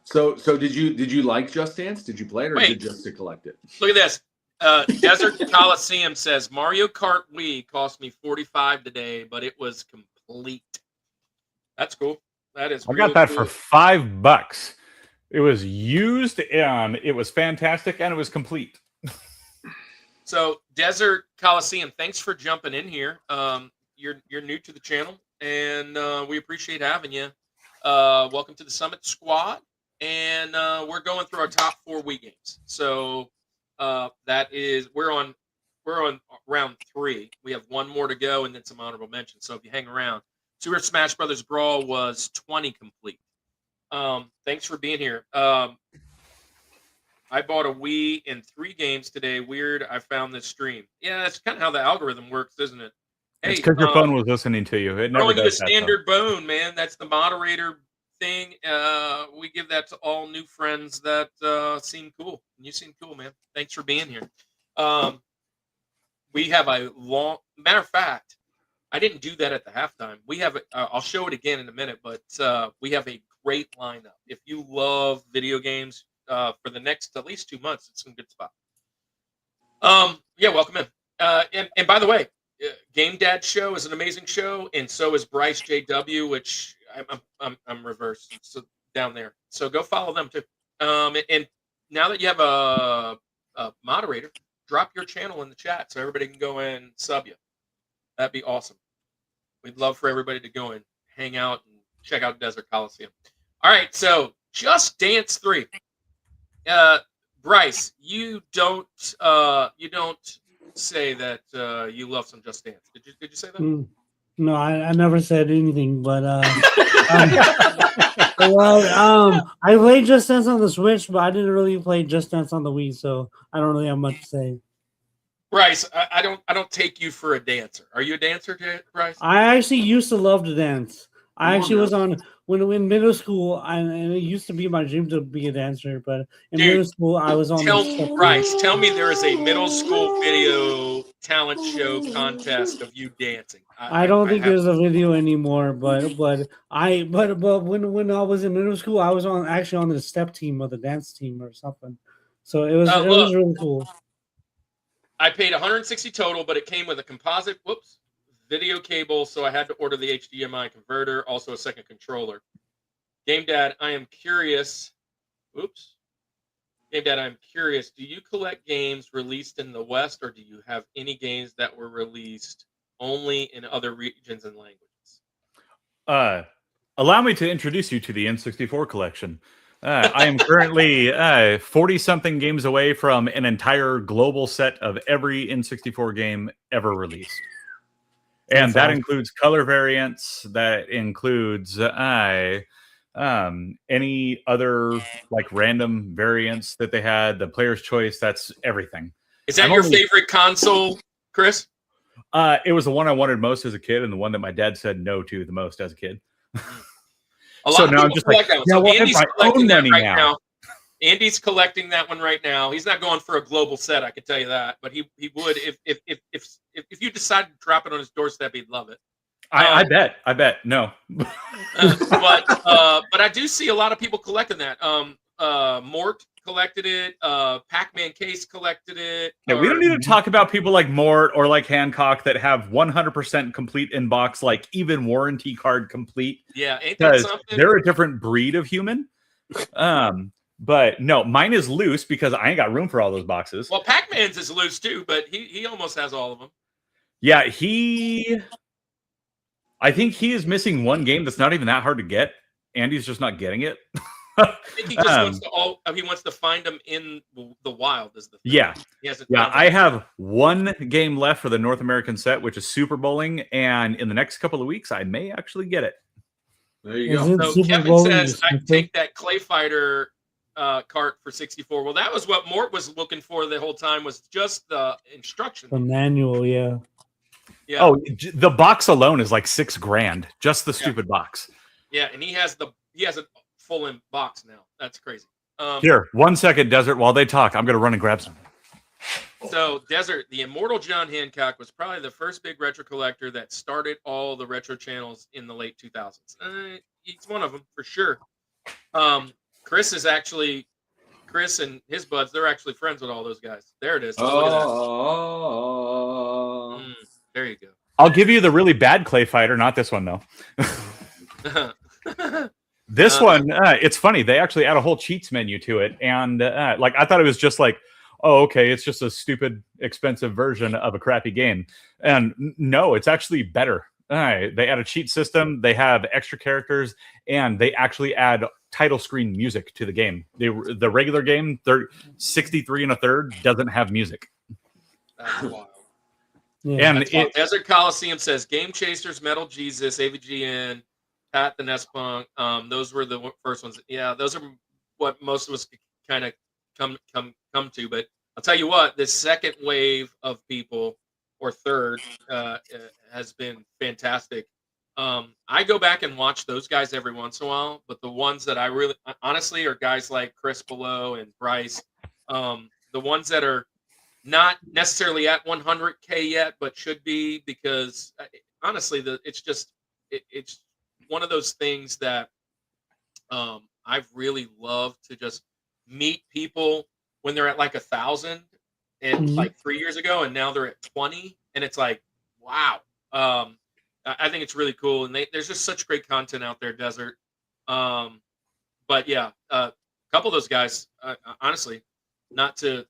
[SPEAKER 3] So did you like Just Dance? Did you play it, or is it just to collect it?
[SPEAKER 2] Look at this. Desert Coliseum says Mario Kart Wii cost me $45 today, but it was complete. That's cool. That is.
[SPEAKER 5] I got that for $5. It was used, and it was fantastic, and it was complete.
[SPEAKER 2] So, Desert Coliseum, thanks for jumping in here. You're new to the channel, and we appreciate having you. Welcome to the Summit Squad, and we're going through our top 4 Wii games. So we're on round 3. We have 1 more to go, and then some honorable mentions. So if you hang around, Super Smash Brothers Brawl was 20 complete. Thanks for being here. I bought a Wii in 3 games today. Weird. I found this stream. Yeah, that's kind of how the algorithm works, isn't it? Hey,
[SPEAKER 5] it's because your phone was listening to you. It never
[SPEAKER 2] throwing you a
[SPEAKER 5] does that,
[SPEAKER 2] standard bone, man. That's the moderator thing. We give that to all new friends that seem cool. You seem cool, man. Thanks for being here. We have a long. Matter of fact, I didn't do that at the halftime. We have. I'll show it again in a minute, but we have a great lineup. If you love video games, for the next at least 2 months, it's some good spot. Yeah, welcome in. And by the way, Game Dad Show is an amazing show, and so is Bryce JW, which I'm reversed, so down there. So go follow them too. And now that you have a moderator, drop your channel in the chat so everybody can go and sub you. That'd be awesome. We'd love for everybody to go and hang out and check out Desert Coliseum. All right, so Just Dance 3. Bryce, you don't say that you love some Just Dance. Did you say that?
[SPEAKER 4] No, I never said anything, but I played Just Dance on the Switch, but I didn't really play Just Dance on the Wii, so I don't really have much to say.
[SPEAKER 2] Bryce, I don't take you for a dancer. Are you a dancer, Bryce?
[SPEAKER 4] I actually used to love to dance. I
[SPEAKER 3] Come on
[SPEAKER 4] actually
[SPEAKER 3] now.
[SPEAKER 4] was on when in middle school, and it used to be my dream to be a dancer. But in
[SPEAKER 2] Dude,
[SPEAKER 4] middle school, I was on the step team.
[SPEAKER 2] Bryce, tell me there is a middle school video talent show contest of you dancing.
[SPEAKER 4] I don't
[SPEAKER 2] I
[SPEAKER 4] think
[SPEAKER 2] have
[SPEAKER 4] there's a video anymore, but when I was in middle school, I was actually on the step team or the dance team or something. So it was
[SPEAKER 2] look,
[SPEAKER 4] really cool.
[SPEAKER 2] I paid 160 total, but it came with a composite video cable, so I had to order the HDMI converter, also a second controller. Game Dad, I am curious. Game Dad, I'm curious. Do you collect games released in the West, or do you have any games that were released only in other regions and languages?
[SPEAKER 5] Allow me to introduce you to the N64 collection. I am currently 40-something games away from an entire global set of every N64 game ever released. And that includes color variants. That includes any other like random variants that they had, the player's choice. That's everything.
[SPEAKER 2] Is that your favorite console, Chris?
[SPEAKER 5] It was the one I wanted most as a kid, and the one that my dad said no to the most as a kid.
[SPEAKER 2] A lot of
[SPEAKER 5] now
[SPEAKER 2] people
[SPEAKER 5] I'm just like,
[SPEAKER 2] collect that one.
[SPEAKER 5] yeah,
[SPEAKER 2] So
[SPEAKER 5] well,
[SPEAKER 2] Andy's
[SPEAKER 5] my
[SPEAKER 2] collecting
[SPEAKER 5] own
[SPEAKER 2] that
[SPEAKER 5] money
[SPEAKER 2] right
[SPEAKER 5] now.
[SPEAKER 2] now. Andy's collecting that one right now. He's not going for a global set, I can tell you that. But he would if you decided to drop it on his doorstep, he'd love it.
[SPEAKER 5] I bet. No.
[SPEAKER 2] But I do see a lot of people collecting that. Mort collected it. Pac-Man Case collected it.
[SPEAKER 5] Yeah, we don't need to talk about people like Mort or like Hancock that have 100% complete inbox, like even warranty card complete.
[SPEAKER 2] Yeah, ain't that something?
[SPEAKER 5] They're a different breed of human. But no, mine is loose because I ain't got room for all those boxes.
[SPEAKER 2] Well, Pac-Man's is loose too, but he almost has all of them.
[SPEAKER 5] Yeah, I think he is missing one game that's not even that hard to get. Andy's just not getting it.
[SPEAKER 2] I think he just wants to find them in the wild. Is the thing.
[SPEAKER 5] Yeah.
[SPEAKER 2] Yeah,
[SPEAKER 5] I have one game left for the North American set, which is Super Bowling, and in the next couple of weeks, I may actually get it.
[SPEAKER 3] There you go.
[SPEAKER 2] So
[SPEAKER 4] Super
[SPEAKER 2] Kevin
[SPEAKER 4] Bowling
[SPEAKER 2] says, "I take that Clay Fighter cart for 64." Well, that was what Mort was looking for the whole time, was just the instruction.
[SPEAKER 4] The manual, yeah.
[SPEAKER 2] Yeah.
[SPEAKER 5] Oh, the box alone is like $6,000, just the stupid box.
[SPEAKER 2] Yeah, and he has a full in box now. That's crazy.
[SPEAKER 5] Here, 1 second, Desert. While they talk, I'm gonna run and grab some.
[SPEAKER 2] So Desert, the immortal John Hancock was probably the first big retro collector that started all the retro channels in the late 2000s. He's one of them for sure. Chris and his buds, they're actually friends with all those guys. There it is. There you go.
[SPEAKER 5] I'll give you the really bad Clay Fighter, not this one though. This one, it's funny. They actually add a whole cheats menu to it, and like I thought it was just like, oh, okay, it's just a stupid, expensive version of a crappy game, and no, it's actually better. They add a cheat system. They have extra characters, and they actually add title screen music to the game. The regular game, 63 1/3, doesn't have music.
[SPEAKER 2] That's wild.
[SPEAKER 4] Yeah.
[SPEAKER 2] And Desert Coliseum says Game Chasers, Metal Jesus, AVGN, Pat the Nest Punk. Those were the first ones. Yeah, those are what most of us kind of come to. But I'll tell you what, this second wave of people, or third, has been fantastic. I go back and watch those guys every once in a while, but the ones that I really, honestly, are guys like Chris Below and Bryce. The ones that are not necessarily at 100K yet, but should be, because honestly, it's one of those things that I've really loved to just meet people when they're at like 1,000 and like 3 years ago, and now they're at 20, and it's like, wow. I think it's really cool, and there's just such great content out there, Desert. But yeah, a couple of those guys, honestly, not to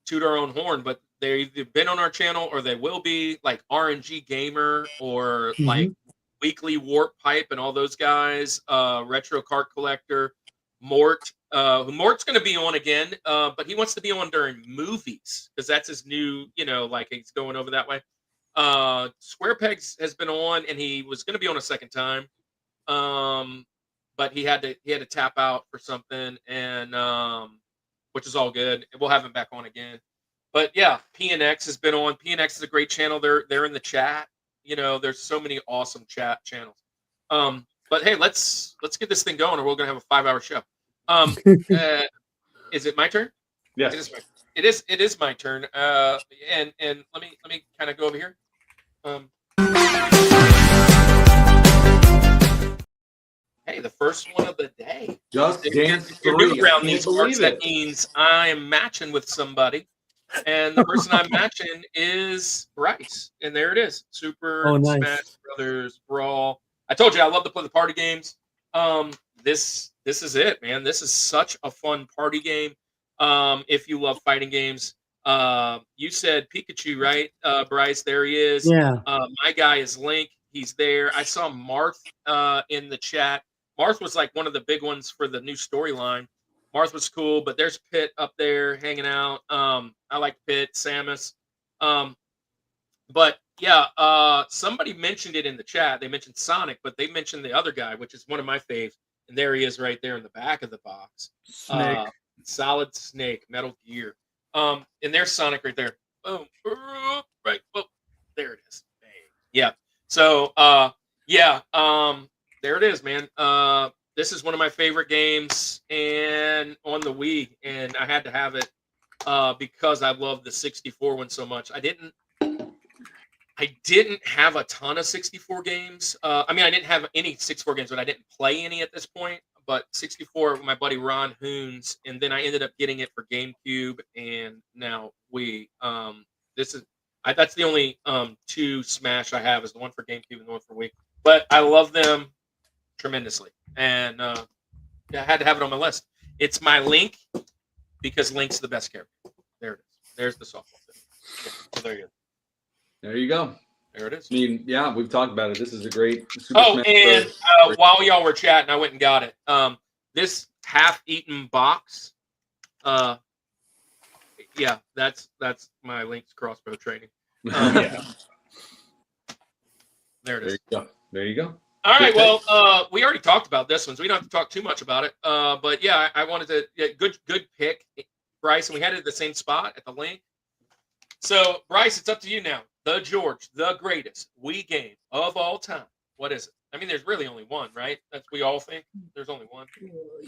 [SPEAKER 2] toot our own horn, but they've either been on our channel or they will be, like RNG Gamer or like Weekly Warp Pipe and all those guys, Retro Cart Collector, Mort, Mort's going to be on again, but he wants to be on during movies because that's his new, like he's going over that way. Square Pegs has been on, and he was going to be on a second time, but he had to tap out for something, and which is all good. We'll have him back on again. But yeah, PNX has been on. PNX is a great channel. They're in the chat. You know, there's so many awesome chat channels. But hey, let's get this thing going, or we're gonna have a 5-hour show. Is it my turn?
[SPEAKER 3] Yes.
[SPEAKER 2] It is my, it is my turn. And let me kind of go over here. Hey, the first one of the day.
[SPEAKER 3] Just Dance
[SPEAKER 2] If you're new
[SPEAKER 3] 3.
[SPEAKER 2] around
[SPEAKER 3] I
[SPEAKER 2] these
[SPEAKER 3] can't
[SPEAKER 2] parts,
[SPEAKER 3] believe
[SPEAKER 2] that
[SPEAKER 3] it.
[SPEAKER 2] means I am matching with somebody. And the person I'm matching is Bryce. And there it is. Super
[SPEAKER 4] Oh, nice.
[SPEAKER 2] Smash Brothers Brawl. I told you I love to play the party games. This is it, man. This is such a fun party game. If you love fighting games. You said Pikachu, right? Bryce, there he is.
[SPEAKER 4] Yeah.
[SPEAKER 2] My guy is Link. He's there. I saw Marth in the chat. Marth was like one of the big ones for the new storyline. Marth was cool, but there's Pitt up there hanging out. I like Pitt, Samus. But yeah, somebody mentioned it in the chat. They mentioned Sonic, but they mentioned the other guy, which is one of my faves. And there he is right there in the back of the box.
[SPEAKER 5] Snake.
[SPEAKER 2] Solid Snake, Metal Gear. And there's Sonic right there. Boom. Right. Boom. There it is. Bang. Yeah. So yeah, there it is, man. This is one of my favorite games and on the Wii, and I had to have it because I love the 64 one so much. I didn't have a ton of 64 games. I mean, I didn't have any 64 games, but I didn't play any at this point. But 64, my buddy Ron Hoons, and then I ended up getting it for GameCube and now Wii. That's the only 2 Smash I have is the one for GameCube and the one for Wii. But I love them tremendously, and I had to have it on my list. It's my Link because Link's the best character. There it is. There's the softball. Yeah, so there you go.
[SPEAKER 3] There you go.
[SPEAKER 2] There it is.
[SPEAKER 3] I mean, yeah, we've talked about it. This is a great Super
[SPEAKER 2] Oh,
[SPEAKER 3] Smash
[SPEAKER 2] and
[SPEAKER 3] Bros.
[SPEAKER 2] while y'all were chatting, I went and got it. This half-eaten box. Yeah, that's my Link's crossbow training.
[SPEAKER 5] Yeah.
[SPEAKER 2] There it
[SPEAKER 3] There
[SPEAKER 2] is.
[SPEAKER 3] you go. There you go.
[SPEAKER 2] All right.
[SPEAKER 3] Good
[SPEAKER 2] Well, we already talked about this one, so we don't have to talk too much about it. But yeah, I wanted to good pick, Bryce, and we had it at the same spot at the link. So Bryce, it's up to you now. The George, the greatest Wii game of all time. What is it? I mean, there's really only one, right? That's we all think. There's only one.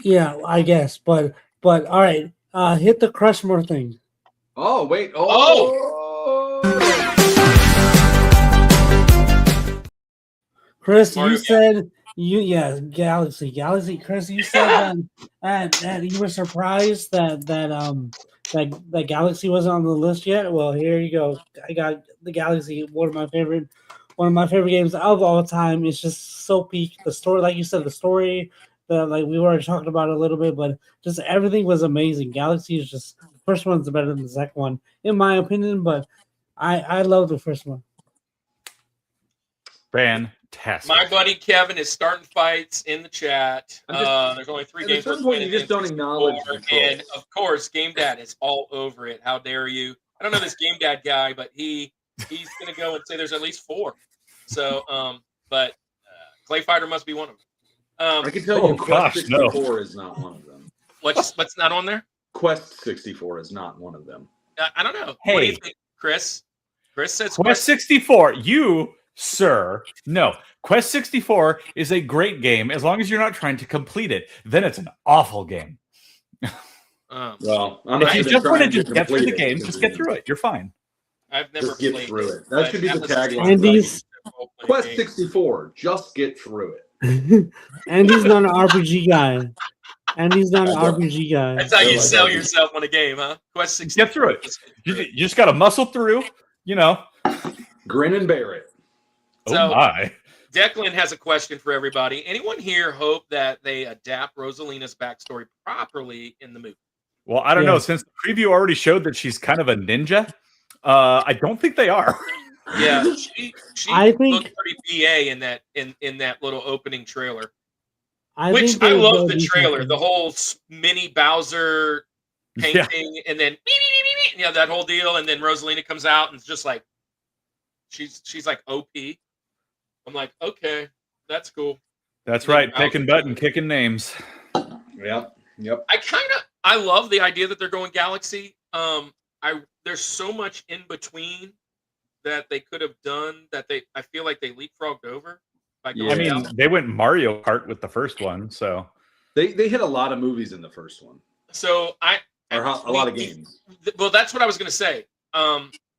[SPEAKER 4] Yeah, I guess. But all right. Hit the Rushmore thing.
[SPEAKER 3] Oh, wait.
[SPEAKER 4] Chris,
[SPEAKER 2] Mario
[SPEAKER 4] you said Galaxy. Chris, you said that you were surprised that Galaxy wasn't on the list yet. Well, here you go. I got the Galaxy, one of my favorite games of all time. It's just so peak. The story, like you said, like we were talking about it a little bit, but just everything was amazing. Galaxy is just the first one's better than the second one, in my opinion. But I love the first one.
[SPEAKER 5] Fantastic.
[SPEAKER 2] My buddy Kevin is starting fights in the chat. There's only 3
[SPEAKER 3] At
[SPEAKER 2] games.
[SPEAKER 3] a certain point, you just don't acknowledge the
[SPEAKER 2] And
[SPEAKER 3] trolls.
[SPEAKER 2] of course, Game Dad is all over it. How dare you? I don't know this Game Dad guy, but he's gonna go and say there's at least 4. So, but Clay Fighter must be one of them.
[SPEAKER 3] I can tell you,
[SPEAKER 5] Oh,
[SPEAKER 3] Quest
[SPEAKER 5] gosh, no.
[SPEAKER 3] 64 is not one of them.
[SPEAKER 2] What's not on there?
[SPEAKER 3] Quest 64 is not one of them.
[SPEAKER 2] I don't know. What do you
[SPEAKER 5] Hey.
[SPEAKER 2] think, Chris? Chris says
[SPEAKER 5] Quest 64. You, sir, no. Quest 64 is a great game as long as you're not trying to complete it. Then it's an awful game.
[SPEAKER 3] Well, I'm
[SPEAKER 5] If
[SPEAKER 3] not
[SPEAKER 5] you
[SPEAKER 3] even
[SPEAKER 5] just want to
[SPEAKER 3] trying
[SPEAKER 5] just get through the
[SPEAKER 3] complete
[SPEAKER 5] game,
[SPEAKER 3] it.
[SPEAKER 5] just get through it. You're fine.
[SPEAKER 2] I've never
[SPEAKER 3] Just get
[SPEAKER 2] played
[SPEAKER 3] through
[SPEAKER 2] it.
[SPEAKER 3] it. That
[SPEAKER 2] but
[SPEAKER 3] should be the
[SPEAKER 2] was
[SPEAKER 3] tagline.
[SPEAKER 4] Andy's
[SPEAKER 3] Quest 64, just get through it.
[SPEAKER 4] Andy's not an RPG guy. Andy's not an
[SPEAKER 3] I don't.
[SPEAKER 4] RPG guy.
[SPEAKER 2] That's how you
[SPEAKER 3] Like
[SPEAKER 2] sell
[SPEAKER 3] that.
[SPEAKER 2] yourself on a game, huh? Quest 64.
[SPEAKER 5] Get through it. You just got to muscle through, you know.
[SPEAKER 3] Grin and bear it.
[SPEAKER 5] Oh,
[SPEAKER 2] So-
[SPEAKER 5] my.
[SPEAKER 2] Declan has a question for everybody. Anyone here hope that they adapt Rosalina's backstory properly in the movie?
[SPEAKER 5] Well, I don't know.
[SPEAKER 4] Yes.
[SPEAKER 5] Since the preview already showed that she's kind of a ninja, I don't think they are.
[SPEAKER 2] Yeah, she
[SPEAKER 4] I think-
[SPEAKER 2] looked pretty BA in that little opening trailer.
[SPEAKER 4] I
[SPEAKER 2] Which
[SPEAKER 4] think
[SPEAKER 2] I
[SPEAKER 4] they'll
[SPEAKER 2] love the
[SPEAKER 4] do
[SPEAKER 2] trailer,
[SPEAKER 4] something.
[SPEAKER 2] the whole mini Bowser
[SPEAKER 5] Yeah.
[SPEAKER 2] painting, and then that whole deal, and then Rosalina comes out and it's just like she's like OP. I'm like, okay, that's cool.
[SPEAKER 5] That's
[SPEAKER 2] Yeah,
[SPEAKER 5] right.
[SPEAKER 2] Bowser.
[SPEAKER 5] Picking butt and kicking names.
[SPEAKER 3] Yep.
[SPEAKER 2] I love the idea that they're going Galaxy. there's so much in between that they could have done that I feel like they leapfrogged over by going
[SPEAKER 5] I mean,
[SPEAKER 2] down.
[SPEAKER 5] they went Mario Kart with the first one, so
[SPEAKER 3] They hit a lot of movies in the first one,
[SPEAKER 2] So
[SPEAKER 3] or a lot of games.
[SPEAKER 2] Well, that's what I was going to say.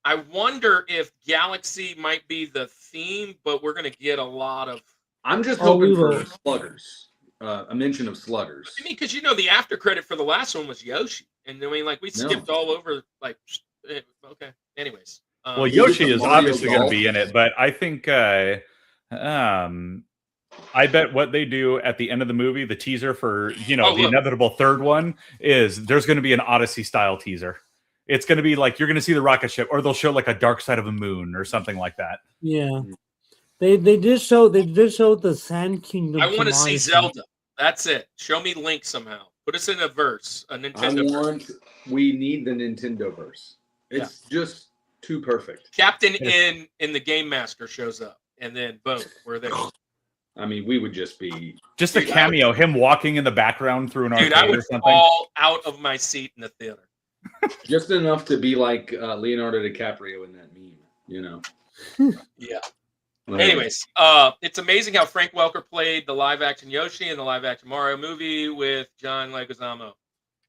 [SPEAKER 2] I wonder if Galaxy might be the theme, but we're going to get a lot of.
[SPEAKER 3] I'm just
[SPEAKER 4] Oh,
[SPEAKER 3] hoping
[SPEAKER 4] we
[SPEAKER 3] for
[SPEAKER 4] will.
[SPEAKER 3] sluggers. A mention of sluggers.
[SPEAKER 2] I mean, because the after credit for the last one was Yoshi, and I mean, like we skipped all over. Like, okay. Anyways,
[SPEAKER 5] well,
[SPEAKER 3] Is it
[SPEAKER 5] Yoshi
[SPEAKER 3] the
[SPEAKER 5] is
[SPEAKER 3] Mario
[SPEAKER 5] obviously going to
[SPEAKER 3] Golf?
[SPEAKER 5] be in it, but I think I bet what they do at the end of the movie, the teaser for the
[SPEAKER 2] look.
[SPEAKER 5] inevitable third one, is there's going to be an Odyssey style teaser. It's going to be like you're going to see the rocket ship, or they'll show like a dark side of a moon or something like that.
[SPEAKER 4] Yeah. They did show the Sand Kingdom.
[SPEAKER 2] I want to see
[SPEAKER 4] Odyssey.
[SPEAKER 2] Zelda. That's it. Show me Link somehow. Put us in a verse, a Nintendo verse.
[SPEAKER 3] We need the Nintendo verse. It's just too perfect.
[SPEAKER 2] Captain in the Game Master shows up, and then boom, we're there.
[SPEAKER 3] I mean, we would just be
[SPEAKER 5] Just a cameo, him walking in the background through an
[SPEAKER 2] Dude, I
[SPEAKER 5] arcade or
[SPEAKER 2] would
[SPEAKER 5] something.
[SPEAKER 2] fall out of my seat in the theater.
[SPEAKER 3] just enough to be like Leonardo DiCaprio in that meme,
[SPEAKER 2] Yeah.
[SPEAKER 3] Like,
[SPEAKER 2] Anyways, it's amazing how Frank Welker played the live-action Yoshi and the live-action Mario movie with John Leguizamo,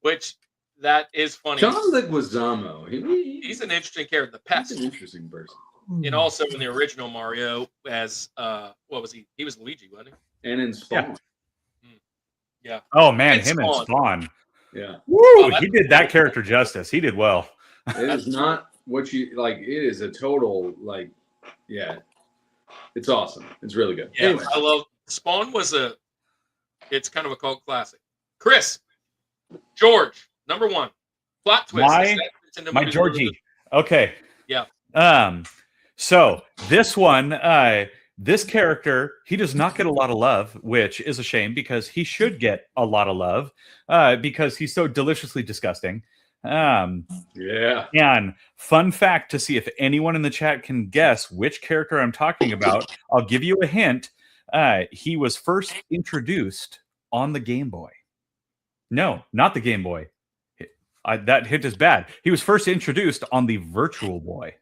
[SPEAKER 2] which that is funny.
[SPEAKER 3] John Leguizamo.
[SPEAKER 2] He's an interesting character, the
[SPEAKER 3] He's
[SPEAKER 2] pest,
[SPEAKER 3] an interesting person.
[SPEAKER 2] and also in the original Mario as what was he? He was Luigi, wasn't
[SPEAKER 3] And in Spawn.
[SPEAKER 2] Yeah.
[SPEAKER 5] Oh man,
[SPEAKER 2] And
[SPEAKER 5] him and
[SPEAKER 2] Spawn.
[SPEAKER 5] Spawn.
[SPEAKER 3] Yeah.
[SPEAKER 5] Woo! He did that character justice. He did well.
[SPEAKER 3] It is not what you like. It is a total it's awesome. It's really good.
[SPEAKER 2] Yeah,
[SPEAKER 3] Anyway,
[SPEAKER 2] I love Spawn. It's kind of a cult classic. Chris, George, number one, plot twist.
[SPEAKER 5] My Georgie. Okay.
[SPEAKER 2] Yeah.
[SPEAKER 5] So this one, this character, he does not get a lot of love, which is a shame because he should get a lot of love, because he's so deliciously disgusting.
[SPEAKER 3] yeah.
[SPEAKER 5] And fun fact to see if anyone in the chat can guess which character I'm talking about, I'll give you a hint. He was first introduced on the Game Boy. No, not the Game Boy. That hint is bad. He was first introduced on the Virtual Boy.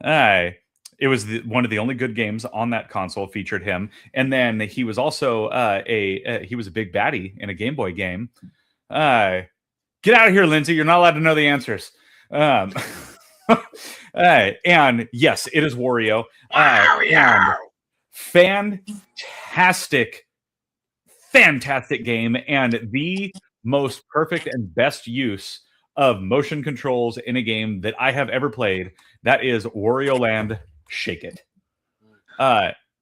[SPEAKER 5] It was one of the only good games on that console featured him. And then he was also he was a big baddie in a Game Boy game. Get out of here, Lindsay. You're not allowed to know the answers. And yes, it is Wario. And fantastic game, and the most perfect and best use of motion controls in a game that I have ever played. That is Wario Land Shake It.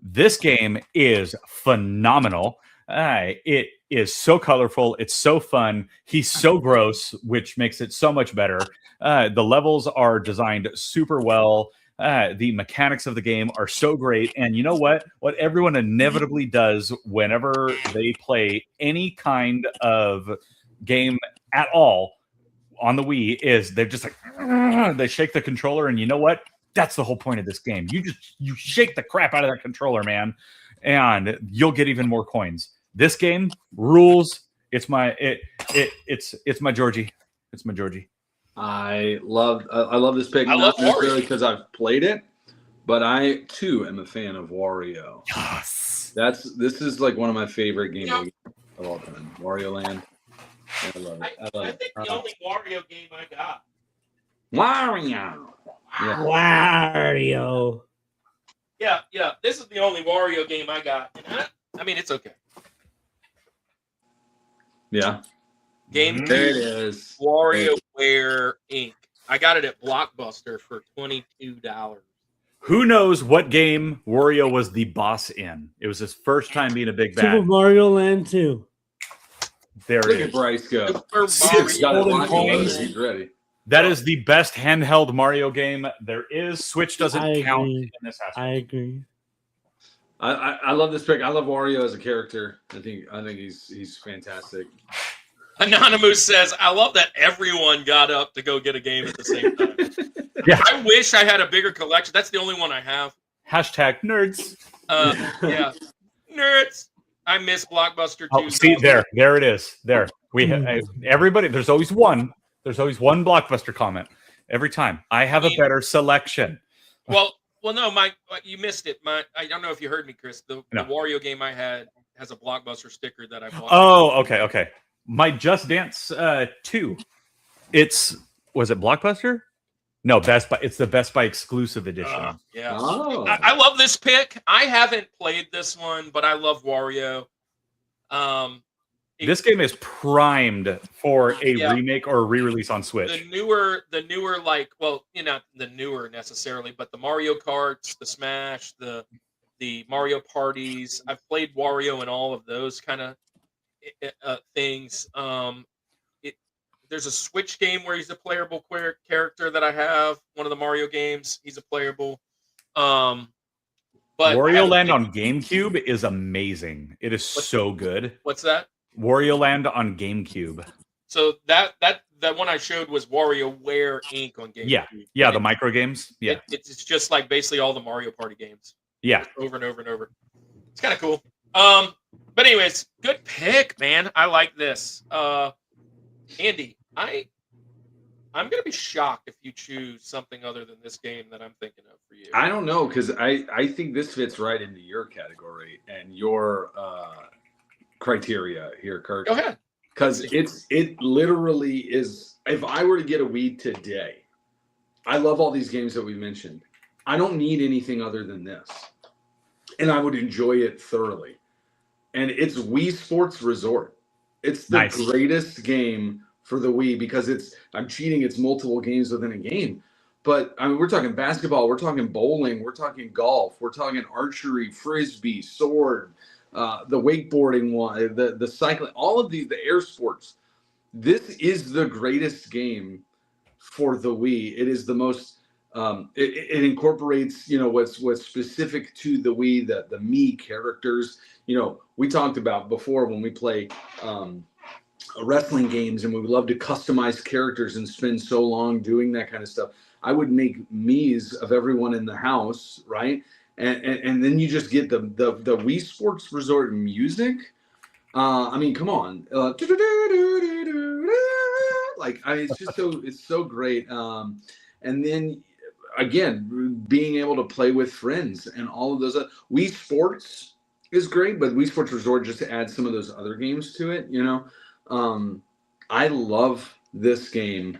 [SPEAKER 5] This game is phenomenal. It is so colorful. It's so fun. He's so gross, which makes it so much better. The levels are designed super well. The mechanics of the game are so great. And you know what? What everyone inevitably does whenever they play any kind of game at all on the Wii is they're just like, they shake the controller. And you know what? That's the whole point of this game. You shake the crap out of that controller, man, and you'll get even more coins. This game rules. It's my Georgie. It's my Georgie.
[SPEAKER 3] I love this pick.
[SPEAKER 2] I love
[SPEAKER 3] not necessarily because I've played it, but I too am a fan of Wario.
[SPEAKER 5] Yes.
[SPEAKER 3] This is like one of my favorite Game Boy games of all time. Wario Land. I love it. I love
[SPEAKER 2] I think the only Wario game I got.
[SPEAKER 3] Wario. Yeah.
[SPEAKER 4] Wario.
[SPEAKER 2] Yeah. This is the only Wario game I got. And I mean, it's okay.
[SPEAKER 3] Yeah.
[SPEAKER 2] Game
[SPEAKER 3] There it is.
[SPEAKER 2] WarioWare Inc. I got it at Blockbuster for $22.
[SPEAKER 5] Who knows what game Wario was the boss in? It was his first time being a big
[SPEAKER 4] Super
[SPEAKER 5] bad.
[SPEAKER 4] Mario Land 2.
[SPEAKER 5] There
[SPEAKER 3] Look
[SPEAKER 5] it
[SPEAKER 3] at
[SPEAKER 5] is.
[SPEAKER 3] Bryce go.
[SPEAKER 2] Super
[SPEAKER 3] He's got it
[SPEAKER 4] golden
[SPEAKER 3] locked
[SPEAKER 4] coins.
[SPEAKER 3] in. He's ready.
[SPEAKER 5] That is the best handheld Mario game there is. Switch doesn't
[SPEAKER 4] I
[SPEAKER 5] count
[SPEAKER 4] agree.
[SPEAKER 5] in this aspect.
[SPEAKER 4] I agree.
[SPEAKER 3] I love this pick. I love Wario as a character. I think he's fantastic.
[SPEAKER 2] Anonymous says, I love that everyone got up to go get a game at the same time.
[SPEAKER 5] Yeah.
[SPEAKER 2] I wish I had a bigger collection. That's the only one I have.
[SPEAKER 5] Hashtag nerds.
[SPEAKER 2] Yeah. Nerds. I miss Blockbuster 2.
[SPEAKER 5] Oh, see there it is. There we have everybody. There's always one. There's always one Blockbuster comment. Every time. I have
[SPEAKER 2] mean-
[SPEAKER 5] a better selection.
[SPEAKER 2] Well, no, you missed it. I don't know if you heard me, Chris. The Wario game I had has a Blockbuster sticker that I bought.
[SPEAKER 5] Oh, okay. My Just Dance 2. Was it Blockbuster? No, Best Buy. It's the Best Buy exclusive edition.
[SPEAKER 2] Yeah.
[SPEAKER 3] Oh.
[SPEAKER 2] I love this pick. I haven't played this one, but I love Wario.
[SPEAKER 5] This game is primed for a
[SPEAKER 2] Yeah.
[SPEAKER 5] remake or a re-release on Switch.
[SPEAKER 2] The newer, like, well, not the newer necessarily, but the Mario Karts, the Smash, the Mario Parties. I've played Wario in all of those kind of things. There's a Switch game where he's a playable character that I have. One of the Mario games, he's a playable. But
[SPEAKER 5] Wario Land on GameCube is amazing. It is so good.
[SPEAKER 2] What's that?
[SPEAKER 5] Wario Land on GameCube.
[SPEAKER 2] So that one I showed was WarioWare Inc. on GameCube.
[SPEAKER 5] Yeah, the micro games. Yeah,
[SPEAKER 2] it's just like basically all the Mario Party games.
[SPEAKER 5] Yeah,
[SPEAKER 2] over and over and over. It's kind of cool. But anyways, good pick, man. I like this. Andy, I'm gonna be shocked if you choose something other than this game that I'm thinking of for you.
[SPEAKER 3] I don't know, because I think this fits right into your category and your criteria here, Kirk.
[SPEAKER 2] Go ahead.
[SPEAKER 3] Because it literally is. If I were to get a Wii today, I love all these games that we mentioned. I don't need anything other than this, and I would enjoy it thoroughly. And it's Wii Sports Resort. It's the greatest game for the Wii because I'm cheating. It's multiple games within a game. But I mean, we're talking basketball, we're talking bowling, we're talking golf, we're talking archery, frisbee, sword, the wakeboarding one, the cycling, all of these, the air sports. This is the greatest game for the Wii. It is the most. It incorporates, what's specific to the Wii, the Mii characters. We talked about before when we play wrestling games, and we would love to customize characters and spend so long doing that kind of stuff. I would make Mii's of everyone in the house, right? And then you just get the Wii Sports Resort music. I mean, come on, it's so great. And then again, being able to play with friends and all of those. Wii Sports is great, but Wii Sports Resort just to add some of those other games to it. I love this game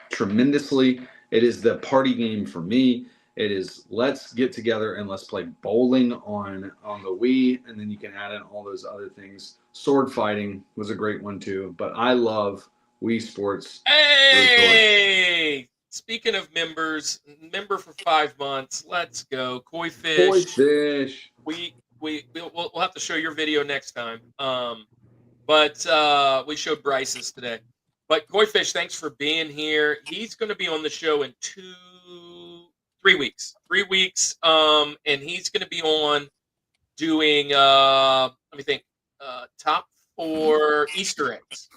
[SPEAKER 3] tremendously. It is the party game for me. It is let's get together and let's play bowling on the Wii, and then you can add in all those other things. Sword fighting was a great one too, but I love Wii Sports.
[SPEAKER 2] Hey, Resort. Speaking of member for 5 months. Let's go, Koi Fish. We'll have to show your video next time. But we showed Bryce's today. But Koi Fish, thanks for being here. He's going to be on the show in 3 weeks. 3 weeks. And he's going to be on doing, let me think, top 4 Easter eggs.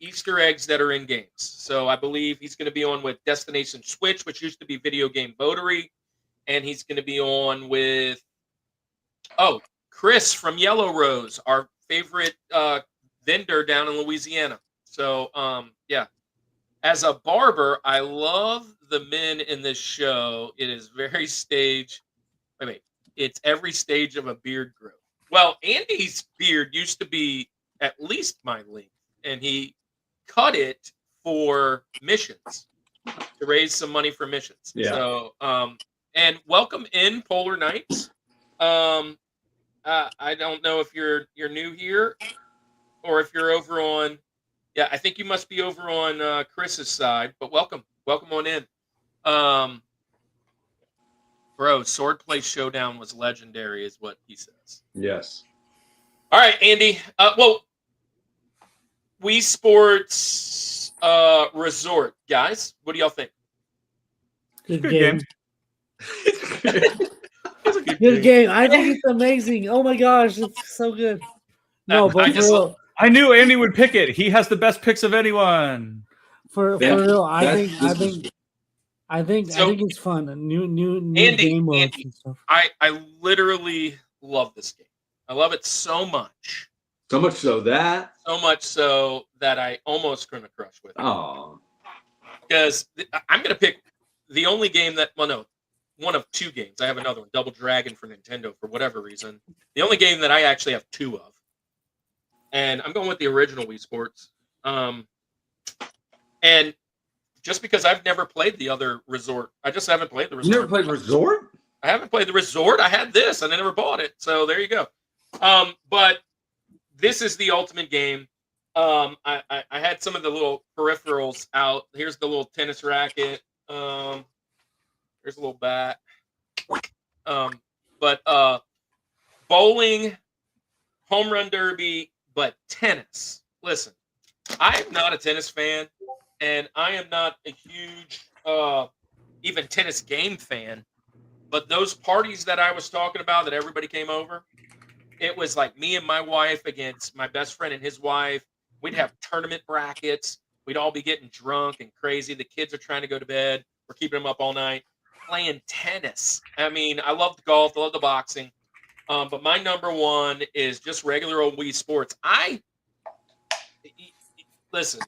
[SPEAKER 2] Easter eggs that are in games. So I believe he's going to be on with Destination Switch, which used to be Video Game Botery. And he's going to be on with, Chris from Yellow Rose, our favorite vendor down in Louisiana. So, yeah. As a barber, I love the men in this show. It is very it's every stage of a beard growth. Well, Andy's beard used to be at least my length, and he cut it for missions to raise some money for missions.
[SPEAKER 3] Yeah.
[SPEAKER 2] So, and welcome in Polar Knights. I don't know if you're new here or if you're over on. Yeah, I think you must be over on Chris's side, but welcome on in. Bro, Swordplay Showdown was legendary, is what he says.
[SPEAKER 3] Yes.
[SPEAKER 2] All right, Andy. Wii Sports Resort, guys. What do y'all think?
[SPEAKER 4] Good
[SPEAKER 5] game.
[SPEAKER 4] Good game. I think it's amazing. Oh my gosh, it's so good. No, but
[SPEAKER 5] I knew Andy would pick it. He has the best picks of anyone.
[SPEAKER 4] For real, I think it's fun. A new
[SPEAKER 2] Andy,
[SPEAKER 4] game modes
[SPEAKER 2] Andy,
[SPEAKER 4] and stuff.
[SPEAKER 2] I literally love this game. I love it so much.
[SPEAKER 3] So much so that
[SPEAKER 2] I almost gonna crush with it.
[SPEAKER 3] Oh.
[SPEAKER 2] Because I'm gonna pick the only game that, well, no, one of two games. I have another one, Double Dragon for Nintendo for whatever reason. The only game that I actually have two of. And I'm going with the original Wii Sports. And just because I've never played the other Resort. I just haven't played the Resort.
[SPEAKER 3] You never played Resort?
[SPEAKER 2] I haven't played the Resort. I had this and I never bought it. So there you go. But this is the ultimate game. I had some of the little peripherals out. Here's the little tennis racket. Here's a little bat. But bowling, home run derby, but tennis. Listen, I'm not a tennis fan, and I am not a huge even tennis game fan. But those parties that I was talking about, that everybody came over, it was like me and my wife against my best friend and his wife. We'd have tournament brackets. We'd all be getting drunk and crazy. The kids are trying to go to bed. We're keeping them up all night playing tennis. I mean, I love the golf. I love the boxing. But my number one is just regular old Wii Sports. Listen,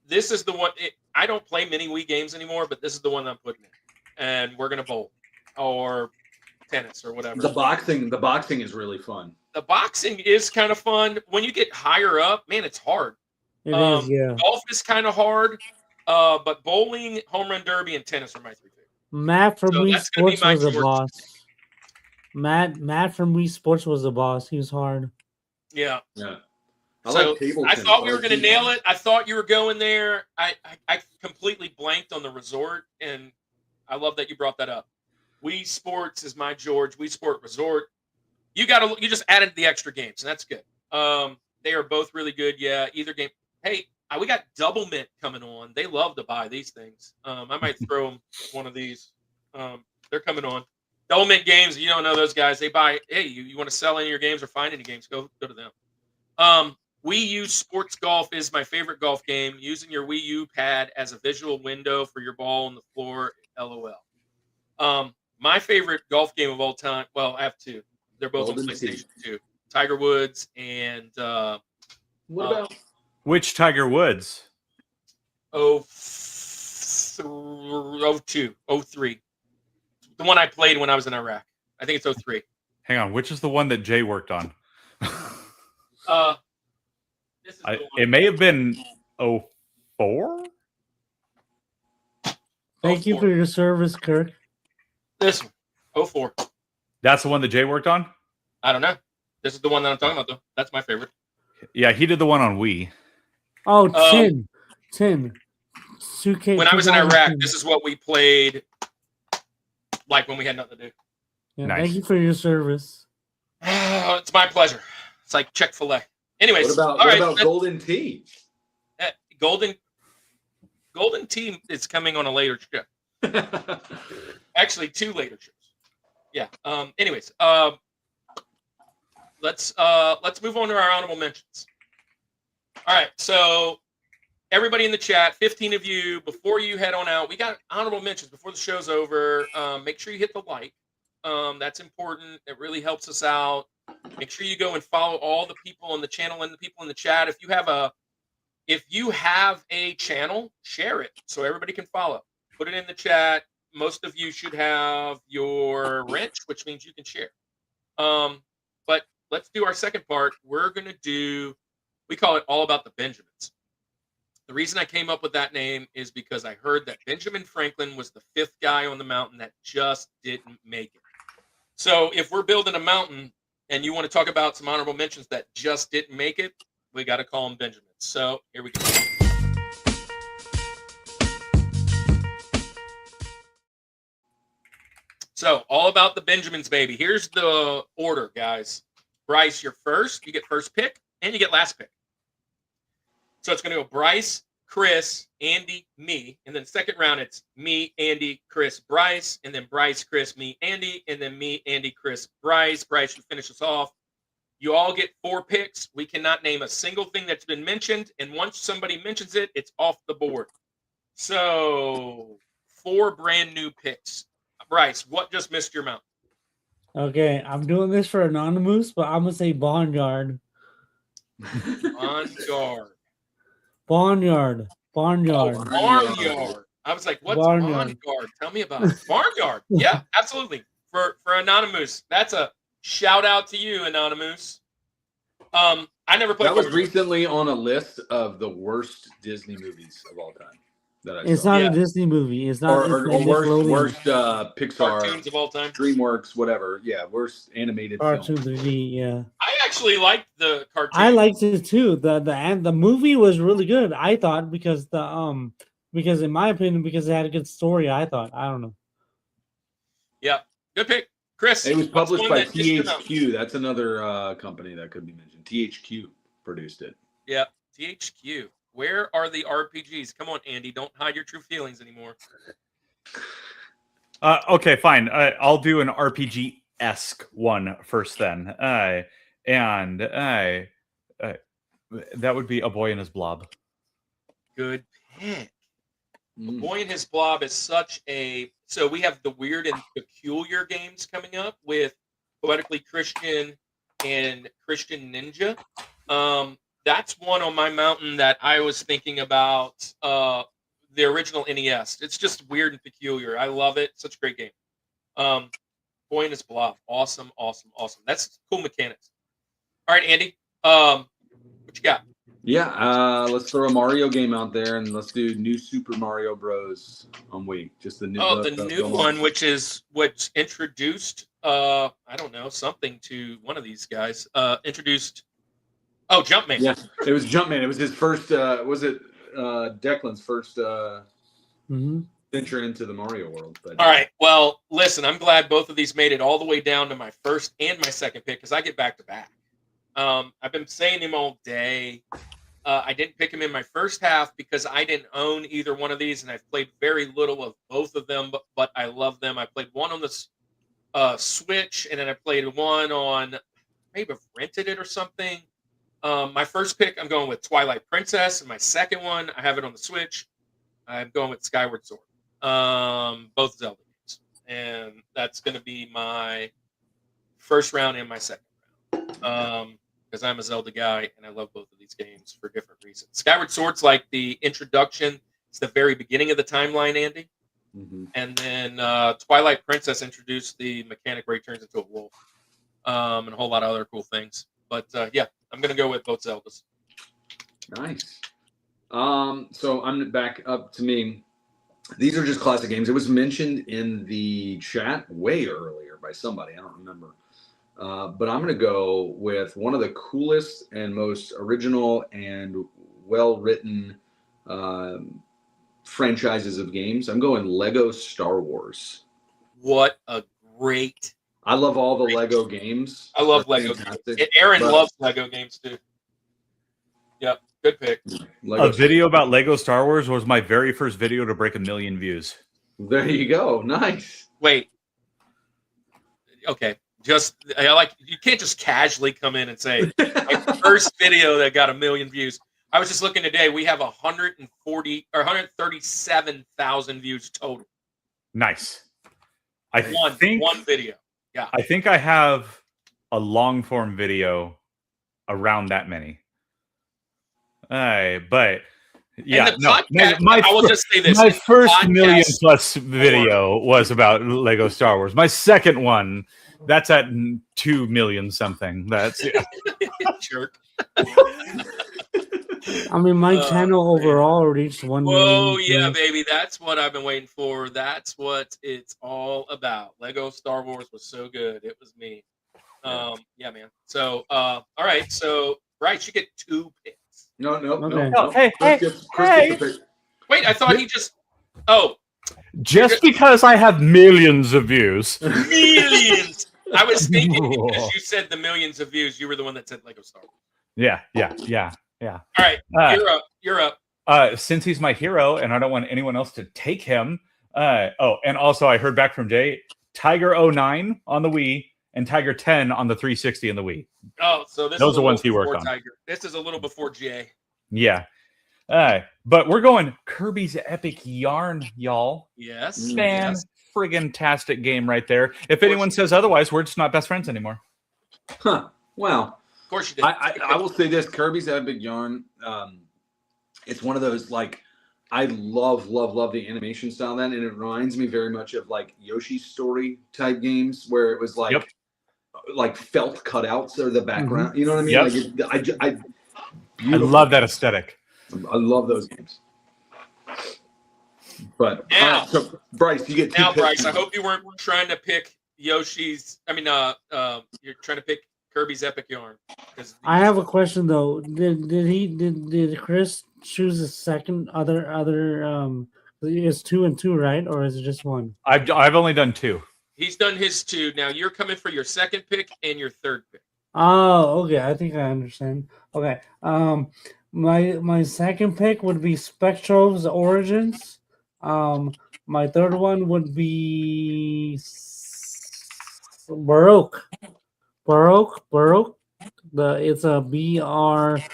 [SPEAKER 2] this is the one. I don't play many Wii games anymore, but this is the one I'm putting in. And we're going to bowl or tennis or whatever.
[SPEAKER 3] The boxing is really fun.
[SPEAKER 2] The boxing is kind of fun. When you get higher up, man, it's hard.
[SPEAKER 4] It is, yeah.
[SPEAKER 2] Golf is kind of hard. But bowling, home run derby, and tennis are my three favorites.
[SPEAKER 4] Matt from
[SPEAKER 2] So
[SPEAKER 4] Wii
[SPEAKER 2] that's gonna be
[SPEAKER 4] Sports
[SPEAKER 2] my
[SPEAKER 4] was a
[SPEAKER 2] George.
[SPEAKER 4] boss. Matt from Wii Sports was the boss. He was hard.
[SPEAKER 2] Yeah.
[SPEAKER 3] Yeah.
[SPEAKER 2] So
[SPEAKER 3] table
[SPEAKER 2] I
[SPEAKER 3] tennis.
[SPEAKER 2] thought we were going to nail it. I thought you were going there. I completely blanked on the Resort, and I love that you brought that up. Wii Sports is my George. Wii Sport Resort. You just added the extra games, and that's good. They are both really good. Yeah, either game. Hey, we got Double Mint coming on. They love to buy these things. I might throw them one of these. They're coming on. Double Mint Games. You don't know those guys. They buy. Hey, you want to sell any of your games or find any games? Go to them. Wii U Sports Golf is my favorite golf game. Using your Wii U pad as a visual window for your ball on the floor. LOL. My favorite golf game of all time. Well, I have two. They're both
[SPEAKER 3] Golden
[SPEAKER 2] on PlayStation
[SPEAKER 3] Tee.
[SPEAKER 2] 2. Tiger Woods and
[SPEAKER 3] What about
[SPEAKER 5] Which Tiger Woods?
[SPEAKER 2] 02, 03. The one I played when I was in Iraq. I think it's 03.
[SPEAKER 5] Hang on, which is the one that Jay worked on?
[SPEAKER 2] This is the one.
[SPEAKER 5] It may have been 04?
[SPEAKER 4] Thank you
[SPEAKER 2] 04.
[SPEAKER 4] for your service, Kirk.
[SPEAKER 2] This one. 04.
[SPEAKER 5] That's the one that Jay worked on?
[SPEAKER 2] I don't know. This is the one that I'm talking about, though. That's my favorite.
[SPEAKER 5] Yeah, he did the one on Wii.
[SPEAKER 4] Oh, Tim.
[SPEAKER 2] When I was in Iraq, this is what we played like when we had nothing to do.
[SPEAKER 4] Yeah,
[SPEAKER 5] Nice.
[SPEAKER 4] Thank you for your service.
[SPEAKER 2] It's my pleasure. It's like Chick-fil-A. Anyways,
[SPEAKER 3] what
[SPEAKER 2] all right,
[SPEAKER 3] about Golden Tee?
[SPEAKER 2] Golden Tee is coming on a later show. Actually, two later shows. Yeah. Anyways, let's move on to our honorable mentions. All right. So everybody in the chat, 15 of you, before you head on out, we got honorable mentions before the show's over. Make sure you hit the like. That's important. It really helps us out. Make sure you go and follow all the people on the channel and the people in the chat. If you have a channel, share it so everybody can follow. Put it in the chat. Most of you should have your wrench, which means you can share. But let's do our second part. We're going to do, we call it All About the Benjamins. The reason I came up with that name is because I heard that Benjamin Franklin was the fifth guy on the mountain that just didn't make it. So if we're building a mountain and you want to talk about some honorable mentions that just didn't make it, we got to call them Benjamins. So here we go. So all about the Benjamins, baby. Here's the order, guys. Bryce, you're first. You get first pick, and you get last pick. So it's going to go Bryce, Chris, Andy, me. And then second round, it's me, Andy, Chris, Bryce. And then Bryce, Chris, me, Andy. And then me, Andy, Chris, Bryce. Bryce, you finish us off. You all get 4 picks. We cannot name a single thing that's been mentioned. And once somebody mentions it, it's off the board. So 4 brand new picks. Bryce, what just missed your mouth?
[SPEAKER 4] Okay, I'm doing this for Anonymous, but I'm going to say Barnyard.
[SPEAKER 2] Barnyard.
[SPEAKER 4] Barnyard.
[SPEAKER 2] Oh, barnyard. I was like, what's
[SPEAKER 4] Barnyard.
[SPEAKER 2] Barnyard? Tell me about it. Barnyard. Yeah, absolutely. For Anonymous. That's a shout out to you, Anonymous. I never played
[SPEAKER 3] That was
[SPEAKER 2] Barnyard.
[SPEAKER 3] recently on a list of the worst Disney movies of all time that I
[SPEAKER 4] It's
[SPEAKER 3] saw.
[SPEAKER 4] not
[SPEAKER 2] Yeah.
[SPEAKER 4] a Disney movie. It's not.
[SPEAKER 3] Or
[SPEAKER 4] it's
[SPEAKER 3] worst
[SPEAKER 4] Nickelodeon
[SPEAKER 3] Pixar,
[SPEAKER 2] Cartoons of all time.
[SPEAKER 3] DreamWorks, whatever. Yeah, worst animated
[SPEAKER 4] cartoon
[SPEAKER 3] film.
[SPEAKER 4] 3D. Yeah,
[SPEAKER 2] I actually liked the cartoon.
[SPEAKER 4] I liked it too. The movie was really good. I thought because because in my opinion because it had a good story. I thought I don't know.
[SPEAKER 2] Yeah, good pick, Chris.
[SPEAKER 3] It was
[SPEAKER 2] what's
[SPEAKER 3] published
[SPEAKER 2] one
[SPEAKER 3] by
[SPEAKER 2] that just came out?
[SPEAKER 3] THQ. That's another company that could be mentioned. THQ produced it.
[SPEAKER 2] Yeah, THQ. Where are the RPGs? Come on, Andy. Don't hide your true feelings anymore.
[SPEAKER 5] Okay, fine. I'll do an RPG-esque one first then. And that would be A Boy and His Blob.
[SPEAKER 2] Good pick.
[SPEAKER 3] Mm.
[SPEAKER 2] Boy and His Blob is such a... So we have the weird and peculiar games coming up with Poetically Christian and Christian Ninja. That's one on my mountain that I was thinking about the original NES. It's just weird and peculiar. I love it. Such a great game. Boy and His Blob. Awesome, awesome, awesome. That's cool mechanics. All right, Andy. What you got?
[SPEAKER 3] Yeah, let's throw a Mario game out there and let's do New Super Mario Bros. On Wii. Just the new.
[SPEAKER 2] The new one, which introduced, I don't know, something to one of these guys. Introduced. Oh, Jumpman.
[SPEAKER 3] Yeah, it was Jumpman. It was his first. Was it Declan's first venture into the Mario world? But,
[SPEAKER 2] all right. Well, listen, I'm glad both of these made it all the way down to my first and my second pick because I get back to back. I've been saying him all day. I didn't pick him in my first half because I didn't own either one of these, and I've played very little of both of them, but I love them. I played one on the Switch, and then I played one on, maybe I've rented it or something. My first pick, I'm going with Twilight Princess, and my second one, I have it on the Switch. I'm going with Skyward Sword. Both Zelda games, and that's going to be my first round and my second round. Because I'm a Zelda guy and I love both of these games for different reasons. Skyward Sword's like the introduction. It's the very beginning of the timeline, Andy.
[SPEAKER 3] Mm-hmm.
[SPEAKER 2] And then Twilight Princess introduced the mechanic where he turns into a wolf. And a whole lot of other cool things. But yeah, I'm going to go with both Zeldas.
[SPEAKER 3] Nice. So I'm back up to me. These are just classic games. It was mentioned in the chat way earlier by somebody. I don't remember. But I'm going to go with one of the coolest and most original and well-written franchises of games. I'm going Lego Star Wars.
[SPEAKER 2] What a great...
[SPEAKER 3] I love all the Lego games.
[SPEAKER 2] I love
[SPEAKER 3] They're
[SPEAKER 2] Lego
[SPEAKER 3] fantastic.
[SPEAKER 2] games. And Aaron
[SPEAKER 3] But-
[SPEAKER 2] loves Lego games too. Yep, good pick.
[SPEAKER 3] Lego
[SPEAKER 5] A video about Lego Star Wars was my very first video to break 1 million views.
[SPEAKER 3] There you go. Nice.
[SPEAKER 2] Wait. Okay. I like, you can't just casually come in and say my first video that got 1 million views. I was just looking today. We have 137,000 views total.
[SPEAKER 5] Nice.
[SPEAKER 2] One video. Yeah.
[SPEAKER 5] I think I have a long form video around that many. But yeah,
[SPEAKER 2] And the podcast,
[SPEAKER 5] my
[SPEAKER 2] I will just say this.
[SPEAKER 5] my
[SPEAKER 2] the
[SPEAKER 5] first
[SPEAKER 2] podcast-
[SPEAKER 5] 1 million plus video was about Lego Star Wars. My second one, that's at 2 million something. That's
[SPEAKER 2] Jerk.
[SPEAKER 4] I mean, my channel overall reached 1 million.
[SPEAKER 2] Whoa, yeah,
[SPEAKER 4] views.
[SPEAKER 2] baby. That's what I've been waiting for. That's what it's all about. Lego Star Wars was so good. It was me. Yeah, man. So, all right. So, Bryce, you get 2 picks.
[SPEAKER 3] No.
[SPEAKER 4] Okay.
[SPEAKER 5] Oh, hey,
[SPEAKER 3] Chris gets the pick.
[SPEAKER 2] Wait, I thought he just... Oh,
[SPEAKER 5] just because I have millions of views.
[SPEAKER 2] millions. I was thinking because you said the millions of views, you were the one that said Lego Star Wars.
[SPEAKER 5] Yeah.
[SPEAKER 2] All right, you're up.
[SPEAKER 5] Since he's my hero and I don't want anyone else to take him. And also I heard back from Jay, Tiger 09 on the Wii and Tiger 10 on the 360 and the Wii.
[SPEAKER 2] Oh, so this
[SPEAKER 5] Those
[SPEAKER 2] is
[SPEAKER 5] are ones he worked on.
[SPEAKER 2] Tiger. This is a little before Jay.
[SPEAKER 5] Yeah. But we're going Kirby's Epic Yarn, y'all.
[SPEAKER 2] Yes.
[SPEAKER 5] Man,
[SPEAKER 2] Yes.
[SPEAKER 5] friggin-tastic game right there. If anyone says otherwise, we're just not best friends anymore.
[SPEAKER 3] Huh. Wow.
[SPEAKER 2] Of course you did.
[SPEAKER 3] I will say this: Kirby's Epic Yarn. It's one of those like I love the animation style of that, and it reminds me very much of like Yoshi's Story type games where it was
[SPEAKER 5] Yep.
[SPEAKER 3] like felt cutouts or the background. You know what I mean?
[SPEAKER 5] Yep.
[SPEAKER 3] Like
[SPEAKER 5] I
[SPEAKER 3] beautiful.
[SPEAKER 5] love that aesthetic.
[SPEAKER 3] I love those games. But
[SPEAKER 2] Now-
[SPEAKER 3] all right, so Bryce, you get two
[SPEAKER 2] Now,
[SPEAKER 3] picks.
[SPEAKER 2] Bryce, I hope you weren't trying to pick Yoshi's. I mean, you're trying to pick Kirby's Epic Yarn.
[SPEAKER 4] I have a question though. Did Chris choose a second other? It's 2 and 2, right? Or is it just one?
[SPEAKER 5] I've only done 2.
[SPEAKER 2] He's done his 2. Now you're coming for your second pick and your third pick.
[SPEAKER 4] Oh, okay. I think I understand. Okay. My second pick would be Spectro's Origins. My third one would be Baroque. It's a BROQUE.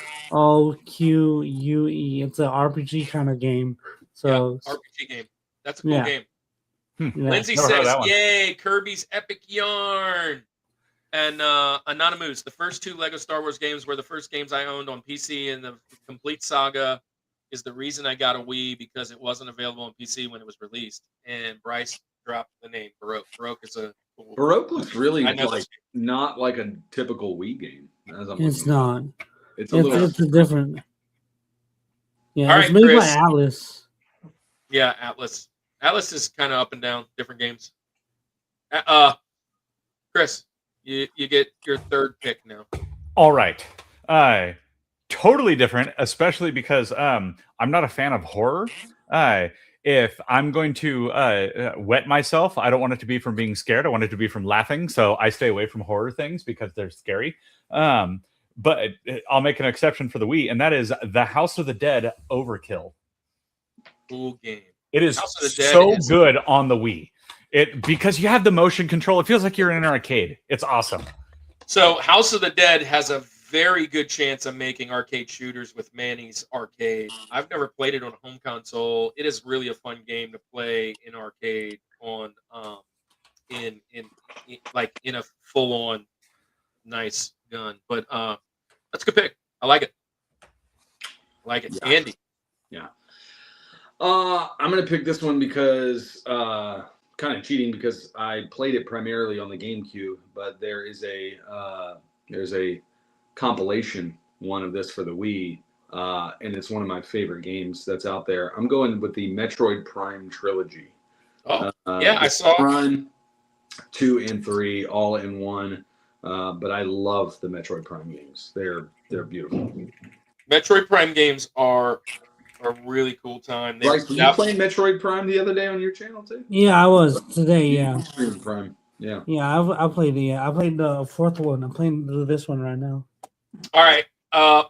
[SPEAKER 4] It's an RPG kind of game. So
[SPEAKER 2] yeah, RPG game. That's a cool
[SPEAKER 4] yeah.
[SPEAKER 2] game.
[SPEAKER 4] Yeah.
[SPEAKER 2] Lindsay
[SPEAKER 5] Never heard of
[SPEAKER 2] says,
[SPEAKER 5] that one.
[SPEAKER 2] "Yay, Kirby's Epic Yarn." And Anonymous, the first 2 Lego Star Wars games were the first games I owned on PC, and the complete saga is the reason I got a Wii because it wasn't available on PC when it was released. And Bryce dropped the name Baroque. Baroque is a cool.
[SPEAKER 3] Baroque looks really
[SPEAKER 2] I know
[SPEAKER 3] like
[SPEAKER 2] this-
[SPEAKER 3] not like a typical Wii game. As I'm
[SPEAKER 4] It's
[SPEAKER 3] looking at
[SPEAKER 4] not.
[SPEAKER 3] it. It's a little.
[SPEAKER 4] It's a different. Yeah,
[SPEAKER 2] All
[SPEAKER 4] it's
[SPEAKER 2] right,
[SPEAKER 4] made by
[SPEAKER 2] Chris.
[SPEAKER 4] Atlas.
[SPEAKER 2] Yeah, Atlas. Atlas is kind of up and down, different games. Chris, you get your third pick now.
[SPEAKER 5] All right. Totally different, especially because I'm not a fan of horror. If I'm going to wet myself, I don't want it to be from being scared. I want it to be from laughing. So I stay away from horror things because they're scary. But I'll make an exception for the Wii, and that is The House of the Dead Overkill.
[SPEAKER 2] Cool game.
[SPEAKER 5] It is
[SPEAKER 2] House of the Dead
[SPEAKER 5] so
[SPEAKER 2] is-
[SPEAKER 5] good on the Wii. Because you have the motion control. It feels like you're in an arcade. It's awesome.
[SPEAKER 2] So House of the Dead has a very good chance of making arcade shooters with Manny's Arcade. I've never played it on a home console. It is really a fun game to play in arcade on in a full on nice gun. But that's a good pick. I like it.
[SPEAKER 3] Yeah.
[SPEAKER 2] Andy.
[SPEAKER 3] Yeah. I'm gonna pick this one because kind of cheating because I played it primarily on the GameCube, but there's a compilation one of this for the Wii, and it's one of my favorite games that's out there. I'm going with the Metroid Prime trilogy.
[SPEAKER 2] Oh, yeah, I saw.
[SPEAKER 3] Prime 2 and 3 all in one. But I love the Metroid Prime games. They're beautiful.
[SPEAKER 2] Metroid Prime games are a really cool time.
[SPEAKER 3] Bryce, were you playing Metroid Prime the other day on your channel too?
[SPEAKER 4] Yeah, I was today.
[SPEAKER 3] You
[SPEAKER 4] Yeah,
[SPEAKER 3] streamed Prime. Yeah.
[SPEAKER 4] yeah. I played the. I played the fourth one. I'm playing this one right now.
[SPEAKER 2] All right.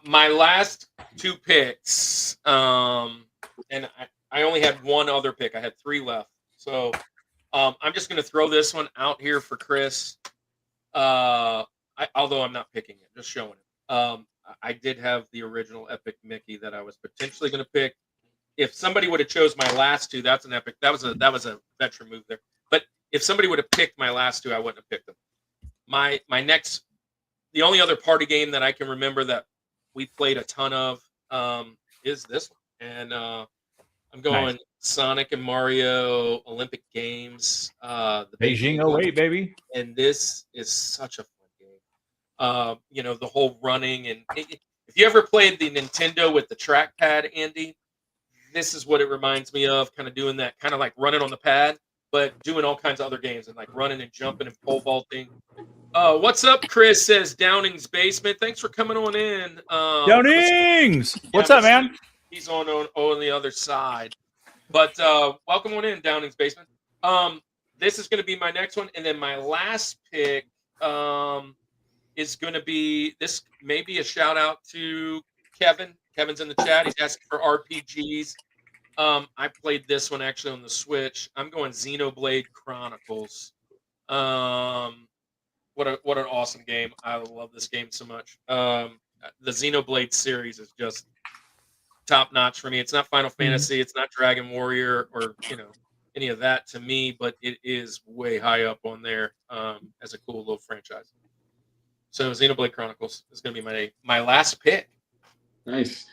[SPEAKER 2] My last 2 picks, and I only had one other pick. I had 3 left. So I'm just going to throw this one out here for Chris. Although I'm not picking it, just showing it. I did have the original Epic Mickey that I was potentially going to pick. If somebody would have chose my last 2, that's an epic. That was a veteran move there. But if somebody would have picked my last 2, I wouldn't have picked them. My next, the only other party game that I can remember that we played a ton of is this one, and I'm going
[SPEAKER 5] Nice.
[SPEAKER 2] Sonic and Mario Olympic Games. The
[SPEAKER 5] Beijing
[SPEAKER 2] one.
[SPEAKER 5] 08, baby.
[SPEAKER 2] And this is such a fun game. The whole running, and if you ever played the Nintendo with the trackpad, Andy, this is what it reminds me of, kind of doing that, kind of like running on the pad, but doing all kinds of other games and like running and jumping and pole vaulting. What's up, Chris? Says Downing's Basement. Thanks for coming on in.
[SPEAKER 5] Downings! What's up, man?
[SPEAKER 2] He's on the other side. But welcome on in, Downing's Basement. This is going to be my next one. And then my last pick is going to be, this may be a shout out to Kevin. Kevin's in the chat. He's asking for RPGs. I played this one actually on the Switch. I'm going Xenoblade Chronicles. What an awesome game. I love this game so much. The Xenoblade series is just top notch for me. It's not Final Fantasy, it's not Dragon Warrior or any of that to me, but it is way high up on there as a cool little franchise. So Xenoblade Chronicles is going to be my last pick.
[SPEAKER 3] Nice.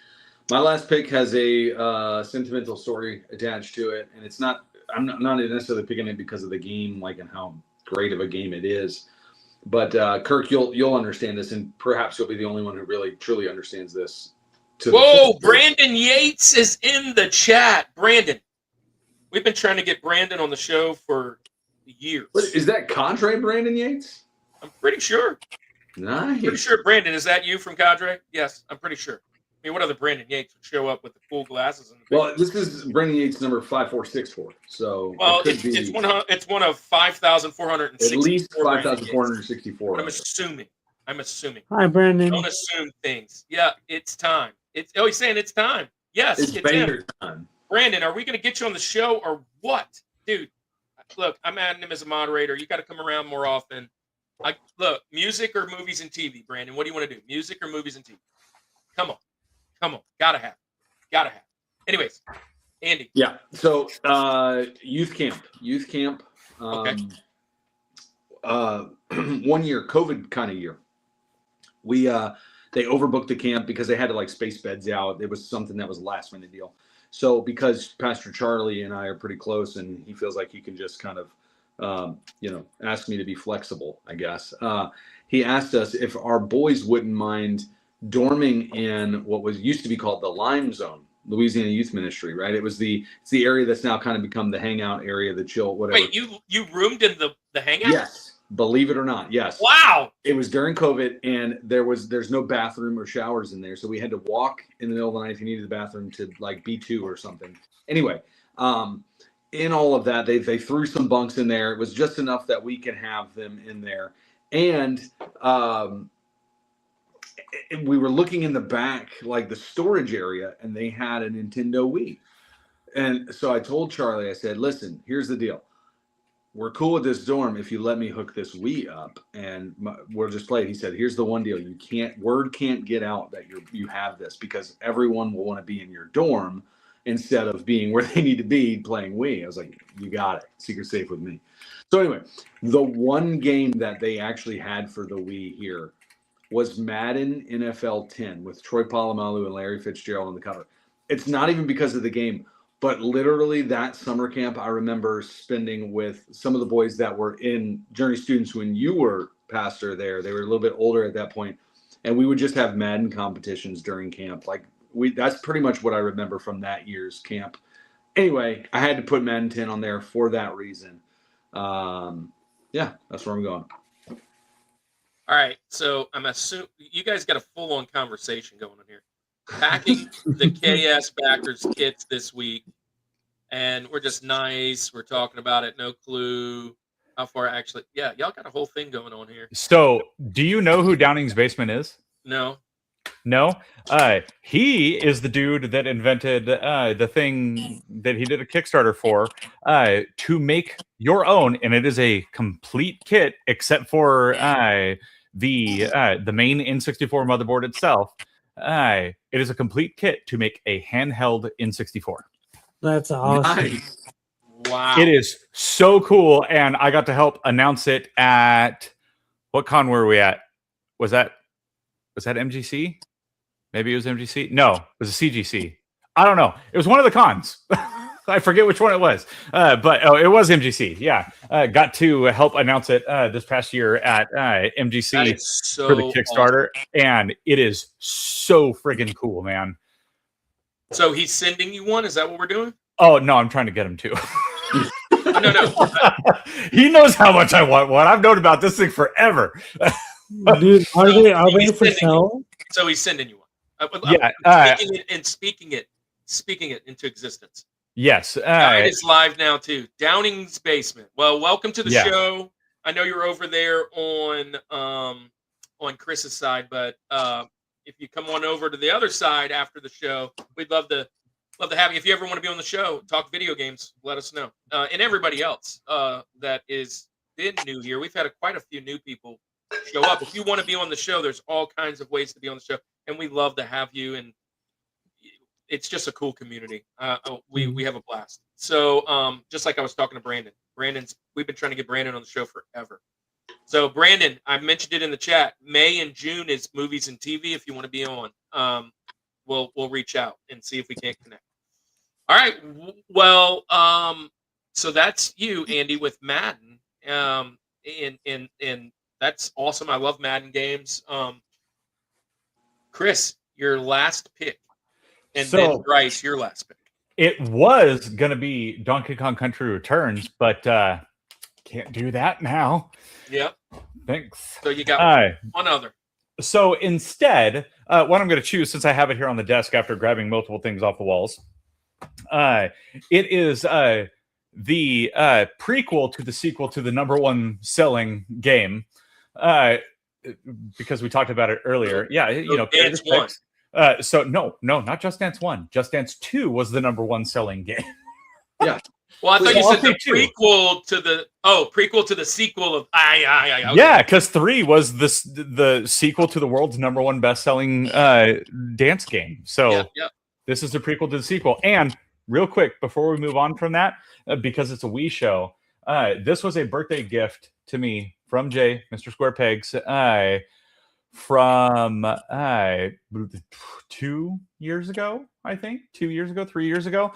[SPEAKER 3] My last pick has a sentimental story attached to it, and it's not. I'm not necessarily picking it because of the game, like and how great of a game it is. But Kirk, you'll understand this, and perhaps you'll be the only one who really truly understands this.
[SPEAKER 2] Whoa, Brandon Yates is in the chat. Brandon, we've been trying to get Brandon on the show for years.
[SPEAKER 3] Is that Cadre Brandon Yates?
[SPEAKER 2] I'm pretty sure.
[SPEAKER 3] Nice.
[SPEAKER 2] Pretty sure, Brandon, is that you from Cadre? Yes, I'm pretty sure. I mean, what other Brandon Yates would show up with the cool glasses? And the
[SPEAKER 3] Well, this is Brandon Yates number 5464. So
[SPEAKER 2] well,
[SPEAKER 3] it could
[SPEAKER 2] it's one of 5,464.
[SPEAKER 3] At least 5,464.
[SPEAKER 2] I'm assuming.
[SPEAKER 4] Hi, Brandon.
[SPEAKER 2] Don't assume things. Yeah, it's time. He's saying it's time. Yes,
[SPEAKER 3] It's Vader time.
[SPEAKER 2] Brandon, are we going to get you on the show or what? Dude, look, I'm adding him as a moderator. You got to come around more often. Look, music or movies and TV, Brandon? What do you want to do? Music or movies and TV? Come on. Gotta have. Anyways, Andy.
[SPEAKER 3] Yeah. So youth camp.
[SPEAKER 2] Okay.
[SPEAKER 3] 1 year, COVID kind of year. We they overbooked the camp because they had to like space beds out. It was something that was a last minute deal. So because Pastor Charlie and I are pretty close, and he feels like he can just kind of ask me to be flexible, I guess. He asked us if our boys wouldn't mind dorming in what used to be called the Lime Zone, Louisiana Youth Ministry, right? It's the area that's now kind of become the hangout area, the chill, whatever.
[SPEAKER 2] Wait, you roomed in the hangout?
[SPEAKER 3] Yes. Believe it or not, yes.
[SPEAKER 2] Wow.
[SPEAKER 3] It was during COVID, and there's no bathroom or showers in there, so we had to walk in the middle of the night if you needed the bathroom to like B2 or something. Anyway, in all of that, they threw some bunks in there. It was just enough that we could have them in there, and we were looking in the back, like the storage area, and they had a Nintendo Wii. And so I told Charlie, I said, listen, here's the deal. We're cool with this dorm if you let me hook this Wii up and we'll just play it. He said, here's the one deal. Word can't get out that you have this, because everyone will want to be in your dorm instead of being where they need to be playing Wii. I was like, you got it. Secret safe with me. So anyway, the one game that they actually had for the Wii here was Madden NFL 10 with Troy Polamalu and Larry Fitzgerald on the cover. It's not even because of the game, but literally that summer camp I remember spending with some of the boys that were in Journey students when you were pastor there. They were a little bit older at that point, and we would just have Madden competitions during camp. That's pretty much what I remember from that year's camp. Anyway, I had to put Madden 10 on there for that reason. Yeah, that's where I'm going.
[SPEAKER 2] All right, so I'm assuming you guys got a full-on conversation going on here. Packing the KS backers kits this week, and we're just nice. We're talking about it. No clue how far actually. Yeah, y'all got a whole thing going on here.
[SPEAKER 5] So, do you know who Downing's Basement is?
[SPEAKER 2] No.
[SPEAKER 5] He is the dude that invented the thing that he did a Kickstarter for to make your own, and it is a complete kit except for the main N64 motherboard itself. It is a complete kit to make a handheld N64.
[SPEAKER 4] That's awesome.
[SPEAKER 3] Nice.
[SPEAKER 2] Wow.
[SPEAKER 5] It is so cool, and I got to help announce it at what con were we at? Was that MGC? Maybe it was MGC. No, it was a CGC. I don't know. It was one of the cons. I forget which one it was, but it was MGC. Yeah, got to help announce it this past year at MGC for the Kickstarter, awesome. And it is so friggin' cool, man.
[SPEAKER 2] So he's sending you one? Is that what we're doing?
[SPEAKER 5] Oh no, I'm trying to get him to.
[SPEAKER 2] No.
[SPEAKER 5] He knows how much I want one. I've known about this thing forever.
[SPEAKER 4] Dude, are they for sale?
[SPEAKER 2] So he's sending you one.
[SPEAKER 5] Yeah,
[SPEAKER 2] speaking it into existence.
[SPEAKER 5] Yes,
[SPEAKER 2] it is live now too. Downing's Basement. Well, welcome to the show. I know you're over there on Chris's side, but if you come on over to the other side after the show, we'd love to have you. If you ever want to be on the show, talk video games, let us know. And everybody else that is been new here, we've had quite a few new people show up. If you want to be on the show, there's all kinds of ways to be on the show, and we love to have you. And it's just a cool community. We have a blast. So just like I was talking to we've been trying to get Brandon on the show forever. So Brandon, I mentioned it in the chat. May and June is movies and TV if you want to be on. we'll reach out and see if we can't connect. All right. Well, so that's you, Andy, with Madden. And that's awesome. I love Madden games. Chris, your last pick, and then Bryce, your last pick.
[SPEAKER 5] It was gonna be Donkey Kong Country Returns, but can't do that now.
[SPEAKER 2] Yep.
[SPEAKER 5] Thanks.
[SPEAKER 2] So you got one other.
[SPEAKER 5] So instead, what I'm going to choose, since I have it here on the desk after grabbing multiple things off the walls, it is the prequel to the sequel to the #1 selling game, because we talked about it earlier. Yeah, you know,
[SPEAKER 2] Dance 1.
[SPEAKER 5] So no, not Just Dance 1. Just Dance 2 was the #1 selling game.
[SPEAKER 3] Yeah.
[SPEAKER 2] Well, I thought you
[SPEAKER 5] I'll
[SPEAKER 2] said the
[SPEAKER 5] say 2.
[SPEAKER 2] prequel to the sequel of okay.
[SPEAKER 5] Yeah, because 3 was the sequel to the world's #1 best-selling dance game. So this is the prequel to the sequel. And real quick, before we move on from that, because it's a Wii show, this was a birthday gift to me from Jay, Mr. Square Pegs, from 2 years ago, I think. 2 years ago, 3 years ago.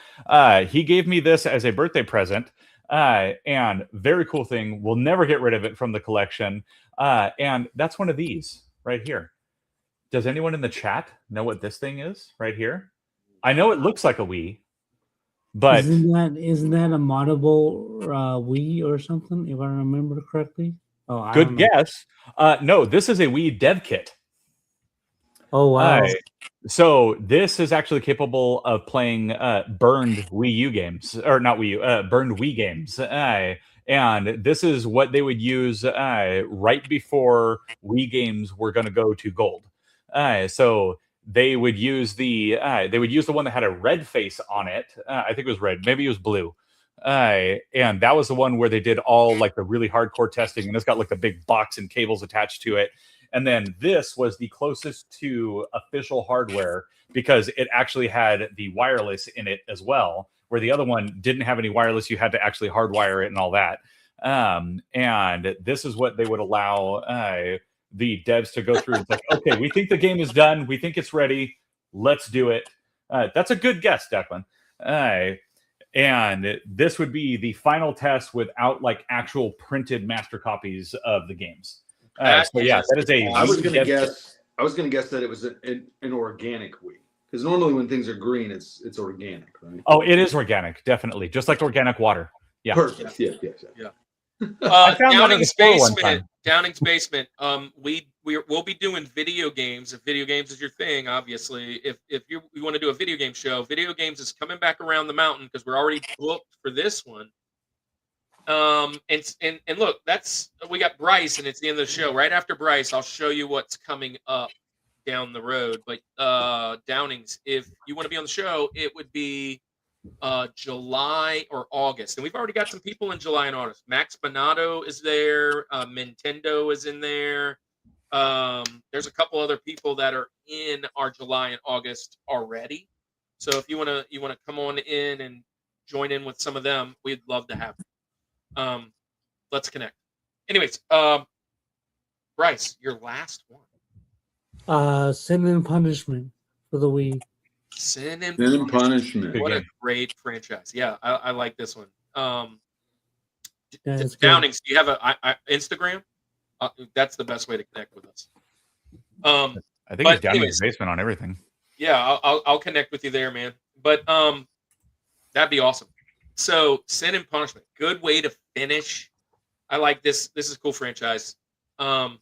[SPEAKER 5] He gave me this as a birthday present. And very cool thing. We'll never get rid of it from the collection. And that's one of these right here. Does anyone in the chat know what this thing is right here? I know it looks like a Wii, but
[SPEAKER 4] isn't that a moddable Wii or something, if I remember correctly? Oh,
[SPEAKER 5] good guess. No, this is a Wii dev kit.
[SPEAKER 4] Oh wow!
[SPEAKER 5] So this is actually capable of playing burned Wii U games, or not Wii U, burned Wii games. And this is what they would use right before Wii games were going to go to gold. So they would use the one that had a red face on it. I think it was red, maybe it was blue. And that was the one where they did all like the really hardcore testing, and it's got like the big box and cables attached to it. And then this was the closest to official hardware because it actually had the wireless in it as well, where the other one didn't have any wireless. You had to actually hardwire it and all that. And this is what they would allow the devs to go through. It's like, okay, we think the game is done. We think it's ready. Let's do it. That's a good guess, Declan. And this would be the final test without like actual printed master copies of the games. So yeah, that is a.
[SPEAKER 3] I was going to guess that it was an organic Wii, because normally when things are green, it's organic, right?
[SPEAKER 5] Oh, it is organic, definitely, just like organic water. Yeah.
[SPEAKER 3] Perfect. Yeah.
[SPEAKER 2] Downing's basement. Downing's basement. We'll be doing video games. If video games is your thing, obviously. If you want to do a video game show, video games is coming back around the mountain because we're already booked for this one. And look, we got Bryce, and it's the end of the show. Right after Bryce, I'll show you what's coming up down the road. But Downing's, if you want to be on the show, it would be July or August, and we've already got some people in July and August. Max Bonato is there. Nintendo is in there. There's a couple other people that are in our July and August already. So if you want to come on in and join in with some of them, we'd love to have you. Let's connect. Anyways, Bryce, your last one.
[SPEAKER 4] Sin and Punishment for the Wii.
[SPEAKER 2] Sin and
[SPEAKER 3] Punishment.
[SPEAKER 2] What a great franchise. Yeah, I like this one.
[SPEAKER 4] Downings,
[SPEAKER 2] do you have a Instagram? That's the best way to connect with us.
[SPEAKER 5] I think it's Downing's basement on everything.
[SPEAKER 2] Yeah, I'll connect with you there, man. But that'd be awesome. So, Sin and Punishment, good way to finish. I like this. This is a cool franchise. Man,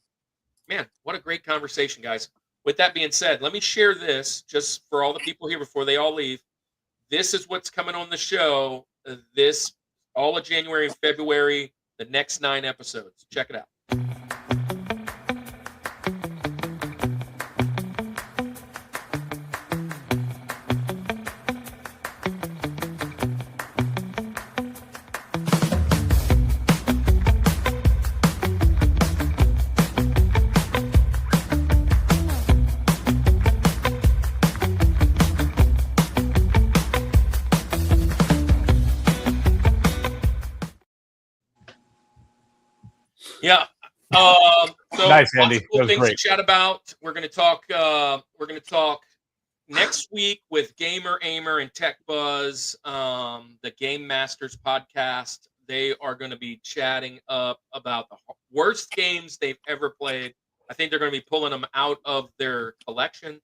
[SPEAKER 2] what a great conversation, guys. With that being said, let me share this just for all the people here before they all leave. This is what's coming on the show. This all of January and February, the next 9 episodes. Check it out. Yeah. So
[SPEAKER 5] nice, Andy.
[SPEAKER 2] cool
[SPEAKER 5] that was
[SPEAKER 2] things
[SPEAKER 5] great.
[SPEAKER 2] to chat about. We're gonna talk next week with Gamer Aimer and Tech Buzz, the Game Masters podcast, they are going to be chatting up about the worst games they've ever played. I think they're going to be pulling them out of their collection.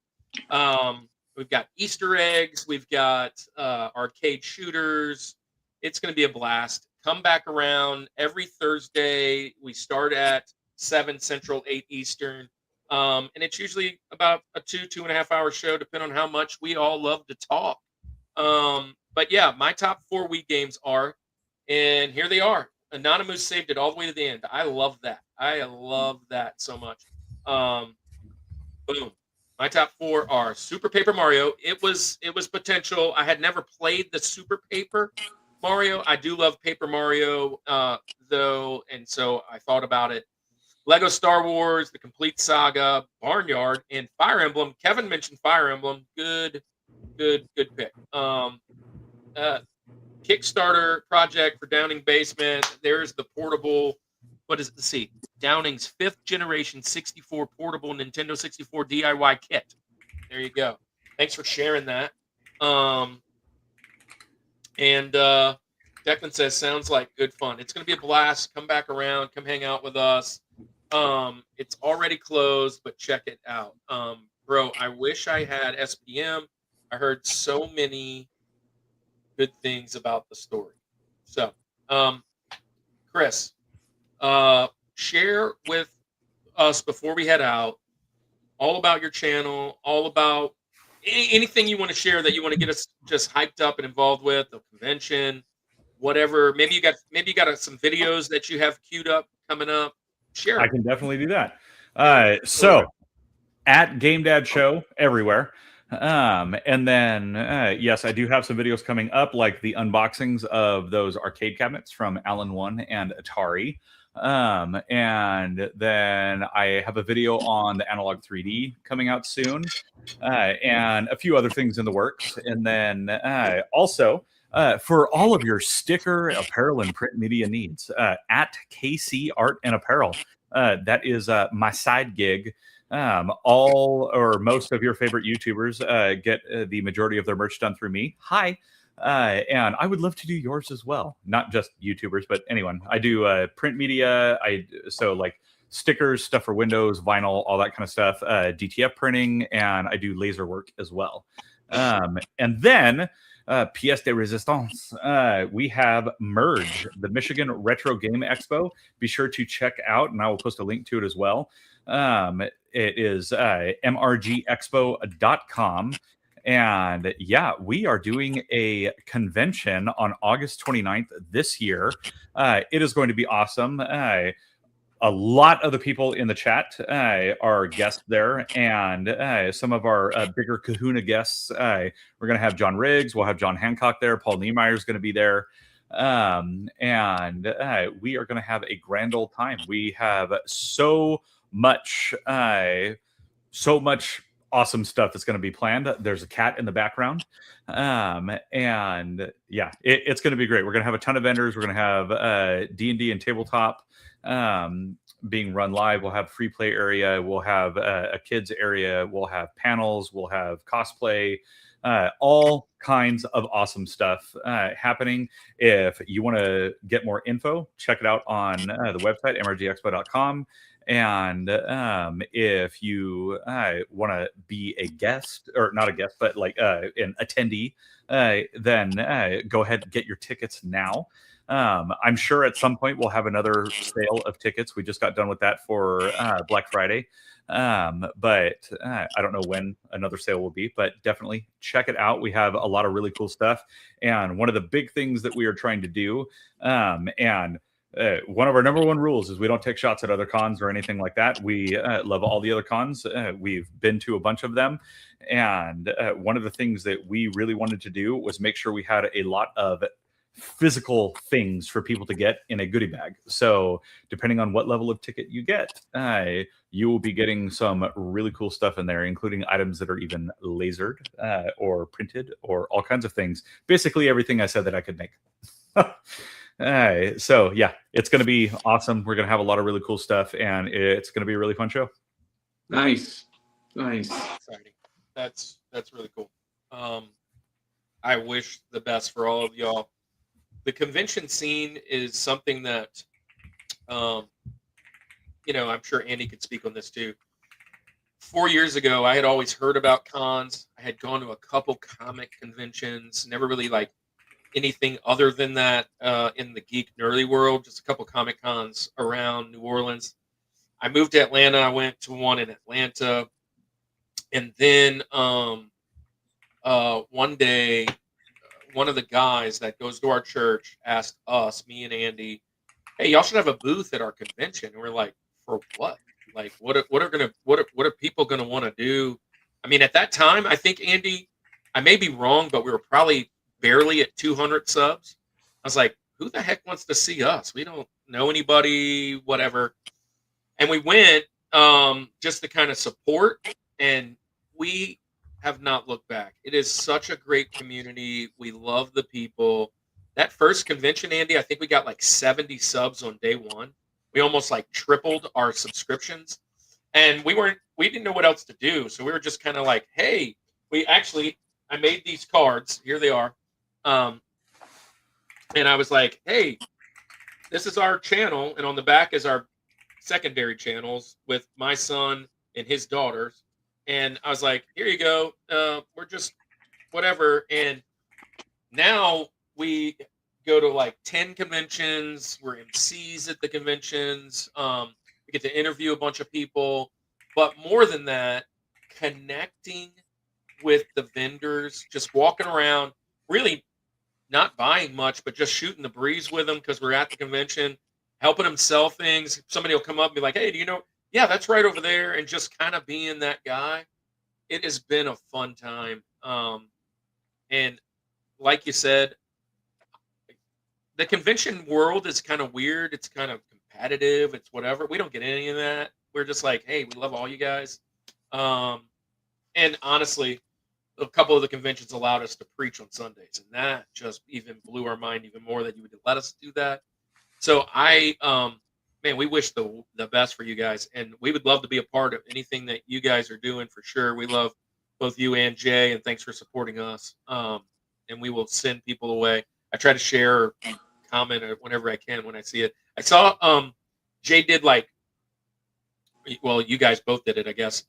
[SPEAKER 2] We've got Easter eggs. We've got arcade shooters. It's going to be a blast. Come back around every Thursday. We start at 7 Central, 8 Eastern. And it's usually about a 2.5 hour show, depending on how much we all love to talk. But yeah, my top 4 Wii games are, and here they are. Anonymous saved it all the way to the end. I love that. I love that so much. Boom. My top 4 are Super Paper Mario. It was potential. I had never played the Super Paper Mario. I do love Paper Mario, though, and so I thought about it. Lego Star Wars, The Complete Saga, Barnyard, and Fire Emblem. Kevin mentioned Fire Emblem. Good pick. Kickstarter project for Downing Basement. There's the portable. What is it? Let's see. Downing's 5th generation 64 portable Nintendo 64 DIY kit. There you go. Thanks for sharing that. And Declan says, sounds like good fun. It's going to be a blast. Come back around. Come hang out with us. It's already closed, but check it out. Bro, I wish I had SPM. I heard so many good things about the story. So, Chris, share with us before we head out all about your channel, all about anything you want to share that you want to get us just hyped up and involved with, the convention, whatever. Maybe you got some videos that you have queued up coming up. Share.
[SPEAKER 5] I can definitely do that. So at Game Dad Show everywhere. And then, yes, I do have some videos coming up, like the unboxings of those arcade cabinets from Allen One and Atari. And then I have a video on the Analog 3D coming out soon, and a few other things in the works. And then also, for all of your sticker, apparel, and print media needs, at KC Art and Apparel. That is my side gig. All or most of your favorite YouTubers get the majority of their merch done through me. Hi. And I would love to do yours as well. Not just YouTubers, but anyone. I do print media. So like stickers, stuff for Windows, vinyl, all that kind of stuff, DTF printing, and I do laser work as well. And then pièce de résistance, we have Merge, the Michigan Retro Game Expo. Be sure to check out, and I will post a link to it as well. It is mrgexpo.com. And yeah, we are doing a convention on August 29th this year. It is going to be awesome. A lot of the people in the chat are guests there, and some of our bigger kahuna guests. We're going to have John Riggs. We'll have John Hancock there. Paul Niemeyer is going to be there. And we are going to have a grand old time. We have so much awesome stuff that's going to be planned. There's a cat in the background. And yeah, it's going to be great. We're going to have a ton of vendors. We're going to have D&D and tabletop being run live. We'll have free play area. We'll have a kids area. We'll have panels. We'll have cosplay. All kinds of awesome stuff happening. If you want to get more info, check it out on the website, mrgexpo.com. And if you want to be a guest, or not a guest, but like an attendee, then go ahead and get your tickets now. I'm sure at some point we'll have another sale of tickets. We just got done with that for Black Friday. But I don't know when another sale will be, but definitely check it out. We have a lot of really cool stuff. And one of the big things that we are trying to do, one of our number one rules is we don't take shots at other cons or anything like that. We love all the other cons. We've been to a bunch of them. And one of the things that we really wanted to do was make sure we had a lot of physical things for people to get in a goodie bag. So depending on what level of ticket you get, you will be getting some really cool stuff in there, including items that are even lasered or printed or all kinds of things. Basically everything I said that I could make. So yeah, it's going to be awesome. We're going to have a lot of really cool stuff, and it's going to be a really fun show.
[SPEAKER 3] Nice.
[SPEAKER 2] Exciting. That's really cool. I wish the best for all of y'all. The convention scene is something that, um, I'm sure Andy could speak on this too. 4 years ago, I had always heard about cons. I had gone to a couple comic conventions, never really like anything other than that in the geek nerdy world, just a couple comic cons around New Orleans. I moved to Atlanta. I went to one in Atlanta. And then one day, one of the guys that goes to our church asked us, me and Andy, "Hey, y'all should have a booth at our convention." And we're like, "For what? Like, what are people gonna want to do?" I mean, at that time, I think Andy, I may be wrong, but we were probably barely at 200 subs. I was like, "Who the heck wants to see us? We don't know anybody, whatever." And we went just to kind of support, and we have not looked back. It is such a great community. We love the people. That first convention, Andy, I think we got like 70 subs on day one. We almost like tripled our subscriptions, and we didn't know what else to do, so we were just kind of like, hey, I made these cards. Here they are, and I was like, hey, this is our channel, and on the back is our secondary channels with my son and his daughters. And I was like, here you go. We're just whatever. And now we go to like 10 conventions. We're MCs at the conventions. We get to interview a bunch of people. But more than that, connecting with the vendors, just walking around, really not buying much, but just shooting the breeze with them because we're at the convention, helping them sell things. Somebody will come up and be like, hey, do you know? Yeah, that's right over there. And just kind of being that guy. It has been a fun time. And like you said, the convention world is kind of weird. It's kind of competitive. It's whatever. We don't get any of that. We're just like, hey, we love all you guys. And honestly, a couple of the conventions allowed us to preach on Sundays. And that just even blew our mind even more that you would let us do that. So man, we wish the best for you guys, and we would love to be a part of anything that you guys are doing for sure. We love both you and Jay, and thanks for supporting us. And we will send people away. I try to share or comment whenever I can when I see it. I saw Jay did you guys both did it, I guess.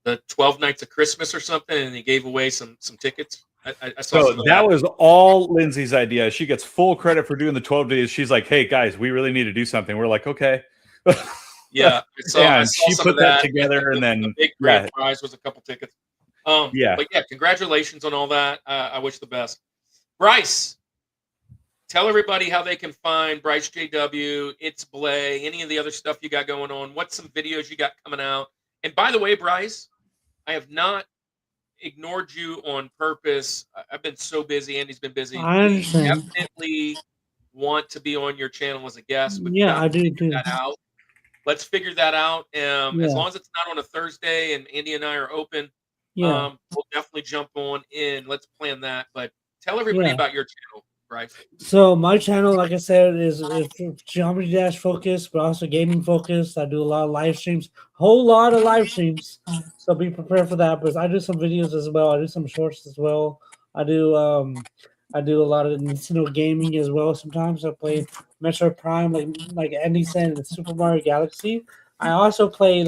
[SPEAKER 2] The 12 Nights of Christmas or something, and he gave away some tickets. I saw
[SPEAKER 5] so that was all Lindsay's idea. She gets full credit for doing the 12 days. She's like, hey guys, we really need to do something. We're like, okay.
[SPEAKER 2] Yeah, I saw
[SPEAKER 5] she
[SPEAKER 2] some
[SPEAKER 5] put
[SPEAKER 2] of that
[SPEAKER 5] together, and then
[SPEAKER 2] the big grand prize was a couple tickets. But yeah, congratulations on all that. I wish the best. Bryce, tell everybody how they can find Bryce JW, It's Blay, any of the other stuff you got going on. What's some videos you got coming out? And by the way, Bryce, I have not ignored you on purpose. I've been so busy. Andy's been busy.
[SPEAKER 4] I understand.
[SPEAKER 2] We definitely want to be on your channel as a guest.
[SPEAKER 4] Yeah, I do too.
[SPEAKER 2] That out. Let's figure that out. As long as it's not on a Thursday and Andy and I are open, we'll definitely jump on in. Let's plan that. But tell everybody about your channel, Bryce.
[SPEAKER 4] So my channel, like I said, is Geometry Dash focused, but also gaming focused. I do a lot of live streams, whole lot of live streams. So be prepared for that. But I do some videos as well. I do some shorts as well. I do a lot of Nintendo gaming as well. Sometimes I play Metroid Prime, like Andy said, in Super Mario Galaxy. I also played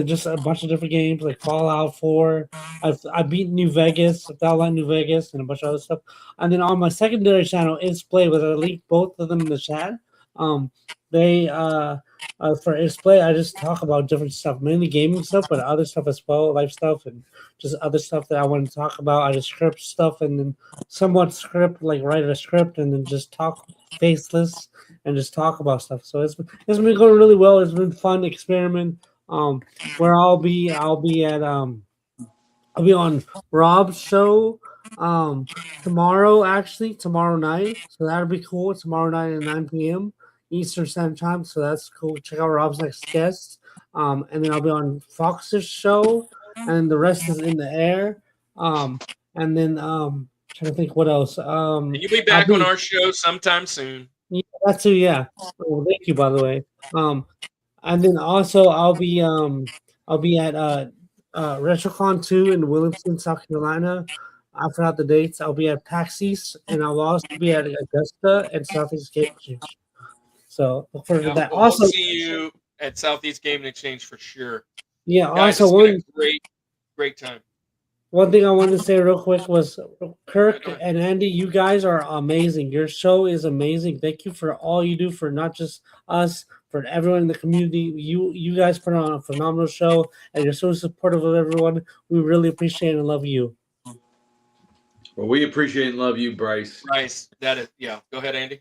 [SPEAKER 4] just a bunch of different games like Fallout 4. I beat New Vegas, Fallout New Vegas, and a bunch of other stuff. And then on my secondary channel, It's Play, but I linked both of them in the chat. They for It's Play, I just talk about different stuff, mainly gaming stuff, but other stuff as well, life stuff, and just other stuff that I want to talk about. I just script stuff and then somewhat script, like write a script and then just talk faceless and just talk about stuff. So it's been going really well. It's been a fun experiment. Where I'll be on Rob's show tomorrow night. So that'll be cool. Tomorrow night at 9 p.m. Eastern Standard Time. So that's cool. Check out Rob's next guest. And then I'll be on Fox's show, and the rest is in the air. And then trying to think what else.
[SPEAKER 2] And you'll be back on our show sometime soon.
[SPEAKER 4] Yeah, that too. Yeah. Oh, thank you, by the way. And then also I'll be at RetroCon 2 in Williamson, South Carolina. I forgot the dates. I'll be at PAX East, and I'll also be at Augusta and Southeast Game Exchange. So look forward to
[SPEAKER 2] Yeah,
[SPEAKER 4] that.
[SPEAKER 2] well, we'll
[SPEAKER 4] Also,
[SPEAKER 2] see you at Southeast Game and Exchange for sure,
[SPEAKER 4] yeah.
[SPEAKER 2] guys.
[SPEAKER 4] Also,
[SPEAKER 2] It's been a great time.
[SPEAKER 4] one thing I wanted to say real quick was Kirk
[SPEAKER 2] Go ahead.
[SPEAKER 4] and Andy, you guys are amazing. Your show is amazing. Thank you for all you do for not just us, for everyone in the community. You guys put on a phenomenal show, and you're so supportive of everyone. We really appreciate and love you.
[SPEAKER 3] Well, we appreciate and love you, Bryce.
[SPEAKER 2] Bryce, that is, yeah. Go ahead, Andy.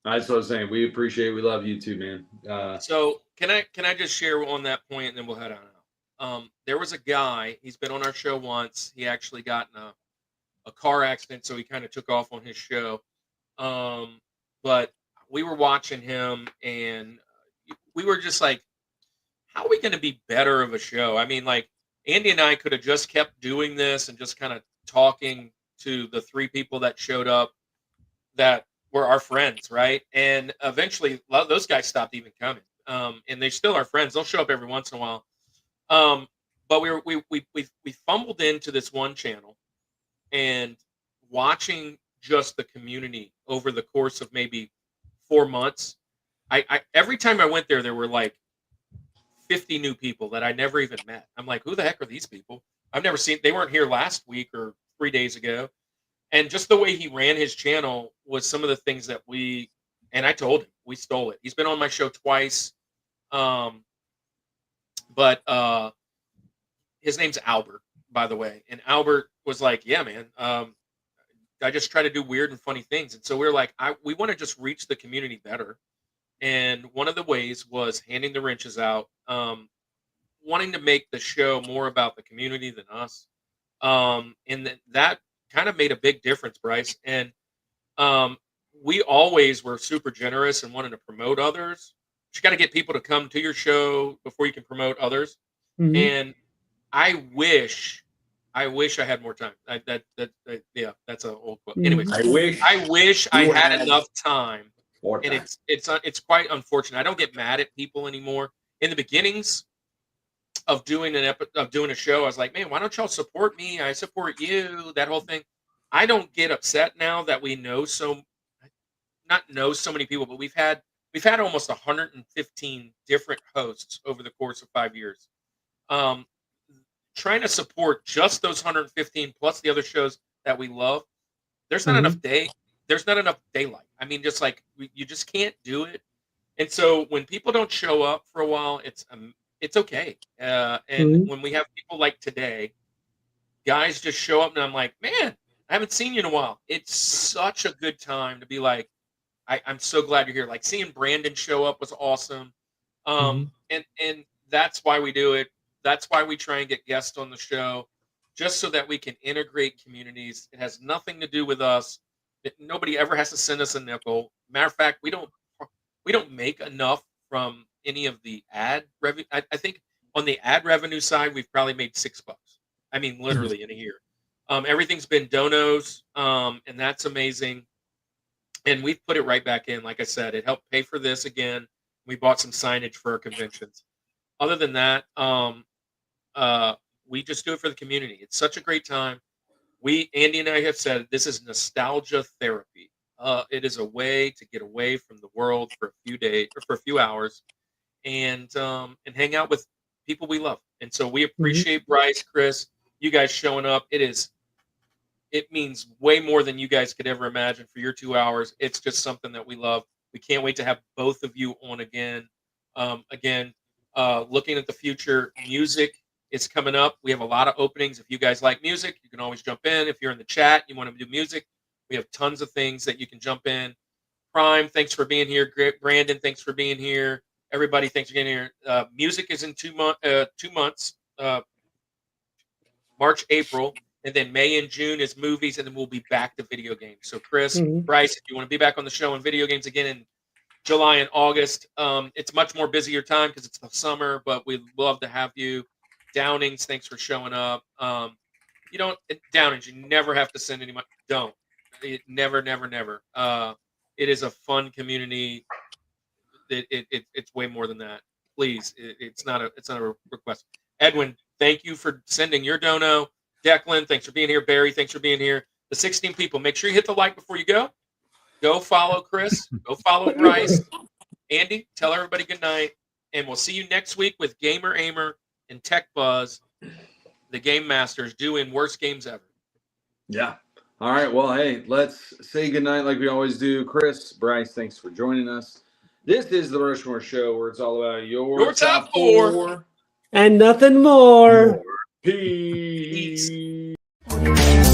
[SPEAKER 3] That's what I was saying. We appreciate, we love you too, man.
[SPEAKER 2] So can I just share on that point, and then we'll head on out. There was a guy. He's been on our show once. He actually got in a car accident, so he kind of took off on his show. But we were watching him, and we were just like, how are we going to be better of a show? I mean, like, Andy and I could have just kept doing this and just kind of talking to the three people that showed up that were our friends, right? And eventually, a lot of those guys stopped even coming. And they still are friends. They'll show up every once in a while. But we fumbled into this one channel, and watching just the community over the course of maybe 4 months. I every time I went there, there were like 50 new people that I never even met. I'm like, who the heck are these people? I've never seen. They weren't here last week or 3 days ago. And just the way he ran his channel was some of the things that and I told him we stole it. He's been on my show twice. But his name's Albert, by the way. And Albert was like, yeah, man, I just try to do weird and funny things. And so we were like, we want to just reach the community better. And one of the ways was handing the wrenches out, wanting to make the show more about the community than us. And that kind of made a big difference, Bryce. And we always were super generous and wanted to promote others. But you got to get people to come to your show before you can promote others.
[SPEAKER 4] Mhm.
[SPEAKER 2] And I wish I had more time. Yeah, that's an old quote. Anyways,
[SPEAKER 3] I wish
[SPEAKER 2] I
[SPEAKER 3] you
[SPEAKER 2] had
[SPEAKER 3] had
[SPEAKER 2] enough time.
[SPEAKER 3] more
[SPEAKER 2] And
[SPEAKER 3] time.
[SPEAKER 2] it's quite unfortunate. I don't get mad at people anymore. In the beginnings of doing a show, I was like, man, why don't y'all support me? I support you. That whole thing. I don't get upset now that we not know so many people, but we've had almost 115 different hosts over the course of 5 years. Trying to support just those 115 plus the other shows that we love. There's not enough there's not enough daylight. I mean, just like you just can't do it. And so when people don't show up for a while, it's okay. And when we have people like today, guys just show up, and I'm like, man, I haven't seen you in a while. It's such a good time to be like, I'm so glad you're here. Like seeing Brandon show up was awesome. And that's why we do it. That's why we try and get guests on the show, just so that we can integrate communities. It has nothing to do with us. Nobody ever has to send us a nickel. Matter of fact, we don't make enough from any of the ad revenue. I think on the ad revenue side, we've probably made $6. I mean, literally in a year. Everything's been donos, and that's amazing. And we've put it right back in. Like I said, it helped pay for this again. We bought some signage for our conventions. Other than that, we just do it for the community. It's such a great time. Andy and I have said, this is nostalgia therapy. It is a way to get away from the world for a few days or for a few hours, and hang out with people we love. And so we appreciate Bryce, Chris, you guys showing up. It means way more than you guys could ever imagine for your 2 hours. It's just something that we love. We can't wait to have both of you on again. Looking at the future, music is coming up. We have a lot of openings. If you guys like music, you can always jump in. If you're in the chat, you want to do music, we have tons of things that you can jump in. Prime, thanks for being here. Brandon, thanks for being here. Everybody, thanks for getting here. Music is in 2 months, March, April, and then May and June is movies, and then we'll be back to video games. So Chris, Bryce, if you want to be back on the show in video games again in July and August, it's much more busier time because it's the summer, but we'd love to have you. Downings, thanks for showing up. Downings, you never have to send any money. Don't. Never. It is a fun community. It's way more than that. Please, it's not a request. Edwin, thank you for sending your dono. Declan, thanks for being here. Barry, thanks for being here. The 16 people, make sure you hit the like before you go. Go follow Chris. Go follow Bryce. Andy, tell everybody good night. And we'll see you next week with Gamer Aimer and Tech Buzz, the Game Masters, doing worst games ever.
[SPEAKER 3] Yeah. All right. Well, hey, let's say goodnight like we always do. Chris, Bryce, thanks for joining us. This is the Rushmore Show, where it's all about your
[SPEAKER 2] top four.
[SPEAKER 4] And nothing more.
[SPEAKER 3] Peace.
[SPEAKER 2] Peace.